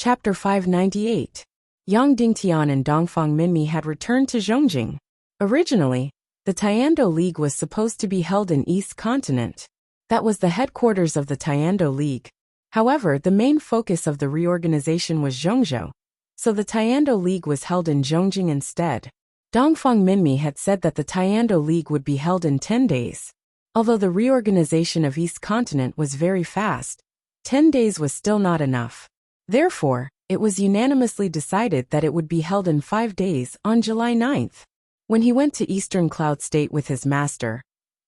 Chapter 598. Yang Dingtian and Dongfang Minmi had returned to Zhongjing. Originally, the Tiando League was supposed to be held in East Continent. That was the headquarters of the Tiando League. However, the main focus of the reorganization was Zhongzhou, so the Tiando League was held in Zhongjing instead. Dongfang Minmi had said that the Tiando League would be held in 10 days. Although the reorganization of East Continent was very fast, 10 days was still not enough. Therefore, it was unanimously decided that it would be held in 5 days on July 9th. When he went to Eastern Cloud State with his master,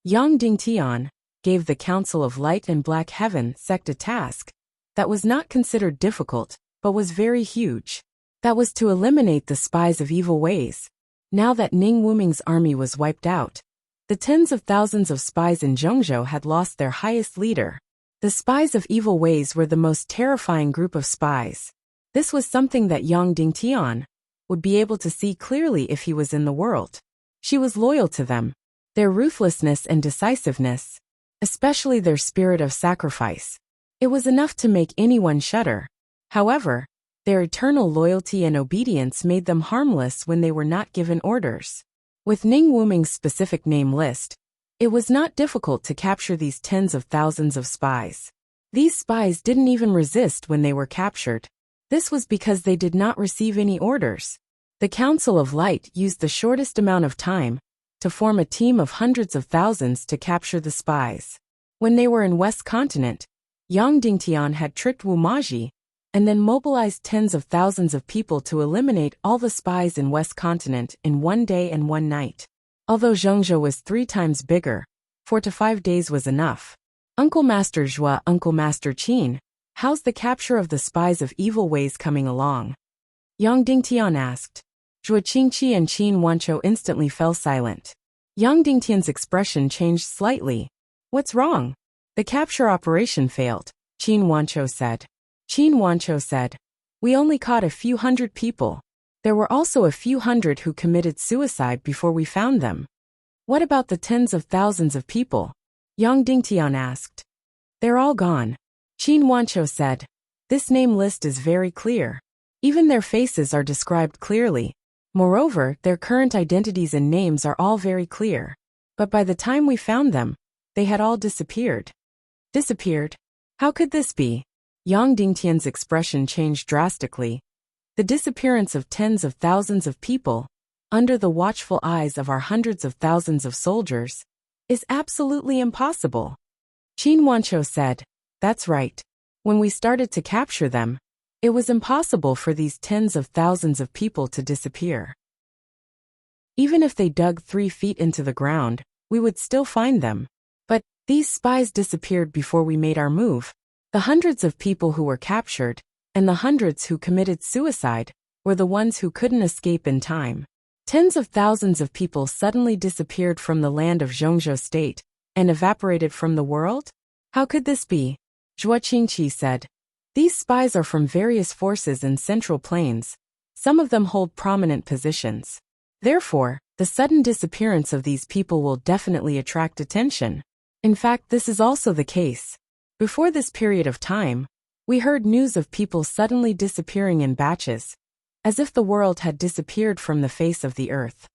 Yang Dingtian gave the Council of Light and Black Heaven sect a task that was not considered difficult, but was very huge. That was to eliminate the spies of evil ways. Now that Ning Wuming's army was wiped out, the tens of thousands of spies in Zhongzhou had lost their highest leader. The spies of evil ways were the most terrifying group of spies. This was something that Yang Dingtian would be able to see clearly if he was in the world. She was loyal to them. Their ruthlessness and decisiveness, especially their spirit of sacrifice, it was enough to make anyone shudder. However, their eternal loyalty and obedience made them harmless when they were not given orders. With Ning Wuming's specific name list, it was not difficult to capture these tens of thousands of spies. These spies didn't even resist when they were captured. This was because they did not receive any orders. The Council of Light used the shortest amount of time to form a team of hundreds of thousands to capture the spies. When they were in West Continent, Yang Dingtian had tricked Wumaji and then mobilized tens of thousands of people to eliminate all the spies in West Continent in 1 day and 1 night. Although Zhongzhou was 3 times bigger, 4 to 5 days was enough. Uncle Master Zhua, Uncle Master Qin, how's the capture of the spies of evil ways coming along? Yang Dingtian asked. Zhua Qingqi and Qin Wanchou instantly fell silent. Yang Dingtian's expression changed slightly. What's wrong? The capture operation failed, Qin Wanchou said. Qin Wanchou said, we only caught a few hundred people. There were also a few hundred who committed suicide before we found them. What about the tens of thousands of people? Yang Dingtian asked. They're all gone. Qin Wanchou said. This name list is very clear. Even their faces are described clearly. Moreover, their current identities and names are all very clear. But by the time we found them, they had all disappeared. Disappeared? How could this be? Yang Dingtian's expression changed drastically. The disappearance of tens of thousands of people, under the watchful eyes of our hundreds of thousands of soldiers, is absolutely impossible. Qin Wanchou said, that's right. When we started to capture them, it was impossible for these tens of thousands of people to disappear. Even if they dug 3 feet into the ground, we would still find them. But these spies disappeared before we made our move. The hundreds of people who were captured, and the hundreds who committed suicide, were the ones who couldn't escape in time. Tens of thousands of people suddenly disappeared from the land of Zhongzhou State, and evaporated from the world? How could this be? Zhua Qingqi said. These spies are from various forces in Central Plains. Some of them hold prominent positions. Therefore, the sudden disappearance of these people will definitely attract attention. In fact, this is also the case. Before this period of time, we heard news of people suddenly disappearing in batches, as if the world had disappeared from the face of the earth.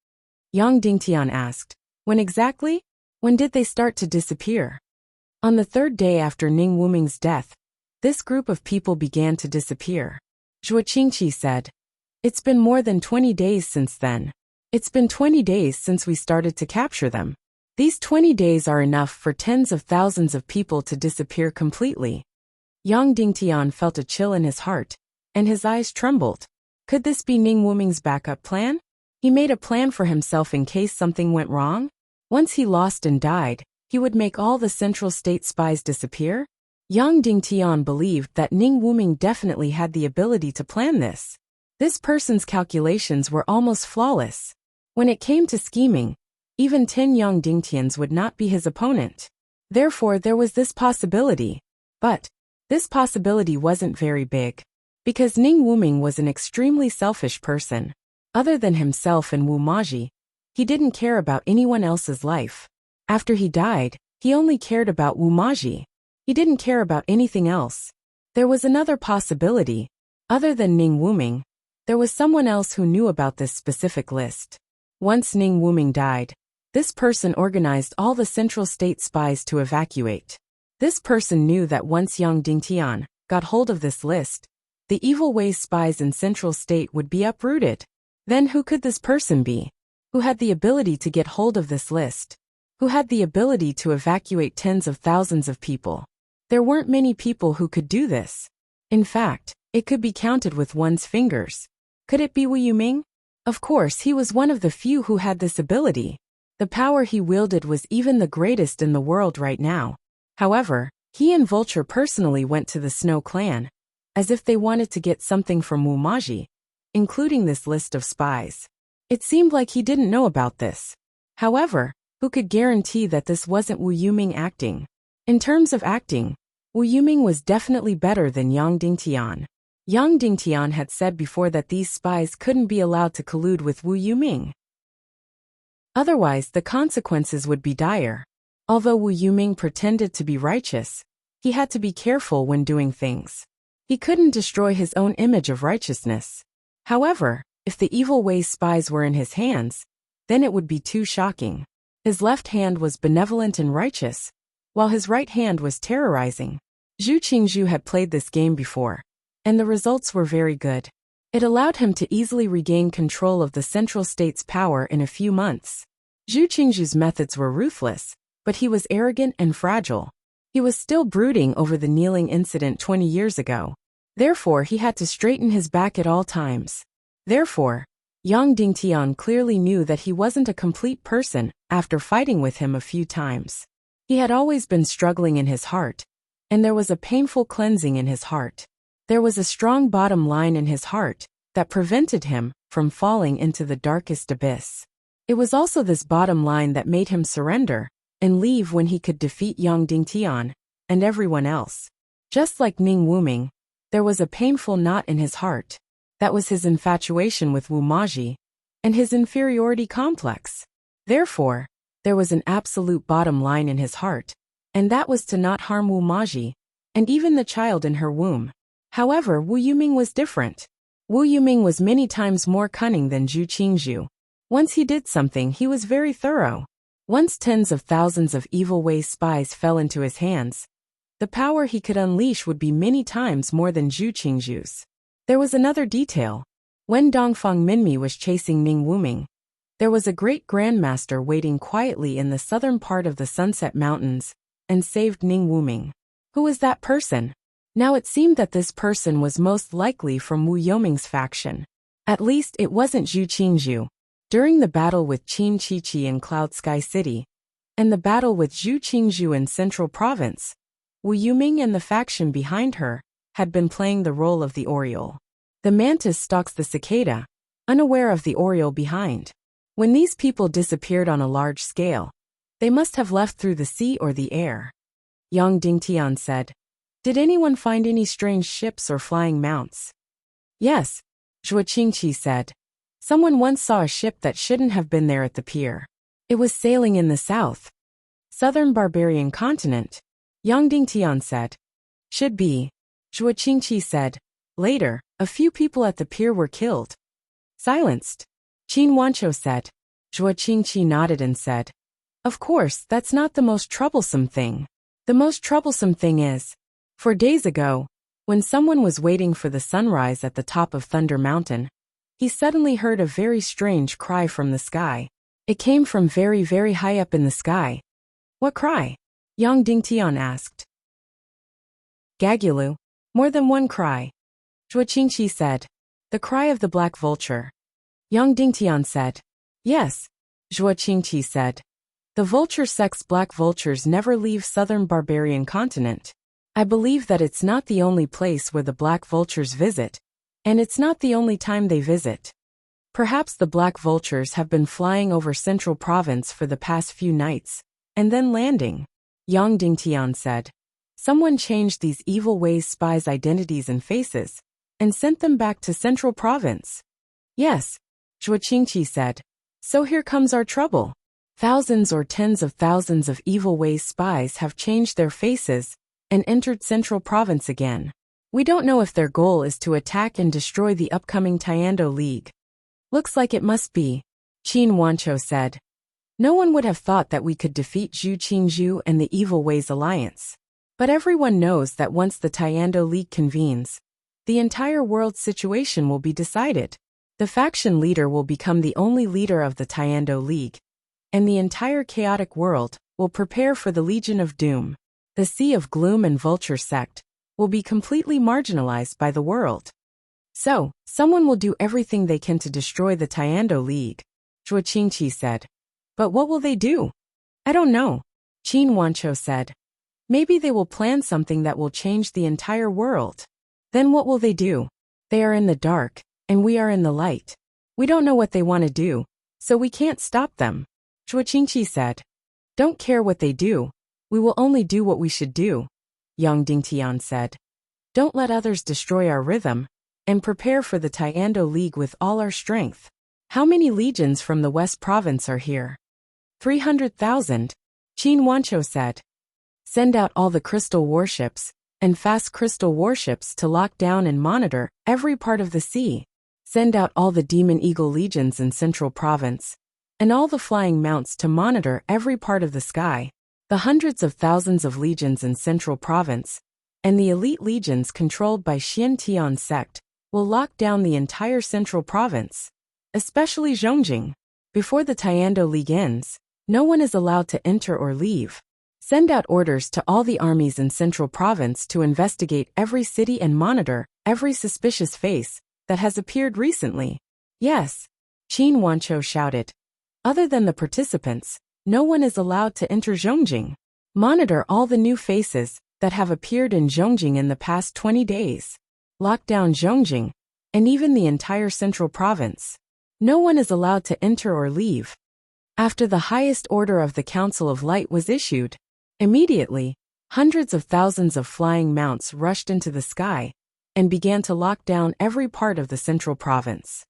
Yang Dingtian asked, when exactly? When did they start to disappear? On the 3rd day after Ning Wuming's death, this group of people began to disappear. Zhua Qingqi said, it's been more than 20 days since then. It's been 20 days since we started to capture them. These 20 days are enough for tens of thousands of people to disappear completely. Yang Dingtian felt a chill in his heart, and his eyes trembled. Could this be Ning Wuming's backup plan? He made a plan for himself in case something went wrong. Once he lost and died, he would make all the Central State spies disappear? Yang Dingtian believed that Ning Wuming definitely had the ability to plan this. This person's calculations were almost flawless. When it came to scheming, even 10 Yang Dingtians would not be his opponent. Therefore, there was this possibility. But this possibility wasn't very big. Because Ning Wuming was an extremely selfish person. Other than himself and Wu Maji, he didn't care about anyone else's life. After he died, he only cared about Wu Maji. He didn't care about anything else. There was another possibility. Other than Ning Wuming, there was someone else who knew about this specific list. Once Ning Wuming died, this person organized all the Central State spies to evacuate. This person knew that once Yang Dingtian got hold of this list, the evil ways spies in Central State would be uprooted. Then who could this person be? Who had the ability to get hold of this list? Who had the ability to evacuate tens of thousands of people? There weren't many people who could do this. In fact, it could be counted with one's fingers. Could it be Wu Yuming? Of course, he was one of the few who had this ability. The power he wielded was even the greatest in the world right now. However, he and Vulture personally went to the Snow Clan, as if they wanted to get something from Wu Maji, including this list of spies. It seemed like he didn't know about this. However, who could guarantee that this wasn't Wu Yuming acting? In terms of acting, Wu Yuming was definitely better than Yang Dingtian. Yang Dingtian had said before that these spies couldn't be allowed to collude with Wu Yuming. Otherwise, the consequences would be dire. Although Wu Yuming pretended to be righteous, he had to be careful when doing things. He couldn't destroy his own image of righteousness. However, if the evil ways spies were in his hands, then it would be too shocking. His left hand was benevolent and righteous, while his right hand was terrorizing. Zhu Qingzhu had played this game before, and the results were very good. It allowed him to easily regain control of the Central State's power in a few months. Zhu Qingzhu's methods were ruthless, but he was arrogant and fragile. He was still brooding over the kneeling incident 20 years ago. Therefore, he had to straighten his back at all times. Therefore, Yang Dingtian clearly knew that he wasn't a complete person after fighting with him a few times. He had always been struggling in his heart, and there was a painful cleansing in his heart. There was a strong bottom line in his heart that prevented him from falling into the darkest abyss. It was also this bottom line that made him surrender and leave when he could defeat Yang Dingtian and everyone else. Just like Ning Wuming, there was a painful knot in his heart. That was his infatuation with Wu Maji and his inferiority complex. Therefore, there was an absolute bottom line in his heart, and that was to not harm Wu Maji and even the child in her womb. However, Wu Yuming was different. Wu Yuming was many times more cunning than Zhu Qingzhu. Once he did something, he was very thorough. Once tens of thousands of evil ways spies fell into his hands, the power he could unleash would be many times more than Zhu Qingzhu's. There was another detail. When Dongfang Minmi was chasing Ning Wuming, there was a great grandmaster waiting quietly in the southern part of the Sunset Mountains and saved Ning Wuming. Who was that person? Now it seemed that this person was most likely from Wu Yuming's faction. At least it wasn't Zhu Qingzhu. During the battle with Qin Chichi in Cloud Sky City, and the battle with Zhu Qingzhu in Central Province, Wu Yuming and the faction behind her had been playing the role of the Oriole. The mantis stalks the cicada, unaware of the Oriole behind. When these people disappeared on a large scale, they must have left through the sea or the air. Yang Dingtian said, "Did anyone find any strange ships or flying mounts?" "Yes," Zhuo Qingqi said. "Someone once saw a ship that shouldn't have been there at the pier. It was sailing in the southern barbarian continent." Yang Dingtian said. "Should be," Zhuo Qingqi said. Later, a few people at the pier were killed. Silenced. Qin Wancho said. Zhuo Qingqi nodded and said, "Of course, that's not the most troublesome thing. The most troublesome thing is, 4 days ago, when someone was waiting for the sunrise at the top of Thunder Mountain, he suddenly heard a very strange cry from the sky. It came from very, very high up in the sky." "What cry?" Yang Dingtian asked. "Gagulu. More than one cry," Zhuo Qingqi said. "The cry of the black vulture." Yang Dingtian said. "Yes," Zhuo Qingqi said. "The vulture sect's black vultures never leave southern barbarian continent. I believe that it's not the only place where the black vultures visit, and it's not the only time they visit. Perhaps the black vultures have been flying over Central Province for the past few nights, and then landing." Yang Dingtian said. "Someone changed these evil ways spies' identities and faces, and sent them back to Central Province." "Yes," Zhuo Qingqi said. "So here comes our trouble. Thousands or tens of thousands of evil ways spies have changed their faces and entered Central Province again. We don't know if their goal is to attack and destroy the upcoming Tiando League. Looks like it must be, Qin Wancho said. No one would have thought that we could defeat Zhu Qingzhu and the Evil Ways Alliance. But everyone knows that once the Tiando League convenes, the entire world's situation will be decided. The faction leader will become the only leader of the Tiando League, and the entire chaotic world will prepare for the Legion of Doom. The Sea of Gloom and Vulture sect will be completely marginalized by the world. So, someone will do everything they can to destroy the Tiando League, Zhuo Qingqi said. But what will they do? I don't know, Qin Wancho said. Maybe they will plan something that will change the entire world. Then what will they do? They are in the dark, and we are in the light. We don't know what they want to do, so we can't stop them, Zhuo Qingqi said. Don't care what they do. We will only do what we should do, Yang Dingtian said. Don't let others destroy our rhythm, and prepare for the Tiando League with all our strength. How many legions from the West Province are here? 300,000, Qin Wancho said. Send out all the crystal warships, and fast crystal warships to lock down and monitor every part of the sea. Send out all the Demon Eagle legions in Central Province, and all the flying mounts to monitor every part of the sky. The hundreds of thousands of legions in Central Province, and the elite legions controlled by Xiantian sect, will lock down the entire Central Province, especially Zhongjing. Before the Tiando League ends, no one is allowed to enter or leave. Send out orders to all the armies in Central Province to investigate every city and monitor every suspicious face that has appeared recently. Yes, Qin Wancho shouted. Other than the participants, no one is allowed to enter Zhongjing. Monitor all the new faces that have appeared in Zhongjing in the past 20 days. Lock down Zhongjing, and even the entire Central Province. No one is allowed to enter or leave. After the highest order of the Council of Light was issued, immediately, hundreds of thousands of flying mounts rushed into the sky and began to lock down every part of the Central Province.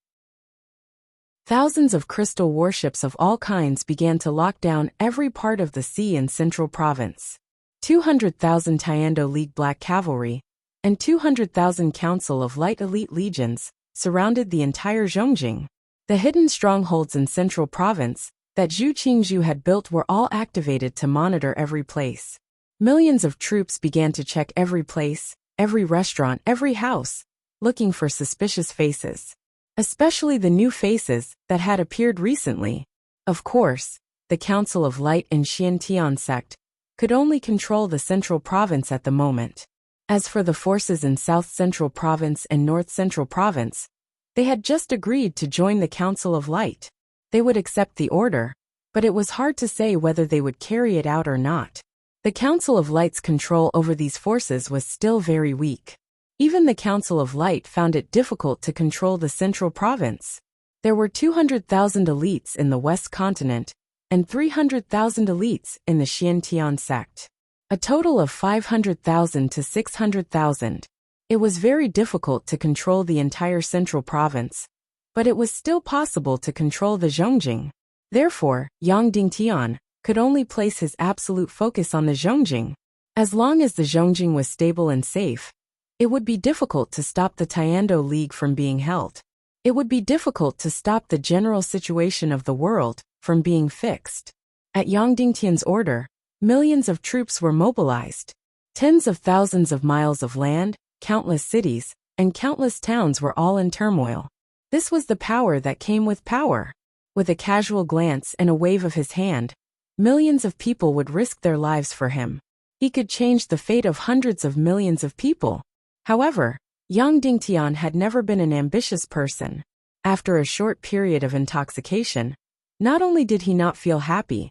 Thousands of crystal warships of all kinds began to lock down every part of the sea in Central Province. 200,000 Tiando League Black Cavalry and 200,000 Council of Light Elite Legions surrounded the entire Zhongjing. The hidden strongholds in Central Province that Zhu Qingzhu had built were all activated to monitor every place. Millions of troops began to check every place, every restaurant, every house, looking for suspicious faces. Especially the new faces that had appeared recently. Of course, the Council of Light and Xiantian sect could only control the Central Province at the moment. As for the forces in South Central Province and North Central Province, they had just agreed to join the Council of Light. They would accept the order, but it was hard to say whether they would carry it out or not. The Council of Light's control over these forces was still very weak. Even the Council of Light found it difficult to control the Central Province. There were 200,000 elites in the West Continent and 300,000 elites in the Xiantian sect. A total of 500,000 to 600,000. It was very difficult to control the entire Central Province, but it was still possible to control the Zhongjing. Therefore, Yang Dingtian could only place his absolute focus on the Zhongjing. As long as the Zhongjing was stable and safe, it would be difficult to stop the Tiando League from being held. It would be difficult to stop the general situation of the world from being fixed. At Yang Dingtian's order, millions of troops were mobilized. Tens of thousands of miles of land, countless cities, and countless towns were all in turmoil. This was the power that came with power. With a casual glance and a wave of his hand, millions of people would risk their lives for him. He could change the fate of hundreds of millions of people. However, Yang Dingtian had never been an ambitious person. After a short period of intoxication, not only did he not feel happy,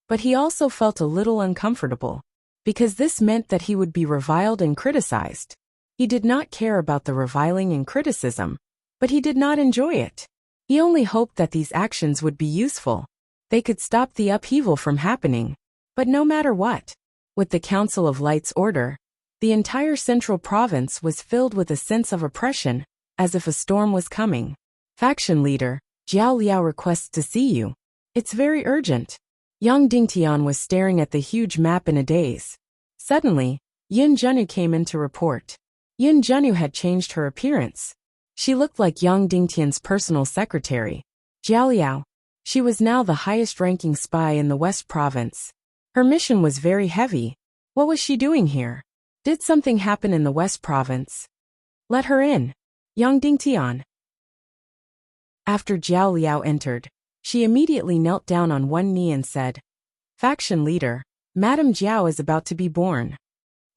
but he also felt a little uncomfortable, because this meant that he would be reviled and criticized. He did not care about the reviling and criticism, but he did not enjoy it. He only hoped that these actions would be useful. They could stop the upheaval from happening. But no matter what, with the Council of Light's order, the entire Central Province was filled with a sense of oppression, as if a storm was coming. Faction leader, Jiao Liao requests to see you. It's very urgent. Yang Dingtian was staring at the huge map in a daze. Suddenly, Yin Zhenu came in to report. Yun Junyu had changed her appearance. She looked like Yang Dingtian's personal secretary. Jiao Liao. She was now the highest-ranking spy in the West Province. Her mission was very heavy. What was she doing here? Did something happen in the West Province? Let her in. Yang Dingtian. After Jiao Liao entered, she immediately knelt down on one knee and said, "Faction leader, Madame Jiao is about to be born."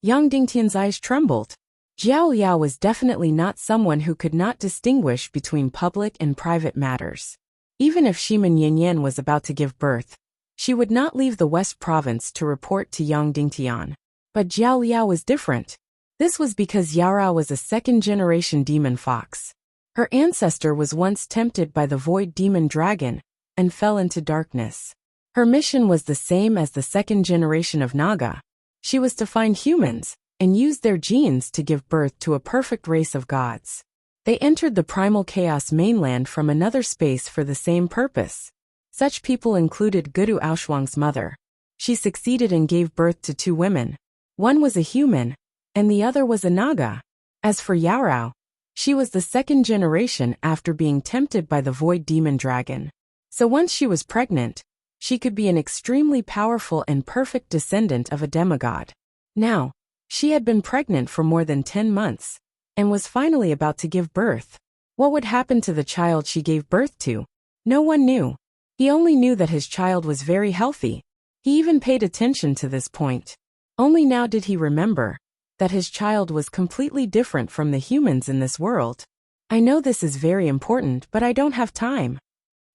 Yang Dingtian's eyes trembled. Jiao Liao was definitely not someone who could not distinguish between public and private matters. Even if Shimin Yanyan was about to give birth, she would not leave the West Province to report to Yang Dingtian. But Jiao Liao was different. This was because Yarao was a second-generation demon fox. Her ancestor was once tempted by the void demon dragon and fell into darkness. Her mission was the same as the second generation of Naga. She was to find humans and use their genes to give birth to a perfect race of gods. They entered the primal chaos mainland from another space for the same purpose. Such people included Gudu Aoshuang's mother. She succeeded and gave birth to 2 women. One was a human, and the other was a Naga. As for Yarao, she was the second generation after being tempted by the void demon dragon. So once she was pregnant, she could be an extremely powerful and perfect descendant of a demigod. Now, she had been pregnant for more than 10 months, and was finally about to give birth. What would happen to the child she gave birth to? No one knew. He only knew that his child was very healthy. He even paid attention to this point. Only now did he remember that his child was completely different from the humans in this world. "I know this is very important, but I don't have time,"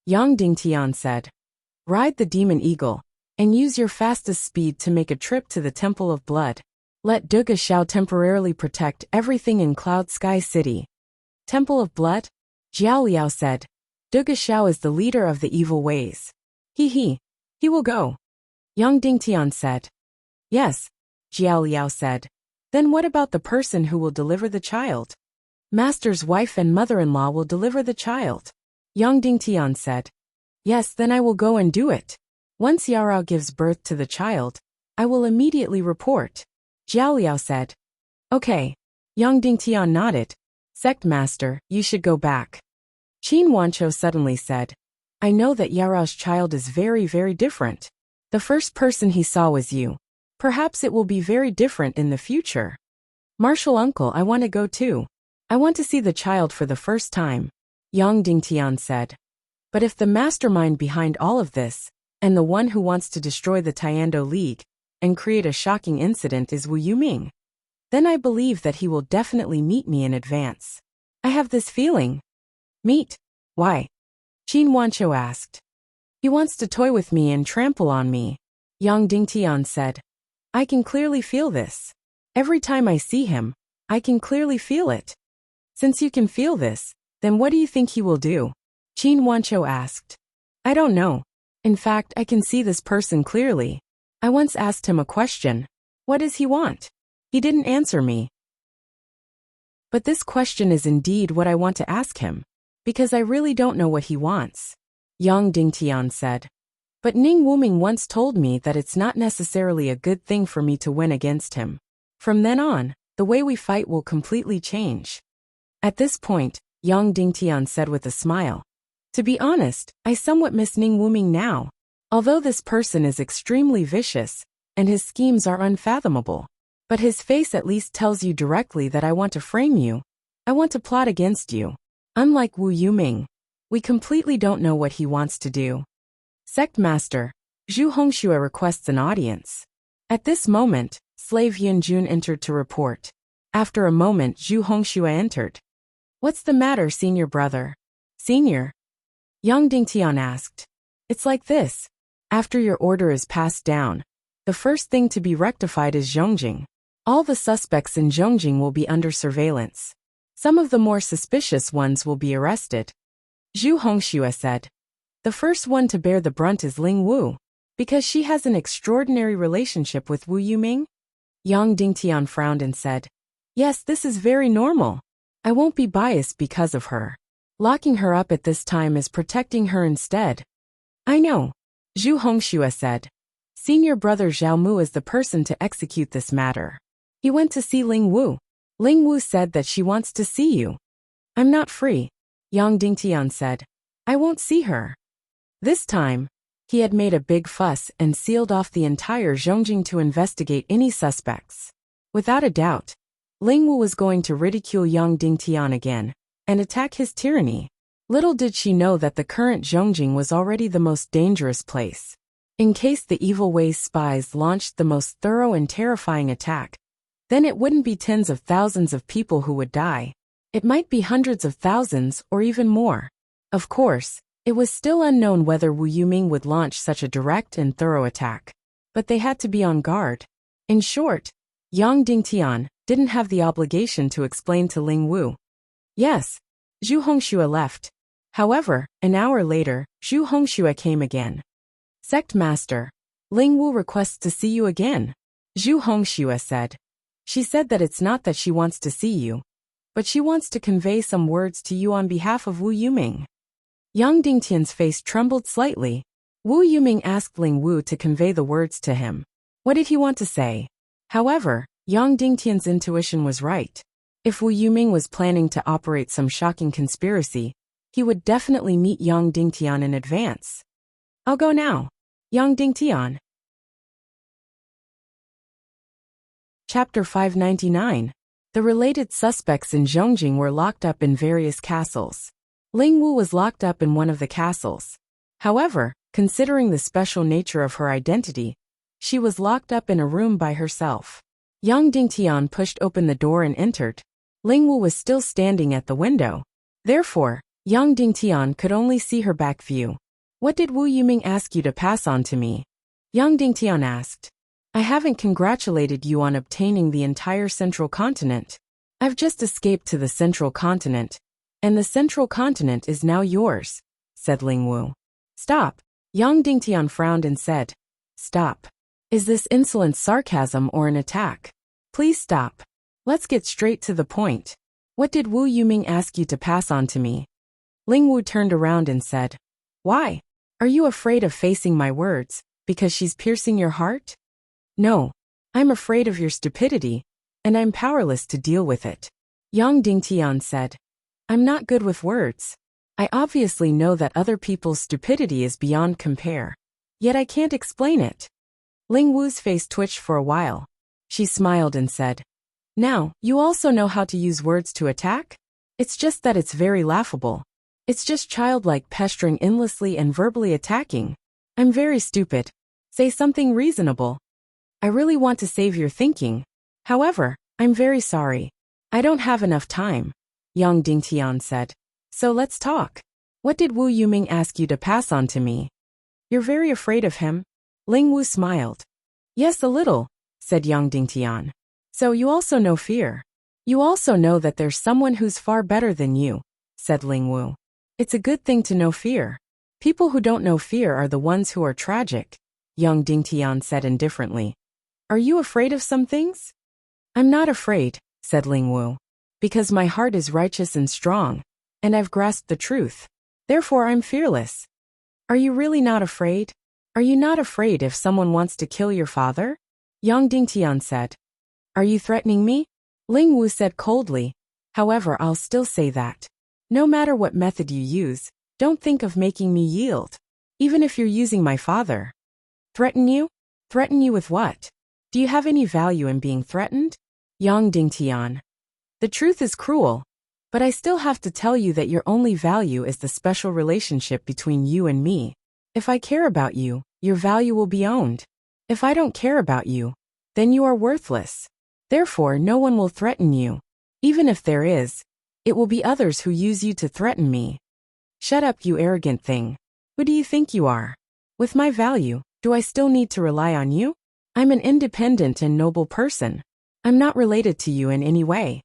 Yang Dingtian said. "Ride the demon eagle, and use your fastest speed to make a trip to the Temple of Blood. Let Duga Xiao temporarily protect everything in Cloud Sky City." Temple of Blood? Jiao Liao said. "Duga Xiao is the leader of the evil ways. He will go." Yang Dingtian said. "Yes," Jiao Liao said. "Then what about the person who will deliver the child?" "Master's wife and mother-in-law will deliver the child," Yang Dingtian said. "Yes, then I will go and do it. Once Yarao gives birth to the child, I will immediately report," Jiao Liao said. "Okay." Yang Dingtian nodded. "Sect Master, you should go back." Qin Wancho suddenly said, "I know that Yarao's child is very, very different. The first person he saw was you. Perhaps it will be very different in the future." "Martial uncle, I want to go too. I want to see the child for the first time," Yang Dingtian said. "But if the mastermind behind all of this, and the one who wants to destroy the Tiando League and create a shocking incident is Wu Yuming, then I believe that he will definitely meet me in advance. I have this feeling." "Meet? Why?" Qin Wancho asked. "He wants to toy with me and trample on me," Yang Dingtian said. "I can clearly feel this. Every time I see him, I can clearly feel it." "Since you can feel this, then what do you think he will do?" Qin Wancho asked. "I don't know. In fact, I can see this person clearly. I once asked him a question. What does he want? He didn't answer me. But this question is indeed what I want to ask him, because I really don't know what he wants," Yang Dingtian said. "But Ning Wuming once told me that it's not necessarily a good thing for me to win against him. From then on, the way we fight will completely change." At this point, Yang Dingtian said with a smile, "To be honest, I somewhat miss Ning Wuming now. Although this person is extremely vicious, and his schemes are unfathomable, but his face at least tells you directly that I want to frame you. I want to plot against you. Unlike Wu Yuming, we completely don't know what he wants to do." "Sect Master, Zhu Hongxue requests an audience." At this moment, slave Yin Jun entered to report. After a moment, Zhu Hongxue entered. "What's the matter, senior brother?" "Senior?" Yang Dingtian asked. "It's like this. After your order is passed down, the first thing to be rectified is Zhongjing. All the suspects in Zhongjing will be under surveillance. Some of the more suspicious ones will be arrested." Zhu Hongxue said. "The first one to bear the brunt is Ling Wu, because she has an extraordinary relationship with Wu Yuming?" Yang Dingtian frowned and said, "Yes, this is very normal. I won't be biased because of her. Locking her up at this time is protecting her instead." "I know," Zhu Hongxue said. "Senior brother Zhao Mu is the person to execute this matter. He went to see Ling Wu. Ling Wu said that she wants to see you. I'm not free, Yang Dingtian said. I won't see her. This time, he had made a big fuss and sealed off the entire Zhongjing to investigate any suspects. Without a doubt, Ling Wu was going to ridicule Yang Dingtian again and attack his tyranny. Little did she know that the current Zhongjing was already the most dangerous place. In case the Evil Way's spies launched the most thorough and terrifying attack, then it wouldn't be tens of thousands of people who would die. It might be hundreds of thousands or even more. Of course, it was still unknown whether Wu Yuming would launch such a direct and thorough attack. But they had to be on guard. In short, Yang Dingtian didn't have the obligation to explain to Ling Wu. Yes, Zhu Hongxue left. However, an hour later, Zhu Hongxue came again. Sect Master, Ling Wu requests to see you again, Zhu Hongxue said. She said that it's not that she wants to see you, but she wants to convey some words to you on behalf of Wu Yuming. Yang Dingtian's face trembled slightly. Wu Yuming asked Ling Wu to convey the words to him. What did he want to say? However, Yang Dingtian's intuition was right. If Wu Yuming was planning to operate some shocking conspiracy, he would definitely meet Yang Dingtian in advance. I'll go now, Yang Dingtian. Chapter 599. The related suspects in Zhongjing were locked up in various castles. Ling Wu was locked up in one of the castles. However, considering the special nature of her identity, she was locked up in a room by herself. Yang Dingtian pushed open the door and entered. Ling Wu was still standing at the window. Therefore, Yang Dingtian could only see her back view. What did Wu Yuming ask you to pass on to me? Yang Dingtian asked. I haven't congratulated you on obtaining the entire central continent. I've just escaped to the central continent, and the central continent is now yours, said Ling Wu. Stop. Yang Dingtian frowned and said. Stop. Is this insolent sarcasm or an attack? Please stop. Let's get straight to the point. What did Wu Yuming ask you to pass on to me? Ling Wu turned around and said. Why? Are you afraid of facing my words, because she's piercing your heart? No. I'm afraid of your stupidity, and I'm powerless to deal with it. Yang Dingtian said. I'm not good with words. I obviously know that other people's stupidity is beyond compare. Yet I can't explain it. Ling Wu's face twitched for a while. She smiled and said. Now, you also know how to use words to attack? It's just that it's very laughable. It's just childlike pestering endlessly and verbally attacking. I'm very stupid. Say something reasonable. I really want to save your thinking. However, I'm very sorry. I don't have enough time, Yang Dingtian said. So let's talk. What did Wu Yuming ask you to pass on to me? You're very afraid of him? Ling Wu smiled. Yes, a little, said Yang Dingtian. So you also know fear. You also know that there's someone who's far better than you, said Ling Wu. It's a good thing to know fear. People who don't know fear are the ones who are tragic, Yang Dingtian said indifferently. Are you afraid of some things? I'm not afraid, said Ling Wu, because my heart is righteous and strong, and I've grasped the truth. Therefore I'm fearless. Are you really not afraid? Are you not afraid if someone wants to kill your father? Yang Dingtian said. Are you threatening me? Ling Wu said coldly. However, I'll still say that. No matter what method you use, don't think of making me yield. Even if you're using my father. Threaten you? Threaten you with what? Do you have any value in being threatened? Yang Dingtian. The truth is cruel, but I still have to tell you that your only value is the special relationship between you and me. If I care about you, your value will be owned. If I don't care about you, then you are worthless. Therefore, no one will threaten you. Even if there is, it will be others who use you to threaten me. Shut up, you arrogant thing. Who do you think you are? With my value, do I still need to rely on you? I'm an independent and noble person. I'm not related to you in any way.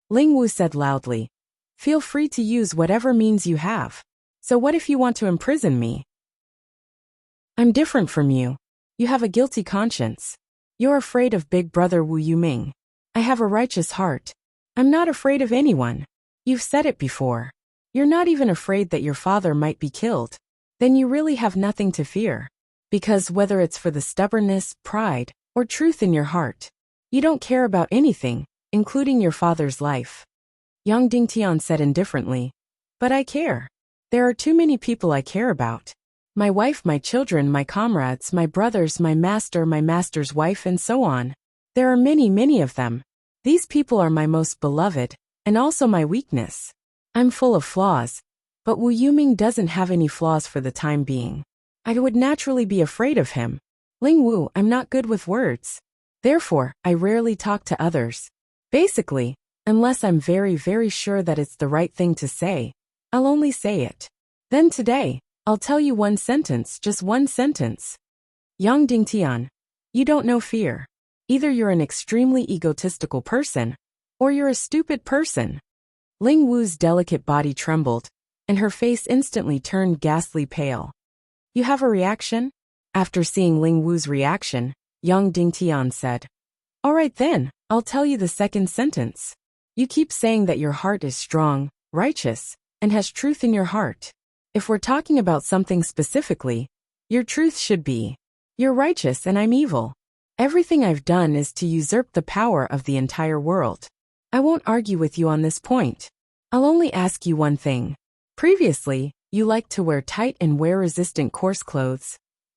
Ling Wu said loudly. Feel free to use whatever means you have. So what if you want to imprison me? I'm different from you. You have a guilty conscience. You're afraid of Big Brother Wu Yuming. I have a righteous heart. I'm not afraid of anyone. You've said it before. You're not even afraid that your father might be killed. Then you really have nothing to fear. Because whether it's for the stubbornness, pride, or truth in your heart, you don't care about anything, including your father's life. Yang Dingtian said indifferently. But I care. There are too many people I care about. My wife, my children, my comrades, my brothers, my master's wife, and so on. There are many, many of them. These people are my most beloved, and also my weakness. I'm full of flaws, but Wu Yuming doesn't have any flaws for the time being. I would naturally be afraid of him. Ling Wu, I'm not good with words. Therefore, I rarely talk to others. Basically, unless I'm very, very sure that it's the right thing to say, I'll only say it. Then today, I'll tell you one sentence, just one sentence. Yang Dingtian, you don't know fear. Either you're an extremely egotistical person, or you're a stupid person. Ling Wu's delicate body trembled, and her face instantly turned ghastly pale. You have a reaction? After seeing Ling Wu's reaction, Yang Dingtian said, All right then, I'll tell you the second sentence. You keep saying that your heart is strong, righteous, and has truth in your heart. If we're talking about something specifically, your truth should be, you're righteous and I'm evil. Everything I've done is to usurp the power of the entire world. I won't argue with you on this point. I'll only ask you one thing. Previously, you liked to wear tight and wear-resistant coarse clothes,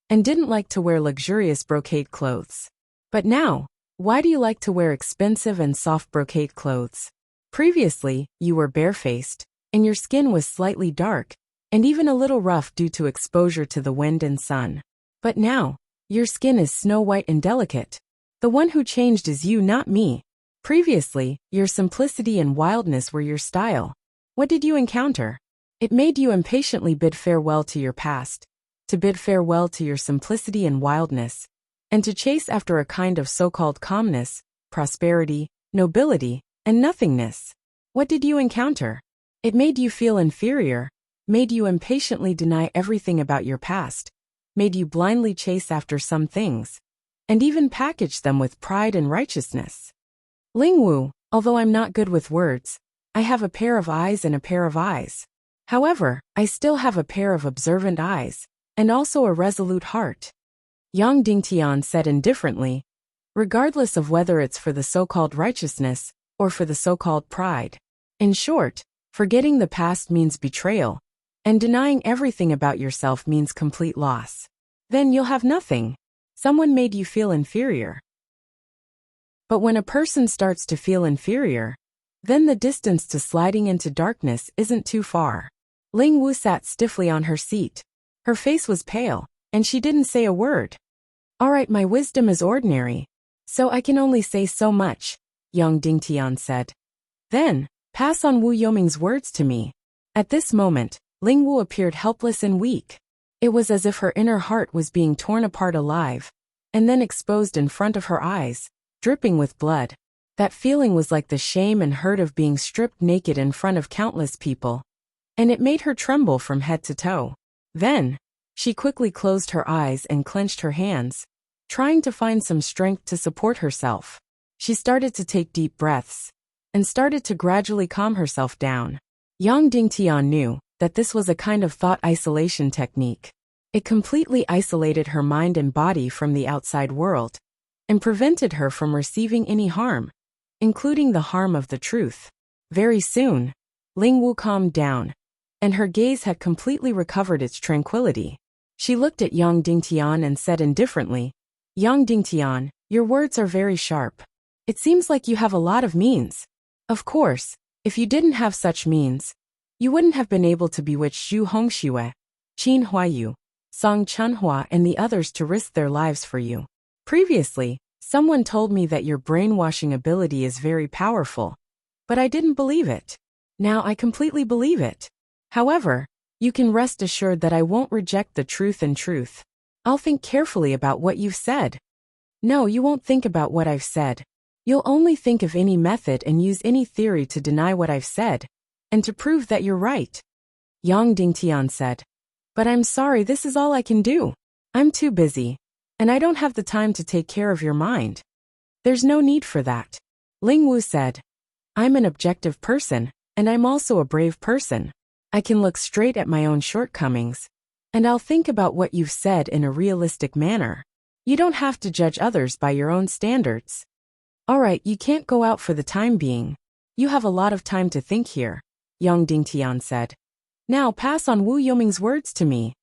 and didn't like to wear luxurious brocade clothes. But now, why do you like to wear expensive and soft brocade clothes? Previously, you were barefaced, and your skin was slightly dark, and even a little rough due to exposure to the wind and sun. But now, your skin is snow white and delicate. The one who changed is you, not me. Previously, your simplicity and wildness were your style. What did you encounter? It made you impatiently bid farewell to your past, to bid farewell to your simplicity and wildness, and to chase after a kind of so-called calmness, prosperity, nobility, and nothingness. What did you encounter? It made you feel inferior, made you impatiently deny everything about your past, made you blindly chase after some things, and even package them with pride and righteousness. Ling Wu, although I'm not good with words, I have a pair of eyes and a pair of eyes. However, I still have a pair of observant eyes, and also a resolute heart. Yang Dingtian said indifferently, regardless of whether it's for the so-called righteousness, or for the so-called pride. In short, forgetting the past means betrayal, and denying everything about yourself means complete loss. Then you'll have nothing. Someone made you feel inferior. But when a person starts to feel inferior, then the distance to sliding into darkness isn't too far. Ling Wu sat stiffly on her seat. Her face was pale, and she didn't say a word. All right, my wisdom is ordinary, so I can only say so much, Yang Dingtian said. Then, pass on Wu Yoming's words to me. At this moment, Ling Wu appeared helpless and weak. It was as if her inner heart was being torn apart alive, and then exposed in front of her eyes, dripping with blood. That feeling was like the shame and hurt of being stripped naked in front of countless people, and it made her tremble from head to toe. Then, she quickly closed her eyes and clenched her hands, trying to find some strength to support herself. She started to take deep breaths, and started to gradually calm herself down. Yang Dingtian knew that this was a kind of thought isolation technique. It completely isolated her mind and body from the outside world, and prevented her from receiving any harm, including the harm of the truth. Very soon, Ling Wu calmed down, and her gaze had completely recovered its tranquility. She looked at Yang Dingtian and said indifferently, Yang Dingtian, your words are very sharp. It seems like you have a lot of means. Of course, if you didn't have such means, you wouldn't have been able to bewitch Xu Hongxue, Qin Huayu, Song Chunhua and the others to risk their lives for you. Previously, someone told me that your brainwashing ability is very powerful, but I didn't believe it. Now I completely believe it. However, you can rest assured that I won't reject the truth and truth. I'll think carefully about what you've said. No, you won't think about what I've said. You'll only think of any method and use any theory to deny what I've said, and to prove that you're right. Yang Dingtian said. But I'm sorry, this is all I can do. I'm too busy, and I don't have the time to take care of your mind. There's no need for that. Ling Wu said. I'm an objective person, and I'm also a brave person. I can look straight at my own shortcomings, and I'll think about what you've said in a realistic manner. You don't have to judge others by your own standards. Alright, you can't go out for the time being. You have a lot of time to think here, Yang Dingtian said. Now pass on Wu Yoming's words to me.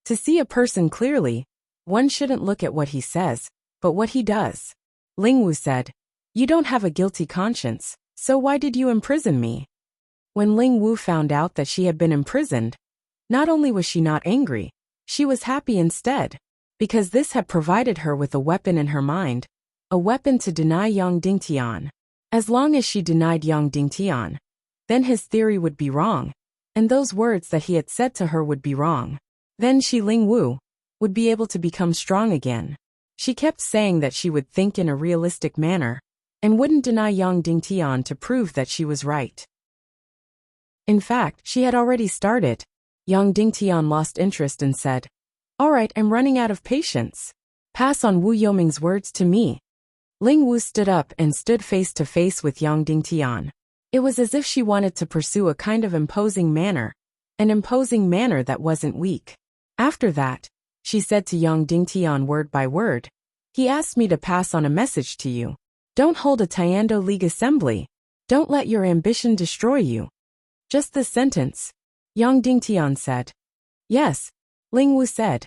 To see a person clearly, one shouldn't look at what he says, but what he does. Ling Wu said, You don't have a guilty conscience, so why did you imprison me? When Ling Wu found out that she had been imprisoned, not only was she not angry, she was happy instead, because this had provided her with a weapon in her mind, a weapon to deny Yang Dingtian. As long as she denied Yang Dingtian, then his theory would be wrong, and those words that he had said to her would be wrong. Then she, Ling Wu, would be able to become strong again. She kept saying that she would think in a realistic manner, and wouldn't deny Yang Dingtian to prove that she was right. In fact, she had already started. Yang Dingtian lost interest and said, Alright, I'm running out of patience. Pass on Wu Yoming's words to me. Ling Wu stood up and stood face to face with Yang Dingtian. It was as if she wanted to pursue a kind of imposing manner, an imposing manner that wasn't weak. After that, she said to Yang Dingtian word by word, He asked me to pass on a message to you. Don't hold a Tiando League assembly. Don't let your ambition destroy you. Just this sentence, Yang Dingtian said. Yes, Ling Wu said.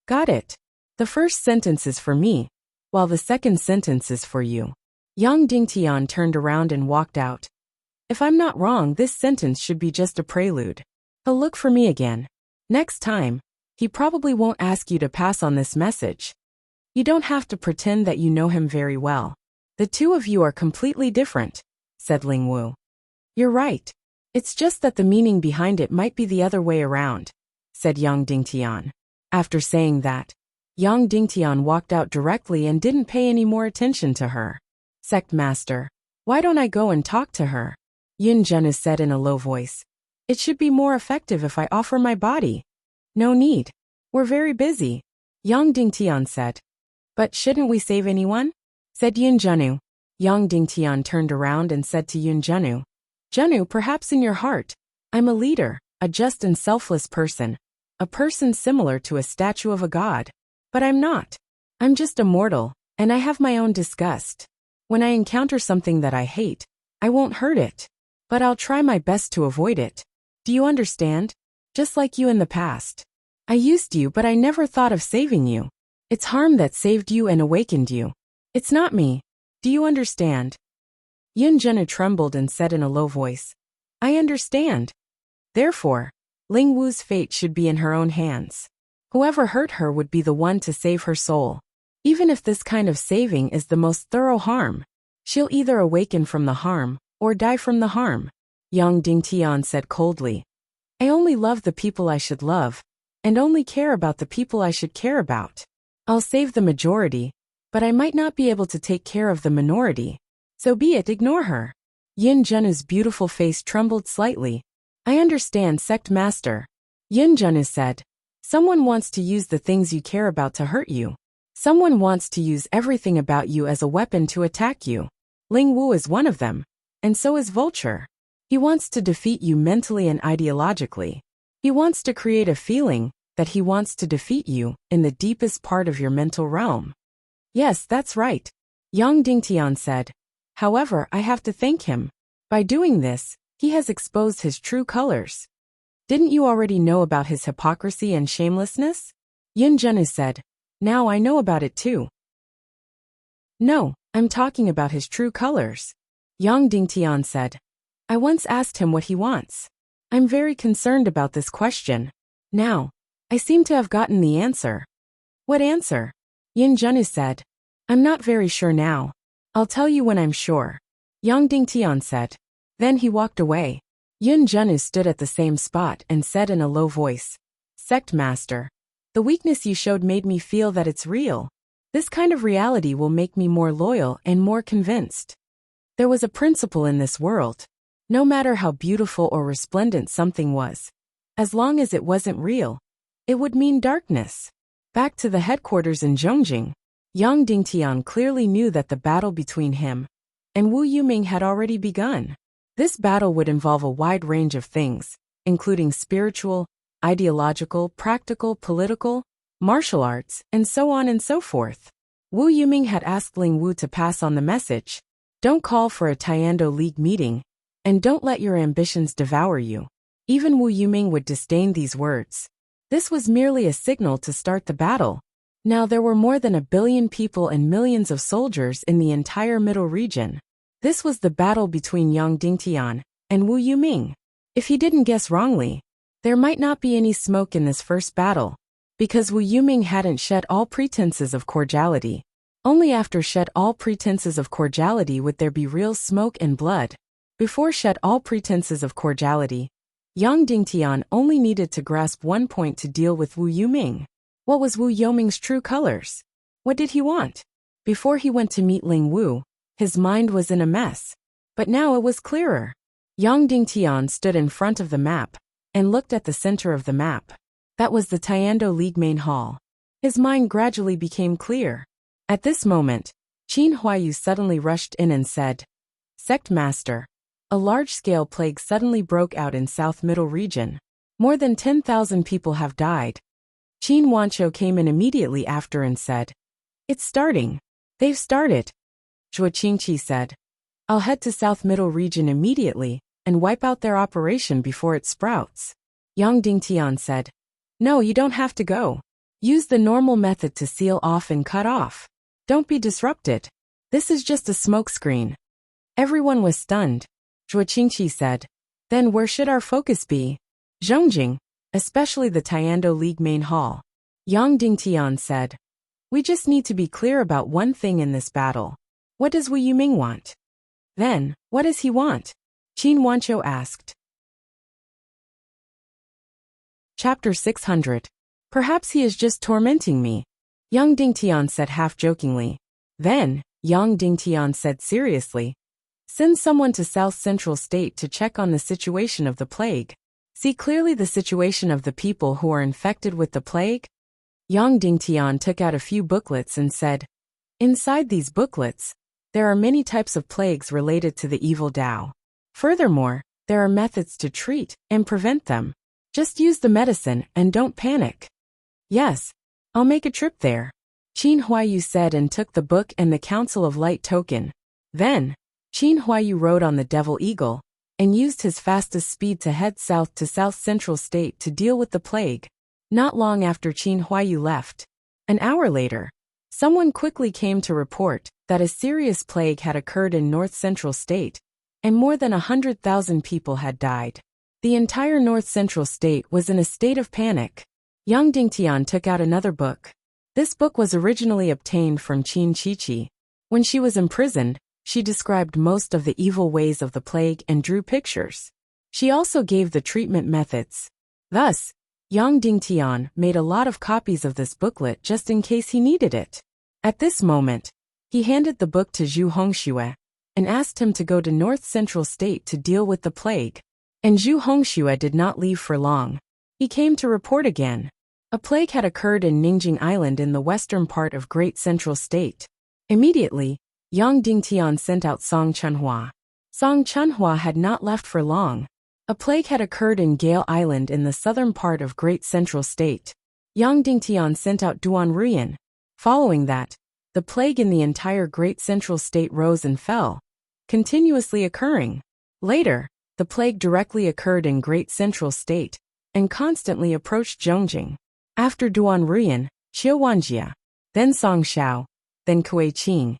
Got it. The first sentence is for me, while the second sentence is for you. Yang Dingtian turned around and walked out. If I'm not wrong, this sentence should be just a prelude. He'll look for me again. Next time, he probably won't ask you to pass on this message. You don't have to pretend that you know him very well. The two of you are completely different, said Ling Wu. You're right. It's just that the meaning behind it might be the other way around, said Yang Dingtian. After saying that, Yang Dingtian walked out directly and didn't pay any more attention to her. Sect Master, why don't I go and talk to her? Yin Zhenu said in a low voice. It should be more effective if I offer my body. No need. We're very busy, Yang Dingtian said. But shouldn't we save anyone? Said Yin Zhenu. Yang Dingtian turned around and said to Yin Zhenu, Zhenu, perhaps in your heart, I'm a leader, a just and selfless person, a person similar to a statue of a god. But I'm not. I'm just a mortal, and I have my own disgust. When I encounter something that I hate, I won't hurt it. But I'll try my best to avoid it. Do you understand? Just like you in the past. I used you, but I never thought of saving you. It's harm that saved you and awakened you. It's not me. Do you understand? Yin Zhenu trembled and said in a low voice, I understand. Therefore, Ling Wu's fate should be in her own hands. Whoever hurt her would be the one to save her soul. Even if this kind of saving is the most thorough harm, she'll either awaken from the harm, or die from the harm. Yang Dingtian said coldly, I only love the people I should love, and only care about the people I should care about. I'll save the majority, but I might not be able to take care of the minority. So be it, ignore her. Yin Zhenu's beautiful face trembled slightly. I understand, Sect Master. Yin Zhenu said. Someone wants to use the things you care about to hurt you. Someone wants to use everything about you as a weapon to attack you. Ling Wu is one of them, and so is Vulture. He wants to defeat you mentally and ideologically. He wants to create a feeling that he wants to defeat you in the deepest part of your mental realm. Yes, that's right, Yang Dingtian said. However, I have to thank him. By doing this, he has exposed his true colors. Didn't you already know about his hypocrisy and shamelessness? Yin Zhenu said. Now I know about it too. No, I'm talking about his true colors. Yang Dingtian said. I once asked him what he wants. I'm very concerned about this question. Now, I seem to have gotten the answer. What answer? Yin Zhenu said. I'm not very sure now. I'll tell you when I'm sure. Yang Dingtian said. Then he walked away. Yin Zhenu stood at the same spot and said in a low voice, Sect Master, the weakness you showed made me feel that it's real. This kind of reality will make me more loyal and more convinced. There was a principle in this world. No matter how beautiful or resplendent something was, as long as it wasn't real, it would mean darkness. Back to the headquarters in Zhongjing, Yang Dingtian clearly knew that the battle between him and Wu Yuming had already begun. This battle would involve a wide range of things, including spiritual, ideological, practical, political, martial arts, and so on and so forth. Wu Yuming had asked Ling Wu to pass on the message, Don't call for a Tiando League meeting, and don't let your ambitions devour you. Even Wu Yuming would disdain these words. This was merely a signal to start the battle. Now there were more than 1 billion people and millions of soldiers in the entire middle region. This was the battle between Yang Dingtian and Wu Yuming. If he didn't guess wrongly, there might not be any smoke in this first battle, because Wu Yuming hadn't shed all pretenses of cordiality. Only after shed all pretenses of cordiality would there be real smoke and blood. Before shed all pretenses of cordiality, Yang Dingtian only needed to grasp one point to deal with Wu Yuming. What was Wu Yuming's true colors? What did he want? Before he went to meet Ling Wu, his mind was in a mess. But now it was clearer. Yang Dingtian stood in front of the map and looked at the center of the map. That was the Tiando League main hall. His mind gradually became clear. At this moment, Qin Huayu suddenly rushed in and said, "Sect Master, a large-scale plague suddenly broke out in South Middle region. More than 10,000 people have died." Qin Wancho came in immediately after and said, "It's starting. They've started." Zhuo Qingqi said, "I'll head to South Middle region immediately and wipe out their operation before it sprouts." Yang Dingtian said, "No, you don't have to go. Use the normal method to seal off and cut off. Don't be disrupted. This is just a smokescreen." Everyone was stunned. Zhuo Qingqi said, "Then where should our focus be?" "Zhongjing, especially the Tiando League main hall." Yang Dingtian said, "We just need to be clear about one thing in this battle. What does Wu Yuming want?" "Then, what does he want?" Qin Wancho asked. Chapter 600. "Perhaps he is just tormenting me," Yang Dingtian said half-jokingly. Then, Yang Dingtian said seriously, "Send someone to South Central State to check on the situation of the plague. See clearly the situation of the people who are infected with the plague." Yang Dingtian took out a few booklets and said, "Inside these booklets, there are many types of plagues related to the evil Tao. Furthermore, there are methods to treat and prevent them. Just use the medicine and don't panic." "Yes, I'll make a trip there," Qin Huayu said and took the book and the Council of Light token. Then, Qin Huayu rode on the Devil Eagle and used his fastest speed to head south to South Central State to deal with the plague. Not long after Qin Huayu left, an hour later, someone quickly came to report that a serious plague had occurred in North Central State, and more than 100,000 people had died. The entire North Central State was in a state of panic. Yang Dingtian took out another book. This book was originally obtained from Qin Qiqi. When she was imprisoned, she described most of the evil ways of the plague and drew pictures. She also gave the treatment methods. Thus, Yang Dingtian made a lot of copies of this booklet just in case he needed it. At this moment, he handed the book to Zhu Hongxue and asked him to go to North Central State to deal with the plague. And Zhu Hongxue did not leave for long. He came to report again. A plague had occurred in Ningjing Island in the western part of Great Central State. Immediately, Yang Dingtian sent out Song Chunhua. Song Chunhua had not left for long. A plague had occurred in Gale Island in the southern part of Great Central State. Yang Dingtian sent out Duan Ruyan. Following that, the plague in the entire Great Central State rose and fell, continuously occurring. Later, the plague directly occurred in Great Central State and constantly approached Zhongjing. After Duan Ruyan, Xiu Wanjia, then Song Shao, then Kuei Qing,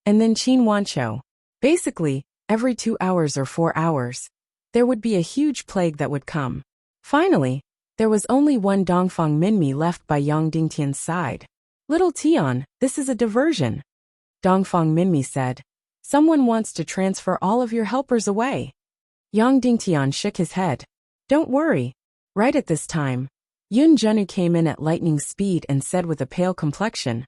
and then Qin Wancho. Basically, every 2 hours or 4 hours, there would be a huge plague that would come. Finally, there was only one Dongfang Minmi left by Yang Dingtian's side. "Little Tian, this is a diversion," Dongfang Minmi said. "Someone wants to transfer all of your helpers away." Yang Dingtian shook his head. "Don't worry." Right at this time, Yun Zhenu came in at lightning speed and said with a pale complexion,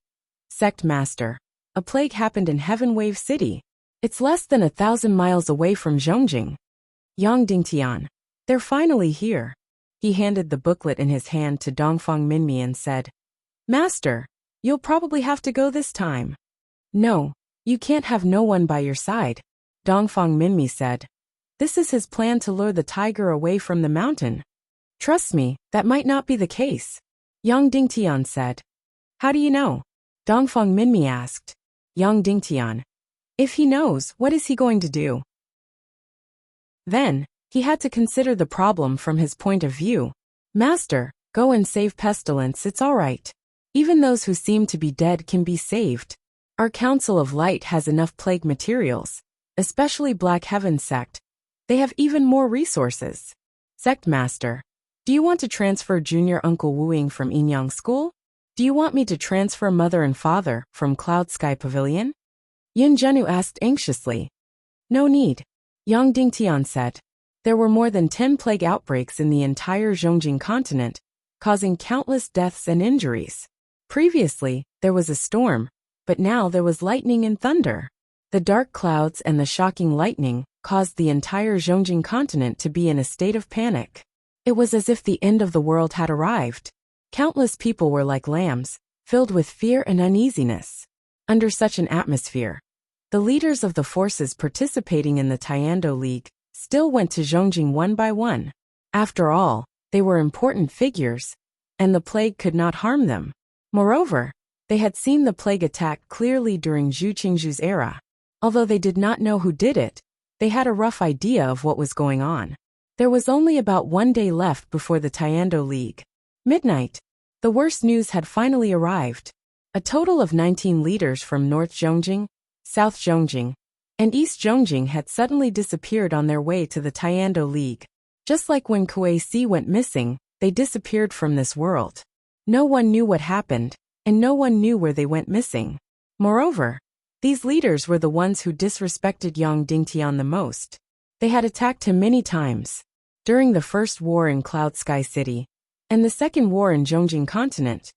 "Sect Master, a plague happened in Heaven Wave City. It's less than 1,000 miles away from Zhongjing." Yang Dingtian, "They're finally here." He handed the booklet in his hand to Dongfang Minmi and said, "Master, you'll probably have to go this time." "No, you can't have no one by your side," Dongfang Minmi said. "This is his plan to lure the tiger away from the mountain. Trust me, that might not be the case," Yang Dingtian said. "How do you know?" Dongfang Minmi asked. Yang Dingtian, If he knows, what is he going to do? Then, he had to consider the problem from his point of view. Master, go and save Pestilence, it's all right. Even those who seem to be dead can be saved. Our Council of Light has enough plague materials, especially Black Heaven Sect. They have even more resources. Sect Master, do you want to transfer Junior Uncle Wuing from Inyang School? Do you want me to transfer Mother and Father from Cloud Sky Pavilion? Yin Zhenu asked anxiously. No need. Yang Dingtian said. There were more than 10 plague outbreaks in the entire Zhongjing continent, causing countless deaths and injuries. Previously, there was a storm, but now there was lightning and thunder. The dark clouds and the shocking lightning caused the entire Zhongjing continent to be in a state of panic. It was as if the end of the world had arrived. Countless people were like lambs, filled with fear and uneasiness. Under such an atmosphere, the leaders of the forces participating in the Tiando League still went to Zhongjing one by one. After all, they were important figures, and the plague could not harm them. Moreover, they had seen the plague attack clearly during Zhu Qingzhu's era. Although they did not know who did it, they had a rough idea of what was going on. There was only about 1 day left before the Tiando League. Midnight. The worst news had finally arrived. A total of 19 leaders from North Zhongjing, South Zhongjing, and East Zhongjing had suddenly disappeared on their way to the Tiando League. Just like when Kuei Si went missing, they disappeared from this world. No one knew what happened, and no one knew where they went missing. Moreover, these leaders were the ones who disrespected Yang Dingtian the most. They had attacked him many times. During the first war in Cloud Sky City, and the second war in Zhongjing continent,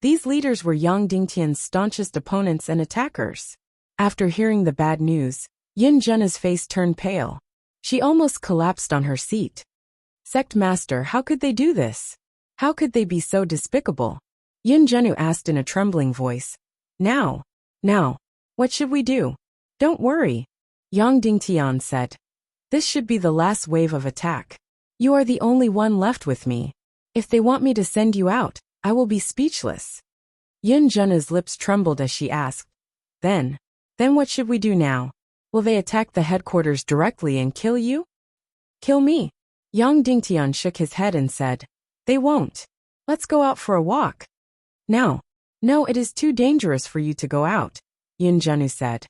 these leaders were Yang Dingtian's staunchest opponents and attackers. After hearing the bad news, Yin Zhen's face turned pale. She almost collapsed on her seat. Sect Master, how could they do this? How could they be so despicable? Yin Zhenu asked in a trembling voice. Now, what should we do? Don't worry, Yang Dingtian said. This should be the last wave of attack. You are the only one left with me. If they want me to send you out, I will be speechless. Yin Zhen's lips trembled as she asked. Then what should we do now? Will they attack the headquarters directly and kill you? Kill me? Yang Dingtian shook his head and said. They won't. Let's go out for a walk. No, it is too dangerous for you to go out, Yin Zhenu said.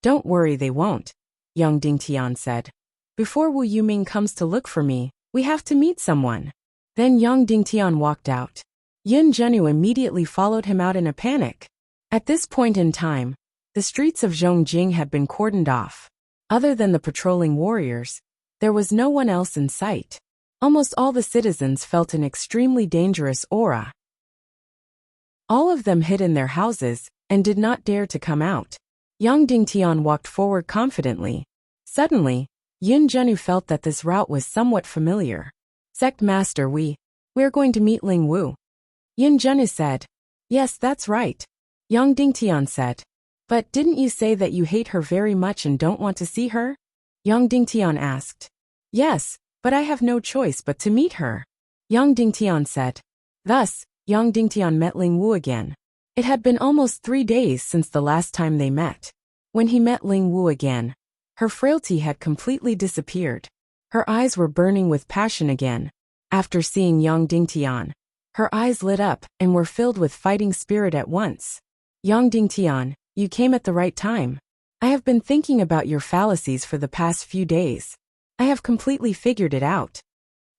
Don't worry, they won't, Yang Dingtian said. Before Wu Yuming comes to look for me, we have to meet someone. Then Yang Dingtian walked out. Yin Zhenu immediately followed him out in a panic. At this point in time, the streets of Zhongjing had been cordoned off. Other than the patrolling warriors, there was no one else in sight. Almost all the citizens felt an extremely dangerous aura. All of them hid in their houses and did not dare to come out. Yang Dingtian walked forward confidently. Suddenly, Yin Zhenu felt that this route was somewhat familiar. Sect Master, we're going to meet Ling Wu. Yin Zhenu said. Yes, that's right. Yang Dingtian said. But didn't you say that you hate her very much and don't want to see her? Yang Dingtian asked. Yes, but I have no choice but to meet her, Yang Dingtian said. Thus, Yang Dingtian met Ling Wu again. It had been almost 3 days since the last time they met. When he met Ling Wu again, her frailty had completely disappeared. Her eyes were burning with passion again. After seeing Yang Dingtian, her eyes lit up and were filled with fighting spirit at once. Yang Dingtian, you came at the right time. I have been thinking about your fallacies for the past few days. I have completely figured it out,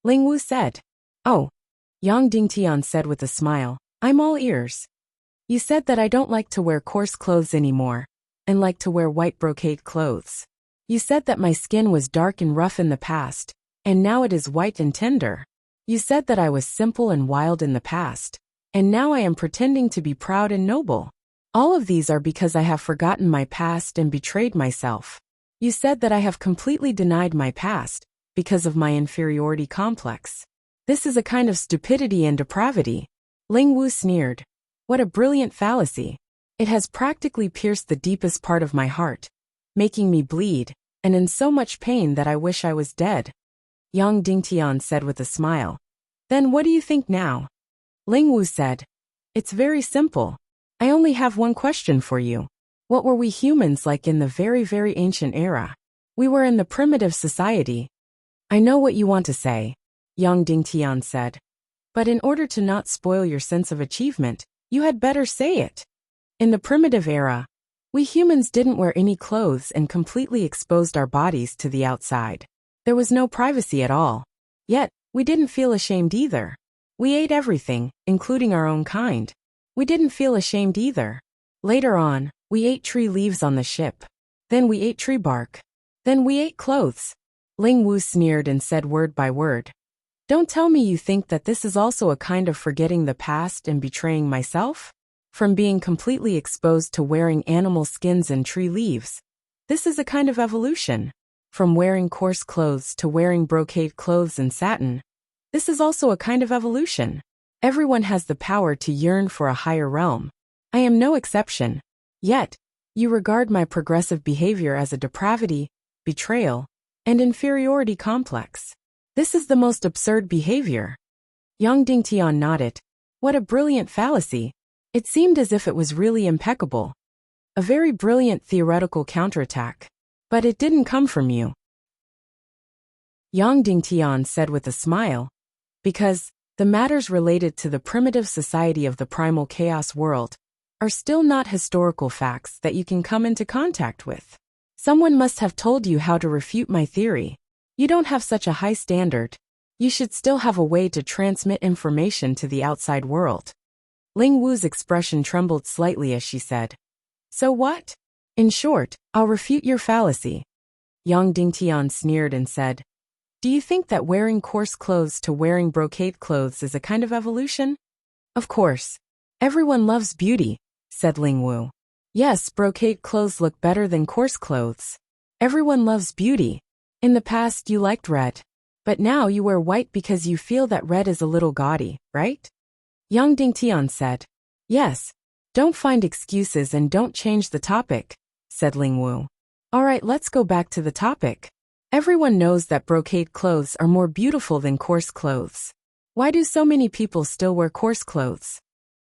Ling Wu said. Oh, Yang Dingtian said with a smile, I'm all ears. You said that I don't like to wear coarse clothes anymore, and like to wear white brocade clothes. You said that my skin was dark and rough in the past, and now it is white and tender. You said that I was simple and wild in the past, and now I am pretending to be proud and noble. All of these are because I have forgotten my past and betrayed myself. You said that I have completely denied my past, because of my inferiority complex. This is a kind of stupidity and depravity. Ling Wu sneered. What a brilliant fallacy. It has practically pierced the deepest part of my heart, making me bleed, and in so much pain that I wish I was dead. Yang Dingtian said with a smile. Then what do you think now? Ling Wu said. It's very simple. I only have one question for you. What were we humans like in the very, very ancient era? We were in the primitive society. I know what you want to say, Yang Dingtian said. But in order to not spoil your sense of achievement, you had better say it. In the primitive era, we humans didn't wear any clothes and completely exposed our bodies to the outside. There was no privacy at all. Yet, we didn't feel ashamed either. We ate everything, including our own kind. We didn't feel ashamed either. Later on, we ate tree leaves on the ship. Then we ate tree bark. Then we ate clothes. Ling Wu sneered and said word by word. Don't tell me you think that this is also a kind of forgetting the past and betraying myself? From being completely exposed to wearing animal skins and tree leaves. This is a kind of evolution. From wearing coarse clothes to wearing brocade clothes and satin. This is also a kind of evolution. Everyone has the power to yearn for a higher realm. I am no exception. Yet, you regard my progressive behavior as a depravity, betrayal, and inferiority complex. This is the most absurd behavior. Yang Dingtian nodded. What a brilliant fallacy. It seemed as if it was really impeccable. A very brilliant theoretical counterattack. But it didn't come from you. Yang Dingtian said with a smile. Because the matters related to the primitive society of the primal chaos world are still not historical facts that you can come into contact with. Someone must have told you how to refute my theory. You don't have such a high standard. You should still have a way to transmit information to the outside world. Ling Wu's expression trembled slightly as she said, So what? In short, I'll refute your fallacy. Yang Dingtian sneered and said, Do you think that wearing coarse clothes to wearing brocade clothes is a kind of evolution? Of course. Everyone loves beauty, said Ling Wu. Yes, brocade clothes look better than coarse clothes. Everyone loves beauty. In the past you liked red. But now you wear white because you feel that red is a little gaudy, right? Yang Dingtian said. Yes. Don't find excuses and don't change the topic, said Ling Wu. Alright, let's go back to the topic. Everyone knows that brocade clothes are more beautiful than coarse clothes. Why do so many people still wear coarse clothes?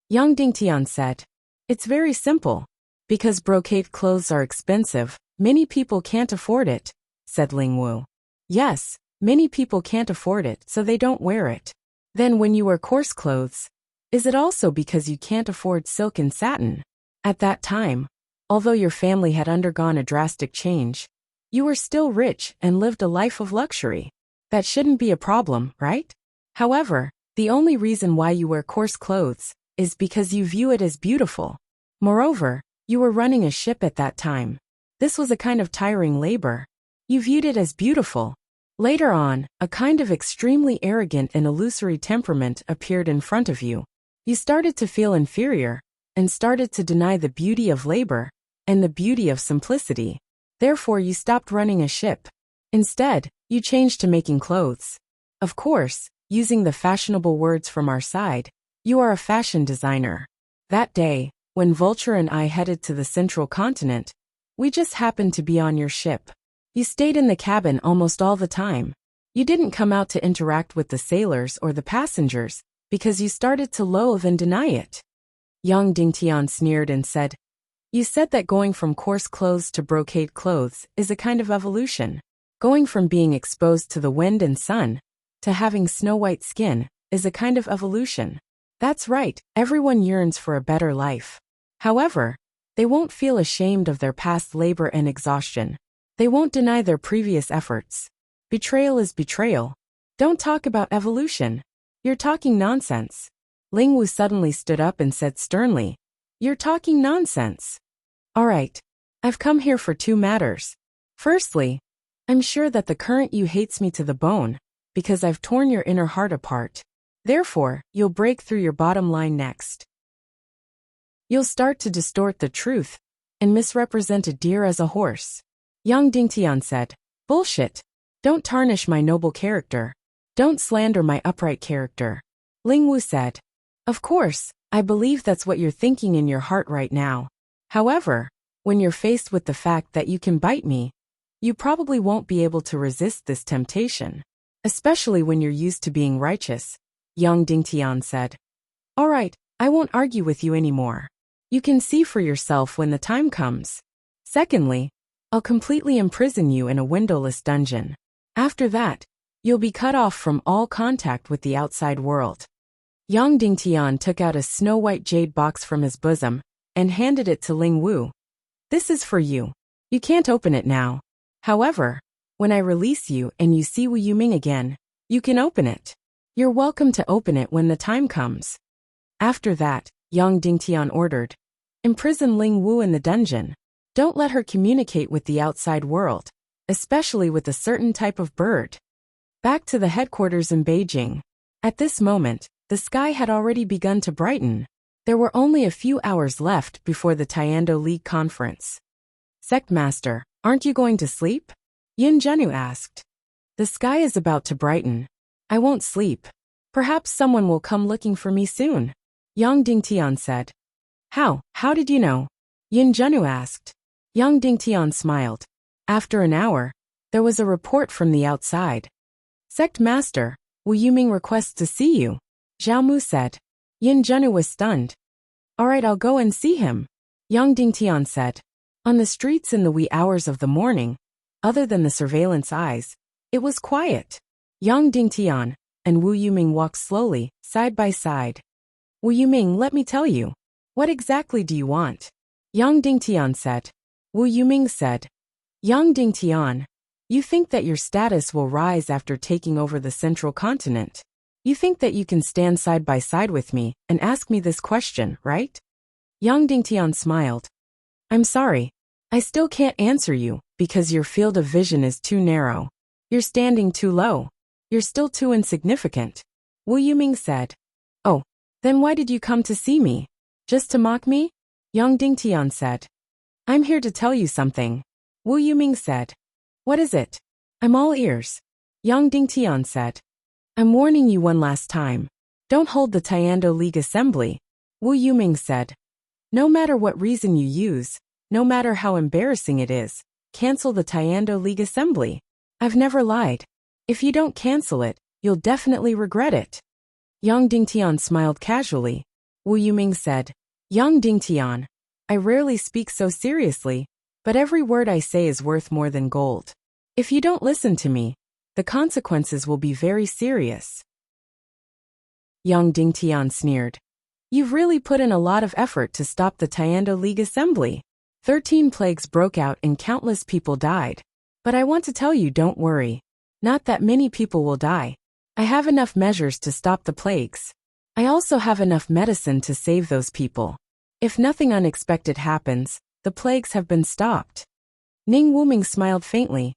Yang Dingtian said. It's very simple. Because brocade clothes are expensive, many people can't afford it, said Ling Wu. Yes, many people can't afford it, so they don't wear it. Then when you wear coarse clothes, is it also because you can't afford silk and satin? At that time, although your family had undergone a drastic change, you were still rich and lived a life of luxury. That shouldn't be a problem, right? However, the only reason why you wear coarse clothes is because you view it as beautiful. Moreover, you were running a ship at that time. This was a kind of tiring labor. You viewed it as beautiful. Later on, a kind of extremely arrogant and illusory temperament appeared in front of you. You started to feel inferior, and started to deny the beauty of labor, and the beauty of simplicity. Therefore you stopped running a ship. Instead, you changed to making clothes. Of course, using the fashionable words from our side, you are a fashion designer. That day, when Vulture and I headed to the central continent, we just happened to be on your ship. You stayed in the cabin almost all the time. You didn't come out to interact with the sailors or the passengers, because you started to loathe and deny it. Yang Dingtian sneered and said, You said that going from coarse clothes to brocade clothes is a kind of evolution. Going from being exposed to the wind and sun to having snow-white skin is a kind of evolution. That's right, everyone yearns for a better life. However, they won't feel ashamed of their past labor and exhaustion. They won't deny their previous efforts. Betrayal is betrayal. Don't talk about evolution. You're talking nonsense. Ling Wu suddenly stood up and said sternly, You're talking nonsense. All right. I've come here for two matters. Firstly, I'm sure that the current you hates me to the bone, because I've torn your inner heart apart. Therefore, you'll break through your bottom line next. You'll start to distort the truth and misrepresent a deer as a horse. Yang Dingtian said, Bullshit. Don't tarnish my noble character. Don't slander my upright character. Ling Wu said, Of course, I believe that's what you're thinking in your heart right now. However, when you're faced with the fact that you can bite me, you probably won't be able to resist this temptation. Especially when you're used to being righteous, Yang Dingtian said. All right, I won't argue with you anymore. You can see for yourself when the time comes. Secondly, I'll completely imprison you in a windowless dungeon. After that, you'll be cut off from all contact with the outside world. Yang Dingtian took out a snow-white jade box from his bosom and handed it to Ling Wu. This is for you. You can't open it now. However, when I release you and you see Wu Yuming again, you can open it. You're welcome to open it when the time comes. After that, Yang Dingtian ordered, imprison Ling Wu in the dungeon. Don't let her communicate with the outside world, especially with a certain type of bird. Back to the headquarters in Beijing. At this moment, the sky had already begun to brighten. There were only a few hours left before the Taiando League conference. Sect Master, aren't you going to sleep? Yin Zhenu asked. The sky is about to brighten. I won't sleep. Perhaps someone will come looking for me soon. Yang Dingtian said. How did you know? Yin Zhenu asked. Yang Dingtian smiled. After an hour, there was a report from the outside. Sect Master, Wu Yuming requests to see you, Zhao Mu said. Yin Zhenu was stunned. All right, I'll go and see him, Yang Dingtian said. On the streets in the wee hours of the morning, other than the surveillance eyes, it was quiet. Yang Dingtian and Wu Yuming walked slowly, side by side. Wu Yuming, let me tell you. What exactly do you want? Yang Dingtian said. Wu Yuming said. Yang Dingtian, you think that your status will rise after taking over the central continent. You think that you can stand side by side with me and ask me this question, right? Yang Dingtian smiled. I'm sorry. I still can't answer you because your field of vision is too narrow. You're standing too low. You're still too insignificant. Wu Yuming said. Oh, then why did you come to see me? Just to mock me? Yang Dingtian said. I'm here to tell you something. Wu Yuming said. What is it? I'm all ears. Yang Dingtian said. I'm warning you one last time. Don't hold the Taiando League Assembly. Wu Yuming said. No matter what reason you use, no matter how embarrassing it is, cancel the Taiando League Assembly. I've never lied. If you don't cancel it, you'll definitely regret it. Yang Dingtian smiled casually. Wu Yuming said, Yang Dingtian, I rarely speak so seriously, but every word I say is worth more than gold. If you don't listen to me, the consequences will be very serious. Yang Dingtian sneered. You've really put in a lot of effort to stop the Taiando League Assembly. 13 plagues broke out and countless people died. But I want to tell you, don't worry. Not that many people will die. I have enough measures to stop the plagues. I also have enough medicine to save those people. If nothing unexpected happens, the plagues have been stopped. Ning Wuming smiled faintly.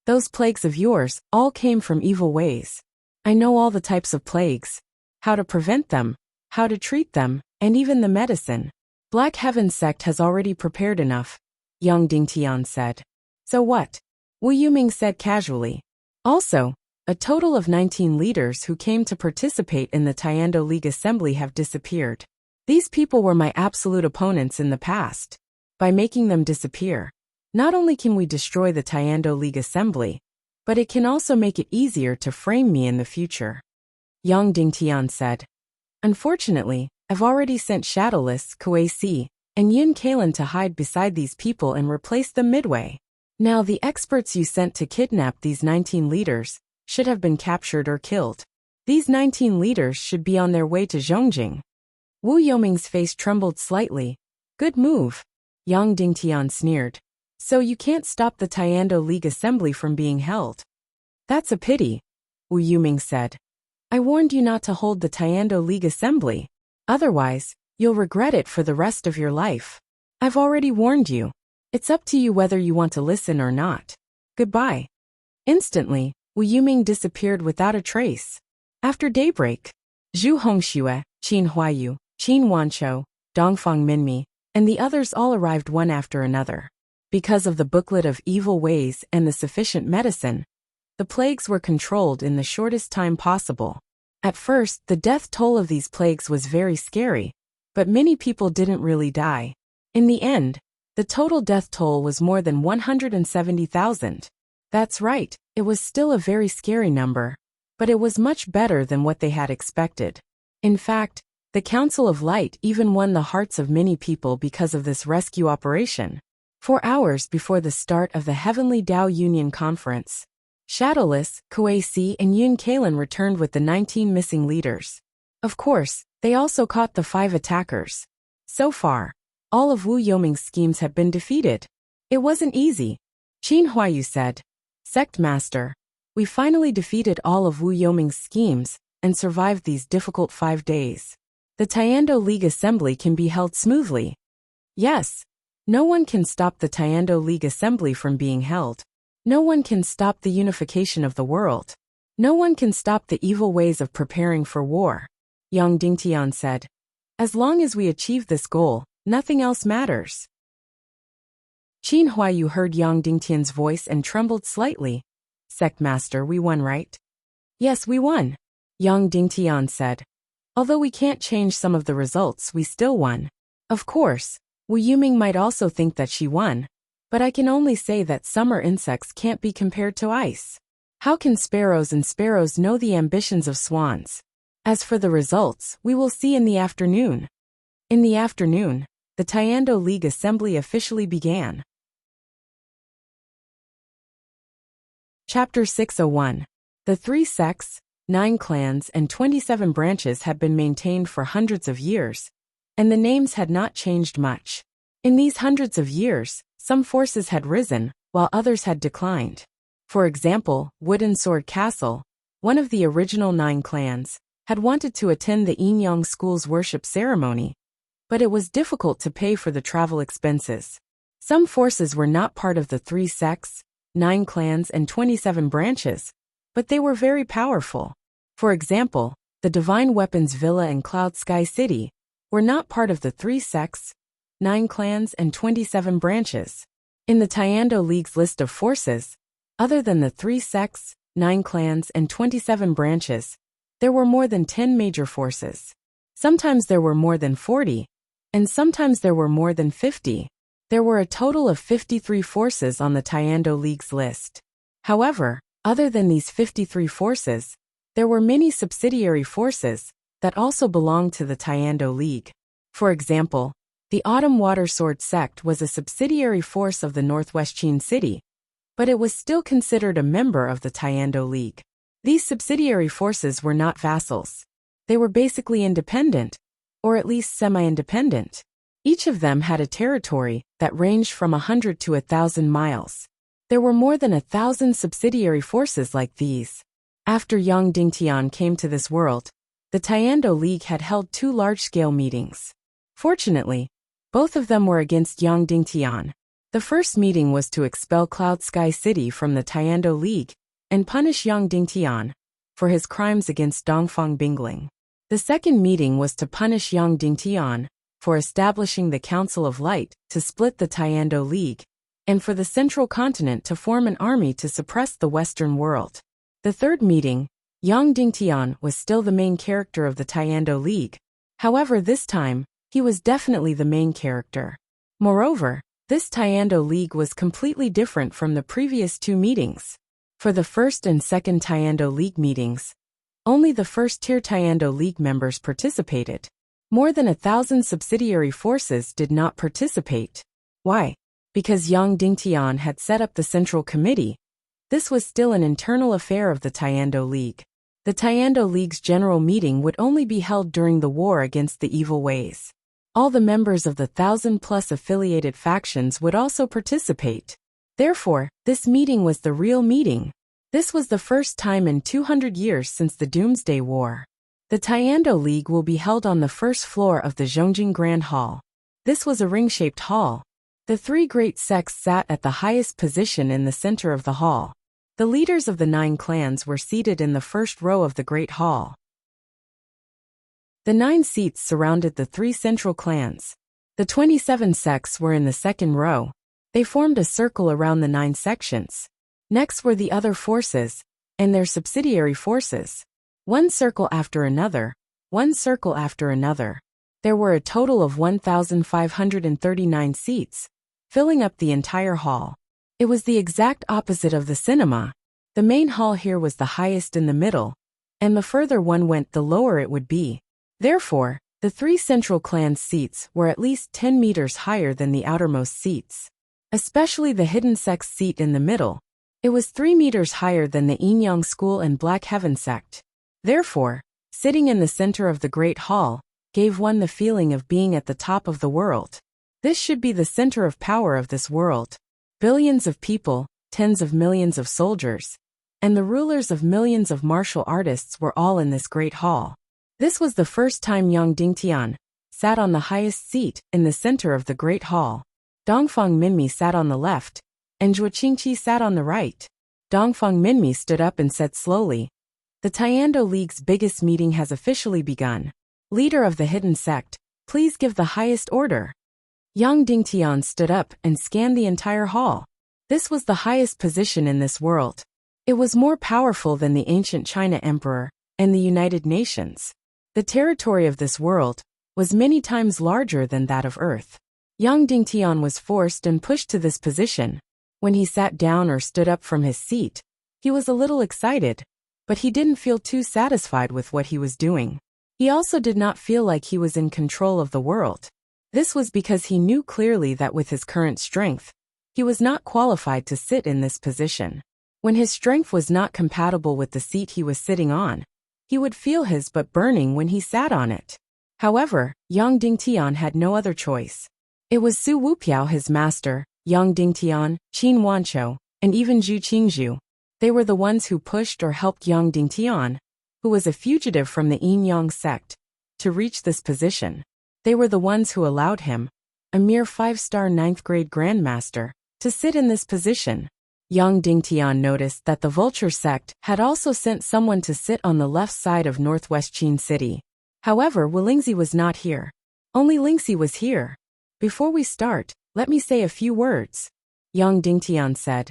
Those plagues of yours all came from evil ways. I know all the types of plagues, how to prevent them, how to treat them, and even the medicine. Black Heaven sect has already prepared enough, Yang Dingtian said. So what? Wu Yuming said casually. Also, a total of 19 leaders who came to participate in the Taiando League Assembly have disappeared. These people were my absolute opponents in the past. By making them disappear, not only can we destroy the Taiando League Assembly, but it can also make it easier to frame me in the future. Yang Dingtian said. Unfortunately, I've already sent Shadowless, Kuei Si, and Yin Kalen to hide beside these people and replace them midway. Now the experts you sent to kidnap these 19 leaders should have been captured or killed. These 19 leaders should be on their way to Zhongjing. Wu Yuming's face trembled slightly. Good move. Yang Dingtian sneered. So you can't stop the Taiando League Assembly from being held. That's a pity, Wu Yuming said. I warned you not to hold the Taiando League Assembly. Otherwise, you'll regret it for the rest of your life. I've already warned you. It's up to you whether you want to listen or not. Goodbye. Instantly, Wu Yuming disappeared without a trace. After daybreak, Zhu Hongxue, Qin Huayu, Qin Wanchou, Dongfang Minmi, and the others all arrived one after another. Because of the booklet of evil ways and the sufficient medicine, the plagues were controlled in the shortest time possible. At first, the death toll of these plagues was very scary, but many people didn't really die. In the end, the total death toll was more than 170,000. That's right, it was still a very scary number, but it was much better than what they had expected. In fact, The Council of Light even won the hearts of many people because of this rescue operation. 4 hours before the start of the Heavenly Dao Union Conference, Shadowless, Kuei Si and Yun Kalin returned with the 19 missing leaders. Of course, they also caught the 5 attackers. So far, all of Wu Yoming's schemes had been defeated. It wasn't easy. Qin Huayu said, "Sect Master, we finally defeated all of Wu Yoming's schemes and survived these difficult 5 days. The Taiando League Assembly can be held smoothly." Yes. No one can stop the Taiando League Assembly from being held. No one can stop the unification of the world. No one can stop the evil ways of preparing for war. Yang Dingtian said, "As long as we achieve this goal, nothing else matters." Qin Huayu heard Yang Dingtian's voice and trembled slightly. "Sect Master, we won, right?" "Yes, we won," Yang Dingtian said. "Although we can't change some of the results, we still won. Of course, Wu Yuming might also think that she won, but I can only say that summer insects can't be compared to ice. How can sparrows and sparrows know the ambitions of swans? As for the results, we will see in the afternoon." In the afternoon, the Taiando League Assembly officially began. Chapter 601. The 3 sects, 9 clans and 27 branches had been maintained for hundreds of years, and the names had not changed much. In these hundreds of years, some forces had risen, while others had declined. For example, Wooden Sword Castle, one of the original 9 clans, had wanted to attend the Yinyang School's worship ceremony, but it was difficult to pay for the travel expenses. Some forces were not part of the 3 sects, 9 clans and 27 branches, but they were very powerful. For example, the Divine Weapons Villa and Cloud Sky City were not part of the 3 sects, 9 clans and 27 branches. In the Taiando League's list of forces, other than the 3 sects, 9 clans and 27 branches, there were more than 10 major forces. Sometimes there were more than 40, and sometimes there were more than 50. There were a total of 53 forces on the Taiando League's list. However, other than these 53 forces, there were many subsidiary forces that also belonged to the Taiando League. For example, the Autumn Water Sword sect was a subsidiary force of the Northwest Qin City, but it was still considered a member of the Taiando League. These subsidiary forces were not vassals. They were basically independent, or at least semi-independent. Each of them had a territory that ranged from 100 to 1,000 miles. There were more than 1,000 subsidiary forces like these. After Yang Dingtian came to this world, the Taiando League had held 2 large-scale meetings. Fortunately, both of them were against Yang Dingtian. The first meeting was to expel Cloud Sky City from the Taiando League and punish Yang Dingtian for his crimes against Dongfang Bingling. The second meeting was to punish Yang Dingtian for establishing the Council of Light to split the Taiando League, and for the Central Continent to form an army to suppress the Western world. The third meeting, Yang Dingtian was still the main character of the Taiando League. However, this time, he was definitely the main character. Moreover, this Taiando League was completely different from the previous 2 meetings. For the first and second Taiando League meetings, only the first-tier Taiando League members participated. More than 1,000 subsidiary forces did not participate. Why? Because Yang Dingtian had set up the Central Committee. This was still an internal affair of the Taiando League. The Taiando League's general meeting would only be held during the war against the evil ways. All the members of the 1,000+ affiliated factions would also participate. Therefore, this meeting was the real meeting. This was the first time in 200 years since the Doomsday War. The Taiando League will be held on the first floor of the Zhongjing Grand Hall. This was a ring-shaped hall. The 3 great sects sat at the highest position in the center of the hall. The leaders of the 9 clans were seated in the first row of the great hall. The 9 seats surrounded the 3 central clans. The 27 sects were in the second row. They formed a circle around the 9 sections. Next were the other forces, and their subsidiary forces. One circle after another, one circle after another. There were a total of 1,539 seats, filling up the entire hall. It was the exact opposite of the cinema. The main hall here was the highest in the middle, and the further one went the lower it would be. Therefore, The three central clans' seats were at least 10 meters higher than the outermost seats. Especially the hidden sect's seat in the middle. It was 3 meters higher than the Yin-Yang School and Black Heaven sect. Therefore, sitting in the center of the Great Hall gave one the feeling of being at the top of the world. This should be the center of power of this world. Billions of people, tens of millions of soldiers, and the rulers of millions of martial artists were all in this great hall. This was the first time Yang Dingtian sat on the highest seat in the center of the great hall. Dongfang Minmi sat on the left, and Zhuo Qingqi sat on the right. Dongfang Minmi stood up and said slowly, "The Tiando League's biggest meeting has officially begun. Leader of the hidden sect, please give the highest order." Yang Dingtian stood up and scanned the entire hall. This was the highest position in this world. It was more powerful than the ancient China Emperor and the United Nations. The territory of this world was many times larger than that of Earth. Yang Dingtian was forced and pushed to this position. When he sat down or stood up from his seat, he was a little excited, but he didn't feel too satisfied with what he was doing. He also did not feel like he was in control of the world. This was because he knew clearly that with his current strength, he was not qualified to sit in this position. When his strength was not compatible with the seat he was sitting on, he would feel his butt burning when he sat on it. However, Yang Dingtian had no other choice. It was Su Wupiao, his master, Yang Dingtian, Qin Wanqiu, and even Zhu Qingzhu. They were the ones who pushed or helped Yang Dingtian, who was a fugitive from the Yin-Yang sect, to reach this position. They were the ones who allowed him, a mere 5-star 9th-grade grandmaster, to sit in this position. Yang Dingtian noticed that the Vulture sect had also sent someone to sit on the left side of northwest Qin City. However, Wulingzi was not here. Only Lingxi was here. "Before we start, let me say a few words," Yang Dingtian said.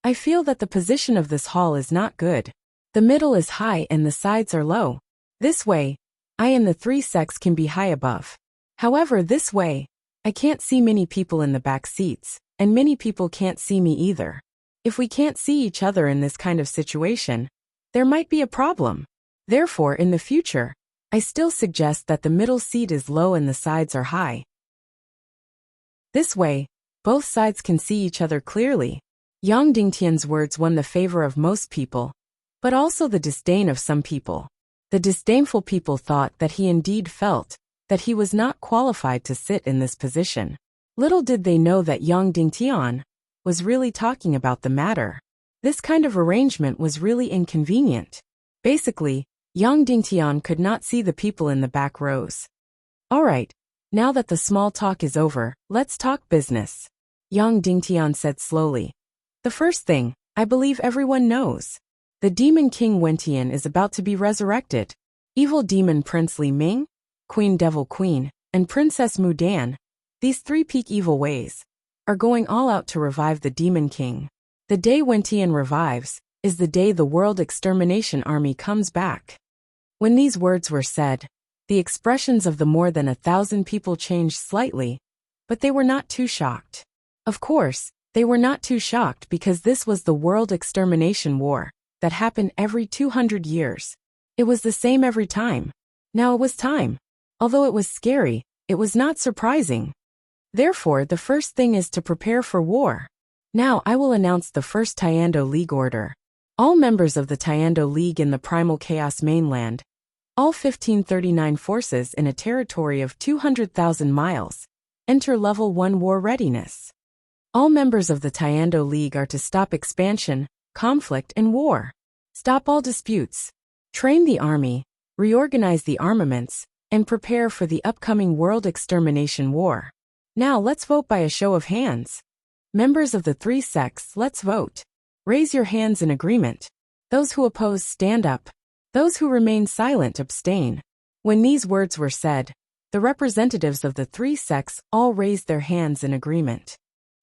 "I feel that the position of this hall is not good. The middle is high and the sides are low. This way, I and the three sects can be high above. However, this way, I can't see many people in the back seats, and many people can't see me either. If we can't see each other in this kind of situation, there might be a problem. Therefore, in the future, I still suggest that the middle seat is low and the sides are high. This way, both sides can see each other clearly." Yang Dingtian's words won the favor of most people, but also the disdain of some people. The disdainful people thought that he indeed felt that he was not qualified to sit in this position. Little did they know that Yang Dingtian was really talking about the matter. This kind of arrangement was really inconvenient. Basically, Yang Dingtian could not see the people in the back rows. "Alright, now that the small talk is over, let's talk business," Yang Dingtian said slowly. "The first thing, I believe everyone knows. The Demon King Wentian is about to be resurrected. Evil Demon Prince Li Ming, Queen Devil Queen, and Princess Mudan, these three peak evil ways, are going all out to revive the Demon King. The day Wentian revives is the day the World Extermination Army comes back." When these words were said, the expressions of the more than 1,000 people changed slightly, but they were not too shocked. Of course, they were not too shocked because this was the World Extermination War that happened every 200 years. It was the same every time. Now it was time. Although it was scary, it was not surprising. Therefore, the first thing is to prepare for war. Now I will announce the first Tiando League order. All members of the Tiando League in the Primal Chaos mainland, all 1539 forces in a territory of 200,000 miles, enter Level 1 war readiness. All members of the Tiando League are to stop expansion, conflict, and war. Stop all disputes. Train the army, reorganize the armaments, and prepare for the upcoming World Extermination War. Now let's vote by a show of hands. Members of the three sects, let's vote. Raise your hands in agreement. Those who oppose, stand up. Those who remain silent, abstain. When these words were said, the representatives of the three sects all raised their hands in agreement.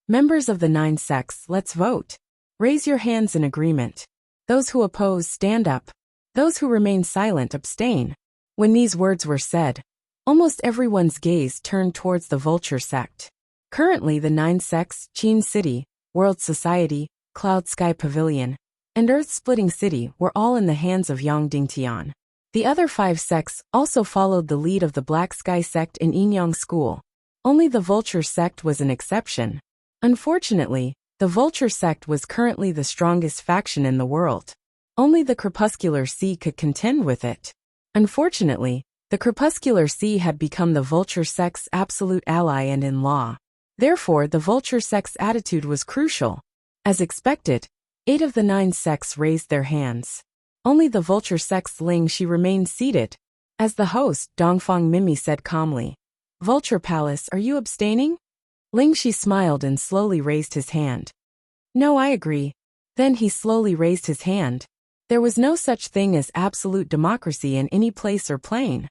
Members of the 9 sects, let's vote. Raise your hands in agreement. Those who oppose, stand up. Those who remain silent, abstain. When these words were said, almost everyone's gaze turned towards the Vulture sect. Currently the 9 sects, Qin City, World Society, Cloud Sky Pavilion, and Earth-Splitting City were all in the hands of Yang Dingtian. The other 5 sects also followed the lead of the Black Sky sect in Inyang school. Only the Vulture sect was an exception. Unfortunately, the Vulture sect was currently the strongest faction in the world. Only the Crepuscular Sea could contend with it. Unfortunately, the Crepuscular Sea had become the Vulture sect's absolute ally and in-law. Therefore, the Vulture sect's attitude was crucial. As expected, 8 of the 9 sects raised their hands. Only the Vulture sect's Ling Shi remained seated. As the host, Dongfang Mimi said calmly, "Vulture Palace, are you abstaining?" Ling Shi smiled and slowly raised his hand. "No, I agree." Then he slowly raised his hand. There was no such thing as absolute democracy in any place or plane.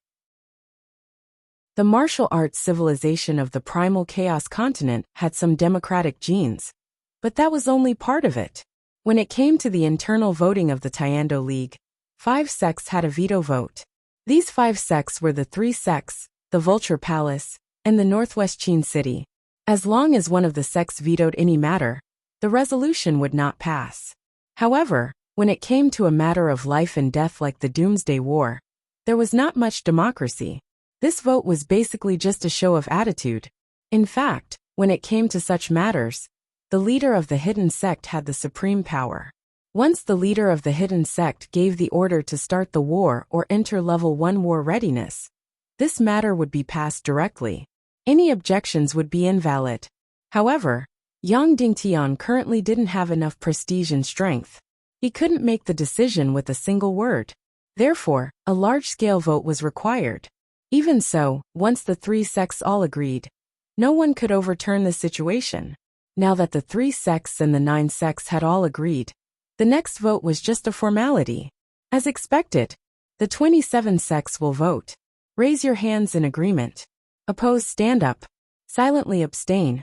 The martial arts civilization of the primal chaos continent had some democratic genes, but that was only part of it. When it came to the internal voting of the Tiando League, 5 sects had a veto vote. These 5 sects were the 3 sects, the Vulture Palace, and the Northwest Qin City. As long as one of the sects vetoed any matter, the resolution would not pass. However, when it came to a matter of life and death like the Doomsday War, there was not much democracy. This vote was basically just a show of attitude. In fact, when it came to such matters, the leader of the hidden sect had the supreme power. Once the leader of the hidden sect gave the order to start the war or enter level 1 war readiness, this matter would be passed directly. Any objections would be invalid. However, Yang Dingtian currently didn't have enough prestige and strength. He couldn't make the decision with a single word. Therefore, a large-scale vote was required. Even so, once the 3 sects all agreed, no one could overturn the situation. Now that the 3 sects and the 9 sects had all agreed, the next vote was just a formality. As expected, the 27 sects will vote. Raise your hands in agreement. Oppose, stand up. Silently abstain.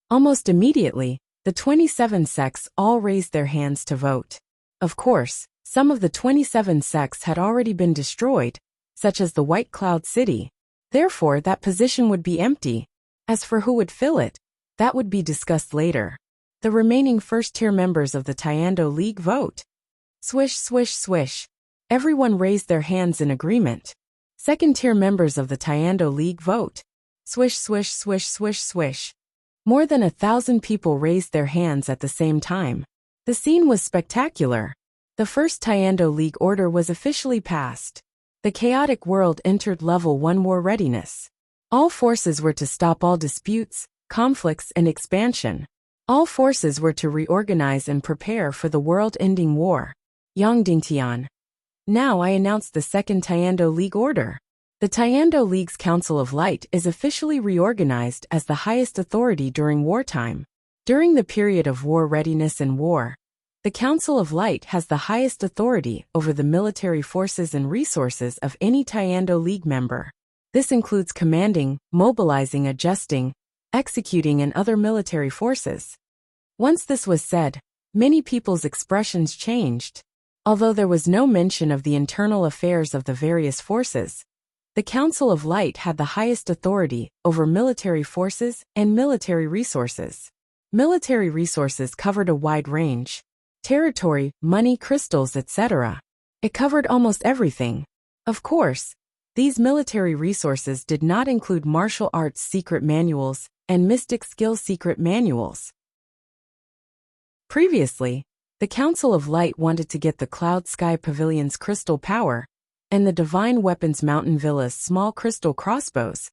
Almost immediately, the 27 sects all raised their hands to vote. Of course, some of the 27 sects had already been destroyed, such as the White Cloud City. Therefore, that position would be empty. As for who would fill it, that would be discussed later. The remaining first-tier members of the Tiando League vote. Swish, swish, swish. Everyone raised their hands in agreement. Second-tier members of the Tiando League vote. Swish, swish, swish, swish, swish. More than 1,000 people raised their hands at the same time. The scene was spectacular. The first Tiando League order was officially passed. The chaotic world entered level 1 war readiness. All forces were to stop all disputes, conflicts, and expansion. All forces were to reorganize and prepare for the world-ending war. Yang Dingtian. Now I announce the second Tiando League order. The Tiando League's Council of Light is officially reorganized as the highest authority during wartime. During the period of war readiness and war, the Council of Light has the highest authority over the military forces and resources of any Tiando League member. This includes commanding, mobilizing, adjusting, executing, and other military forces. Once this was said, many people's expressions changed. Although there was no mention of the internal affairs of the various forces, the Council of Light had the highest authority over military forces and military resources. Military resources covered a wide range: territory, money, crystals, etc. It covered almost everything. Of course, these military resources did not include martial arts secret manuals and mystic skill secret manuals. Previously, the Council of Light wanted to get the Cloud Sky Pavilion's crystal power and the Divine Weapons Mountain Villa's small crystal crossbows,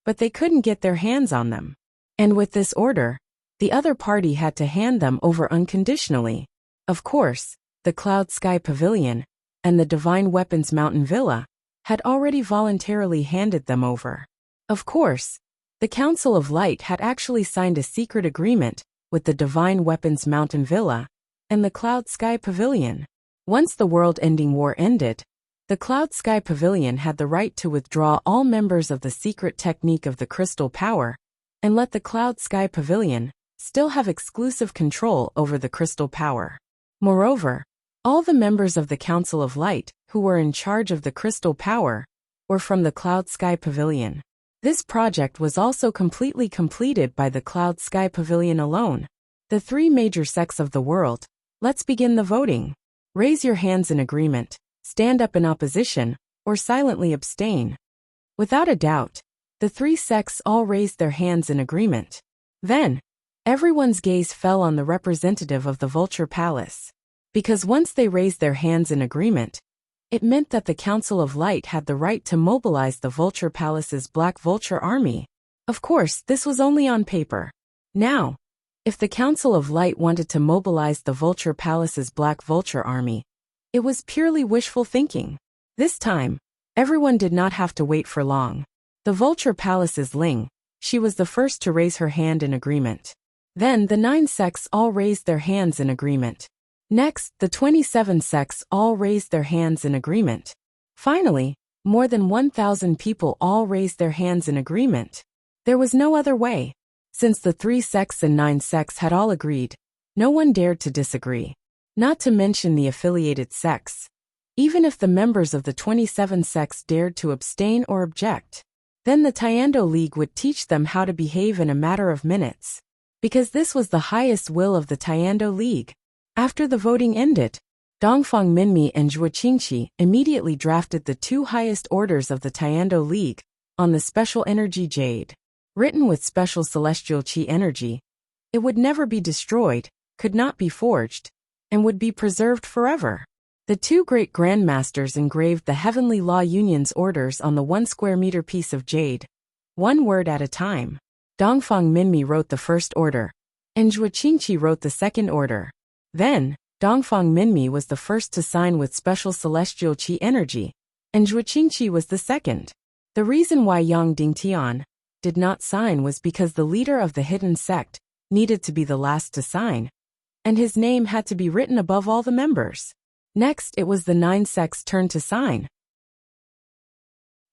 but they couldn't get their hands on them. And with this order, the other party had to hand them over unconditionally. Of course, the Cloud Sky Pavilion and the Divine Weapons Mountain Villa had already voluntarily handed them over. Of course, the Council of Light had actually signed a secret agreement with the Divine Weapons Mountain Villa and the Cloud Sky Pavilion. Once the world-ending war ended, the Cloud Sky Pavilion had the right to withdraw all members of the secret technique of the crystal power and let the Cloud Sky Pavilion still have exclusive control over the crystal power. Moreover, all the members of the Council of Light who were in charge of the crystal power were from the Cloud Sky Pavilion. This project was also completely completed by the Cloud Sky Pavilion alone. The 3 major sects of the world. Let's begin the voting. Raise your hands in agreement, stand up in opposition, or silently abstain. Without a doubt, the three sects all raised their hands in agreement. Then, everyone's gaze fell on the representative of the Vulture Palace. Because once they raised their hands in agreement, it meant that the Council of Light had the right to mobilize the Vulture Palace's Black Vulture Army. Of course, this was only on paper. Now, if the Council of Light wanted to mobilize the Vulture Palace's Black Vulture Army, it was purely wishful thinking. This time, everyone did not have to wait for long. The Vulture Palace's Ling, she was the first to raise her hand in agreement. Then the 9 sects all raised their hands in agreement. Next, the 27 sects all raised their hands in agreement. Finally, more than 1,000 people all raised their hands in agreement. There was no other way. Since the 3 sects and 9 sects had all agreed, no one dared to disagree. Not to mention the affiliated sects. Even if the members of the 27 sects dared to abstain or object, then the Tiando League would teach them how to behave in a matter of minutes. Because this was the highest will of the Tiando League. After the voting ended, Dongfang Minmi and Zhuo Qingqi immediately drafted the 2 highest orders of the Tiando League on the special energy jade. Written with special celestial qi energy, it would never be destroyed, could not be forged, and would be preserved forever. The 2 great grandmasters engraved the Heavenly Law Union's orders on the 1 square meter piece of jade, 1 word at a time. Dongfang Minmi wrote the first order, and Zhuo Qingqi wrote the second order. Then, Dongfang Minmi was the first to sign with special celestial qi energy, and Zhuo Qingqi was the second. The reason why Yang Dingtian did not sign was because the leader of the hidden sect needed to be the last to sign, and his name had to be written above all the members. Next, it was the 9 sects' turn to sign.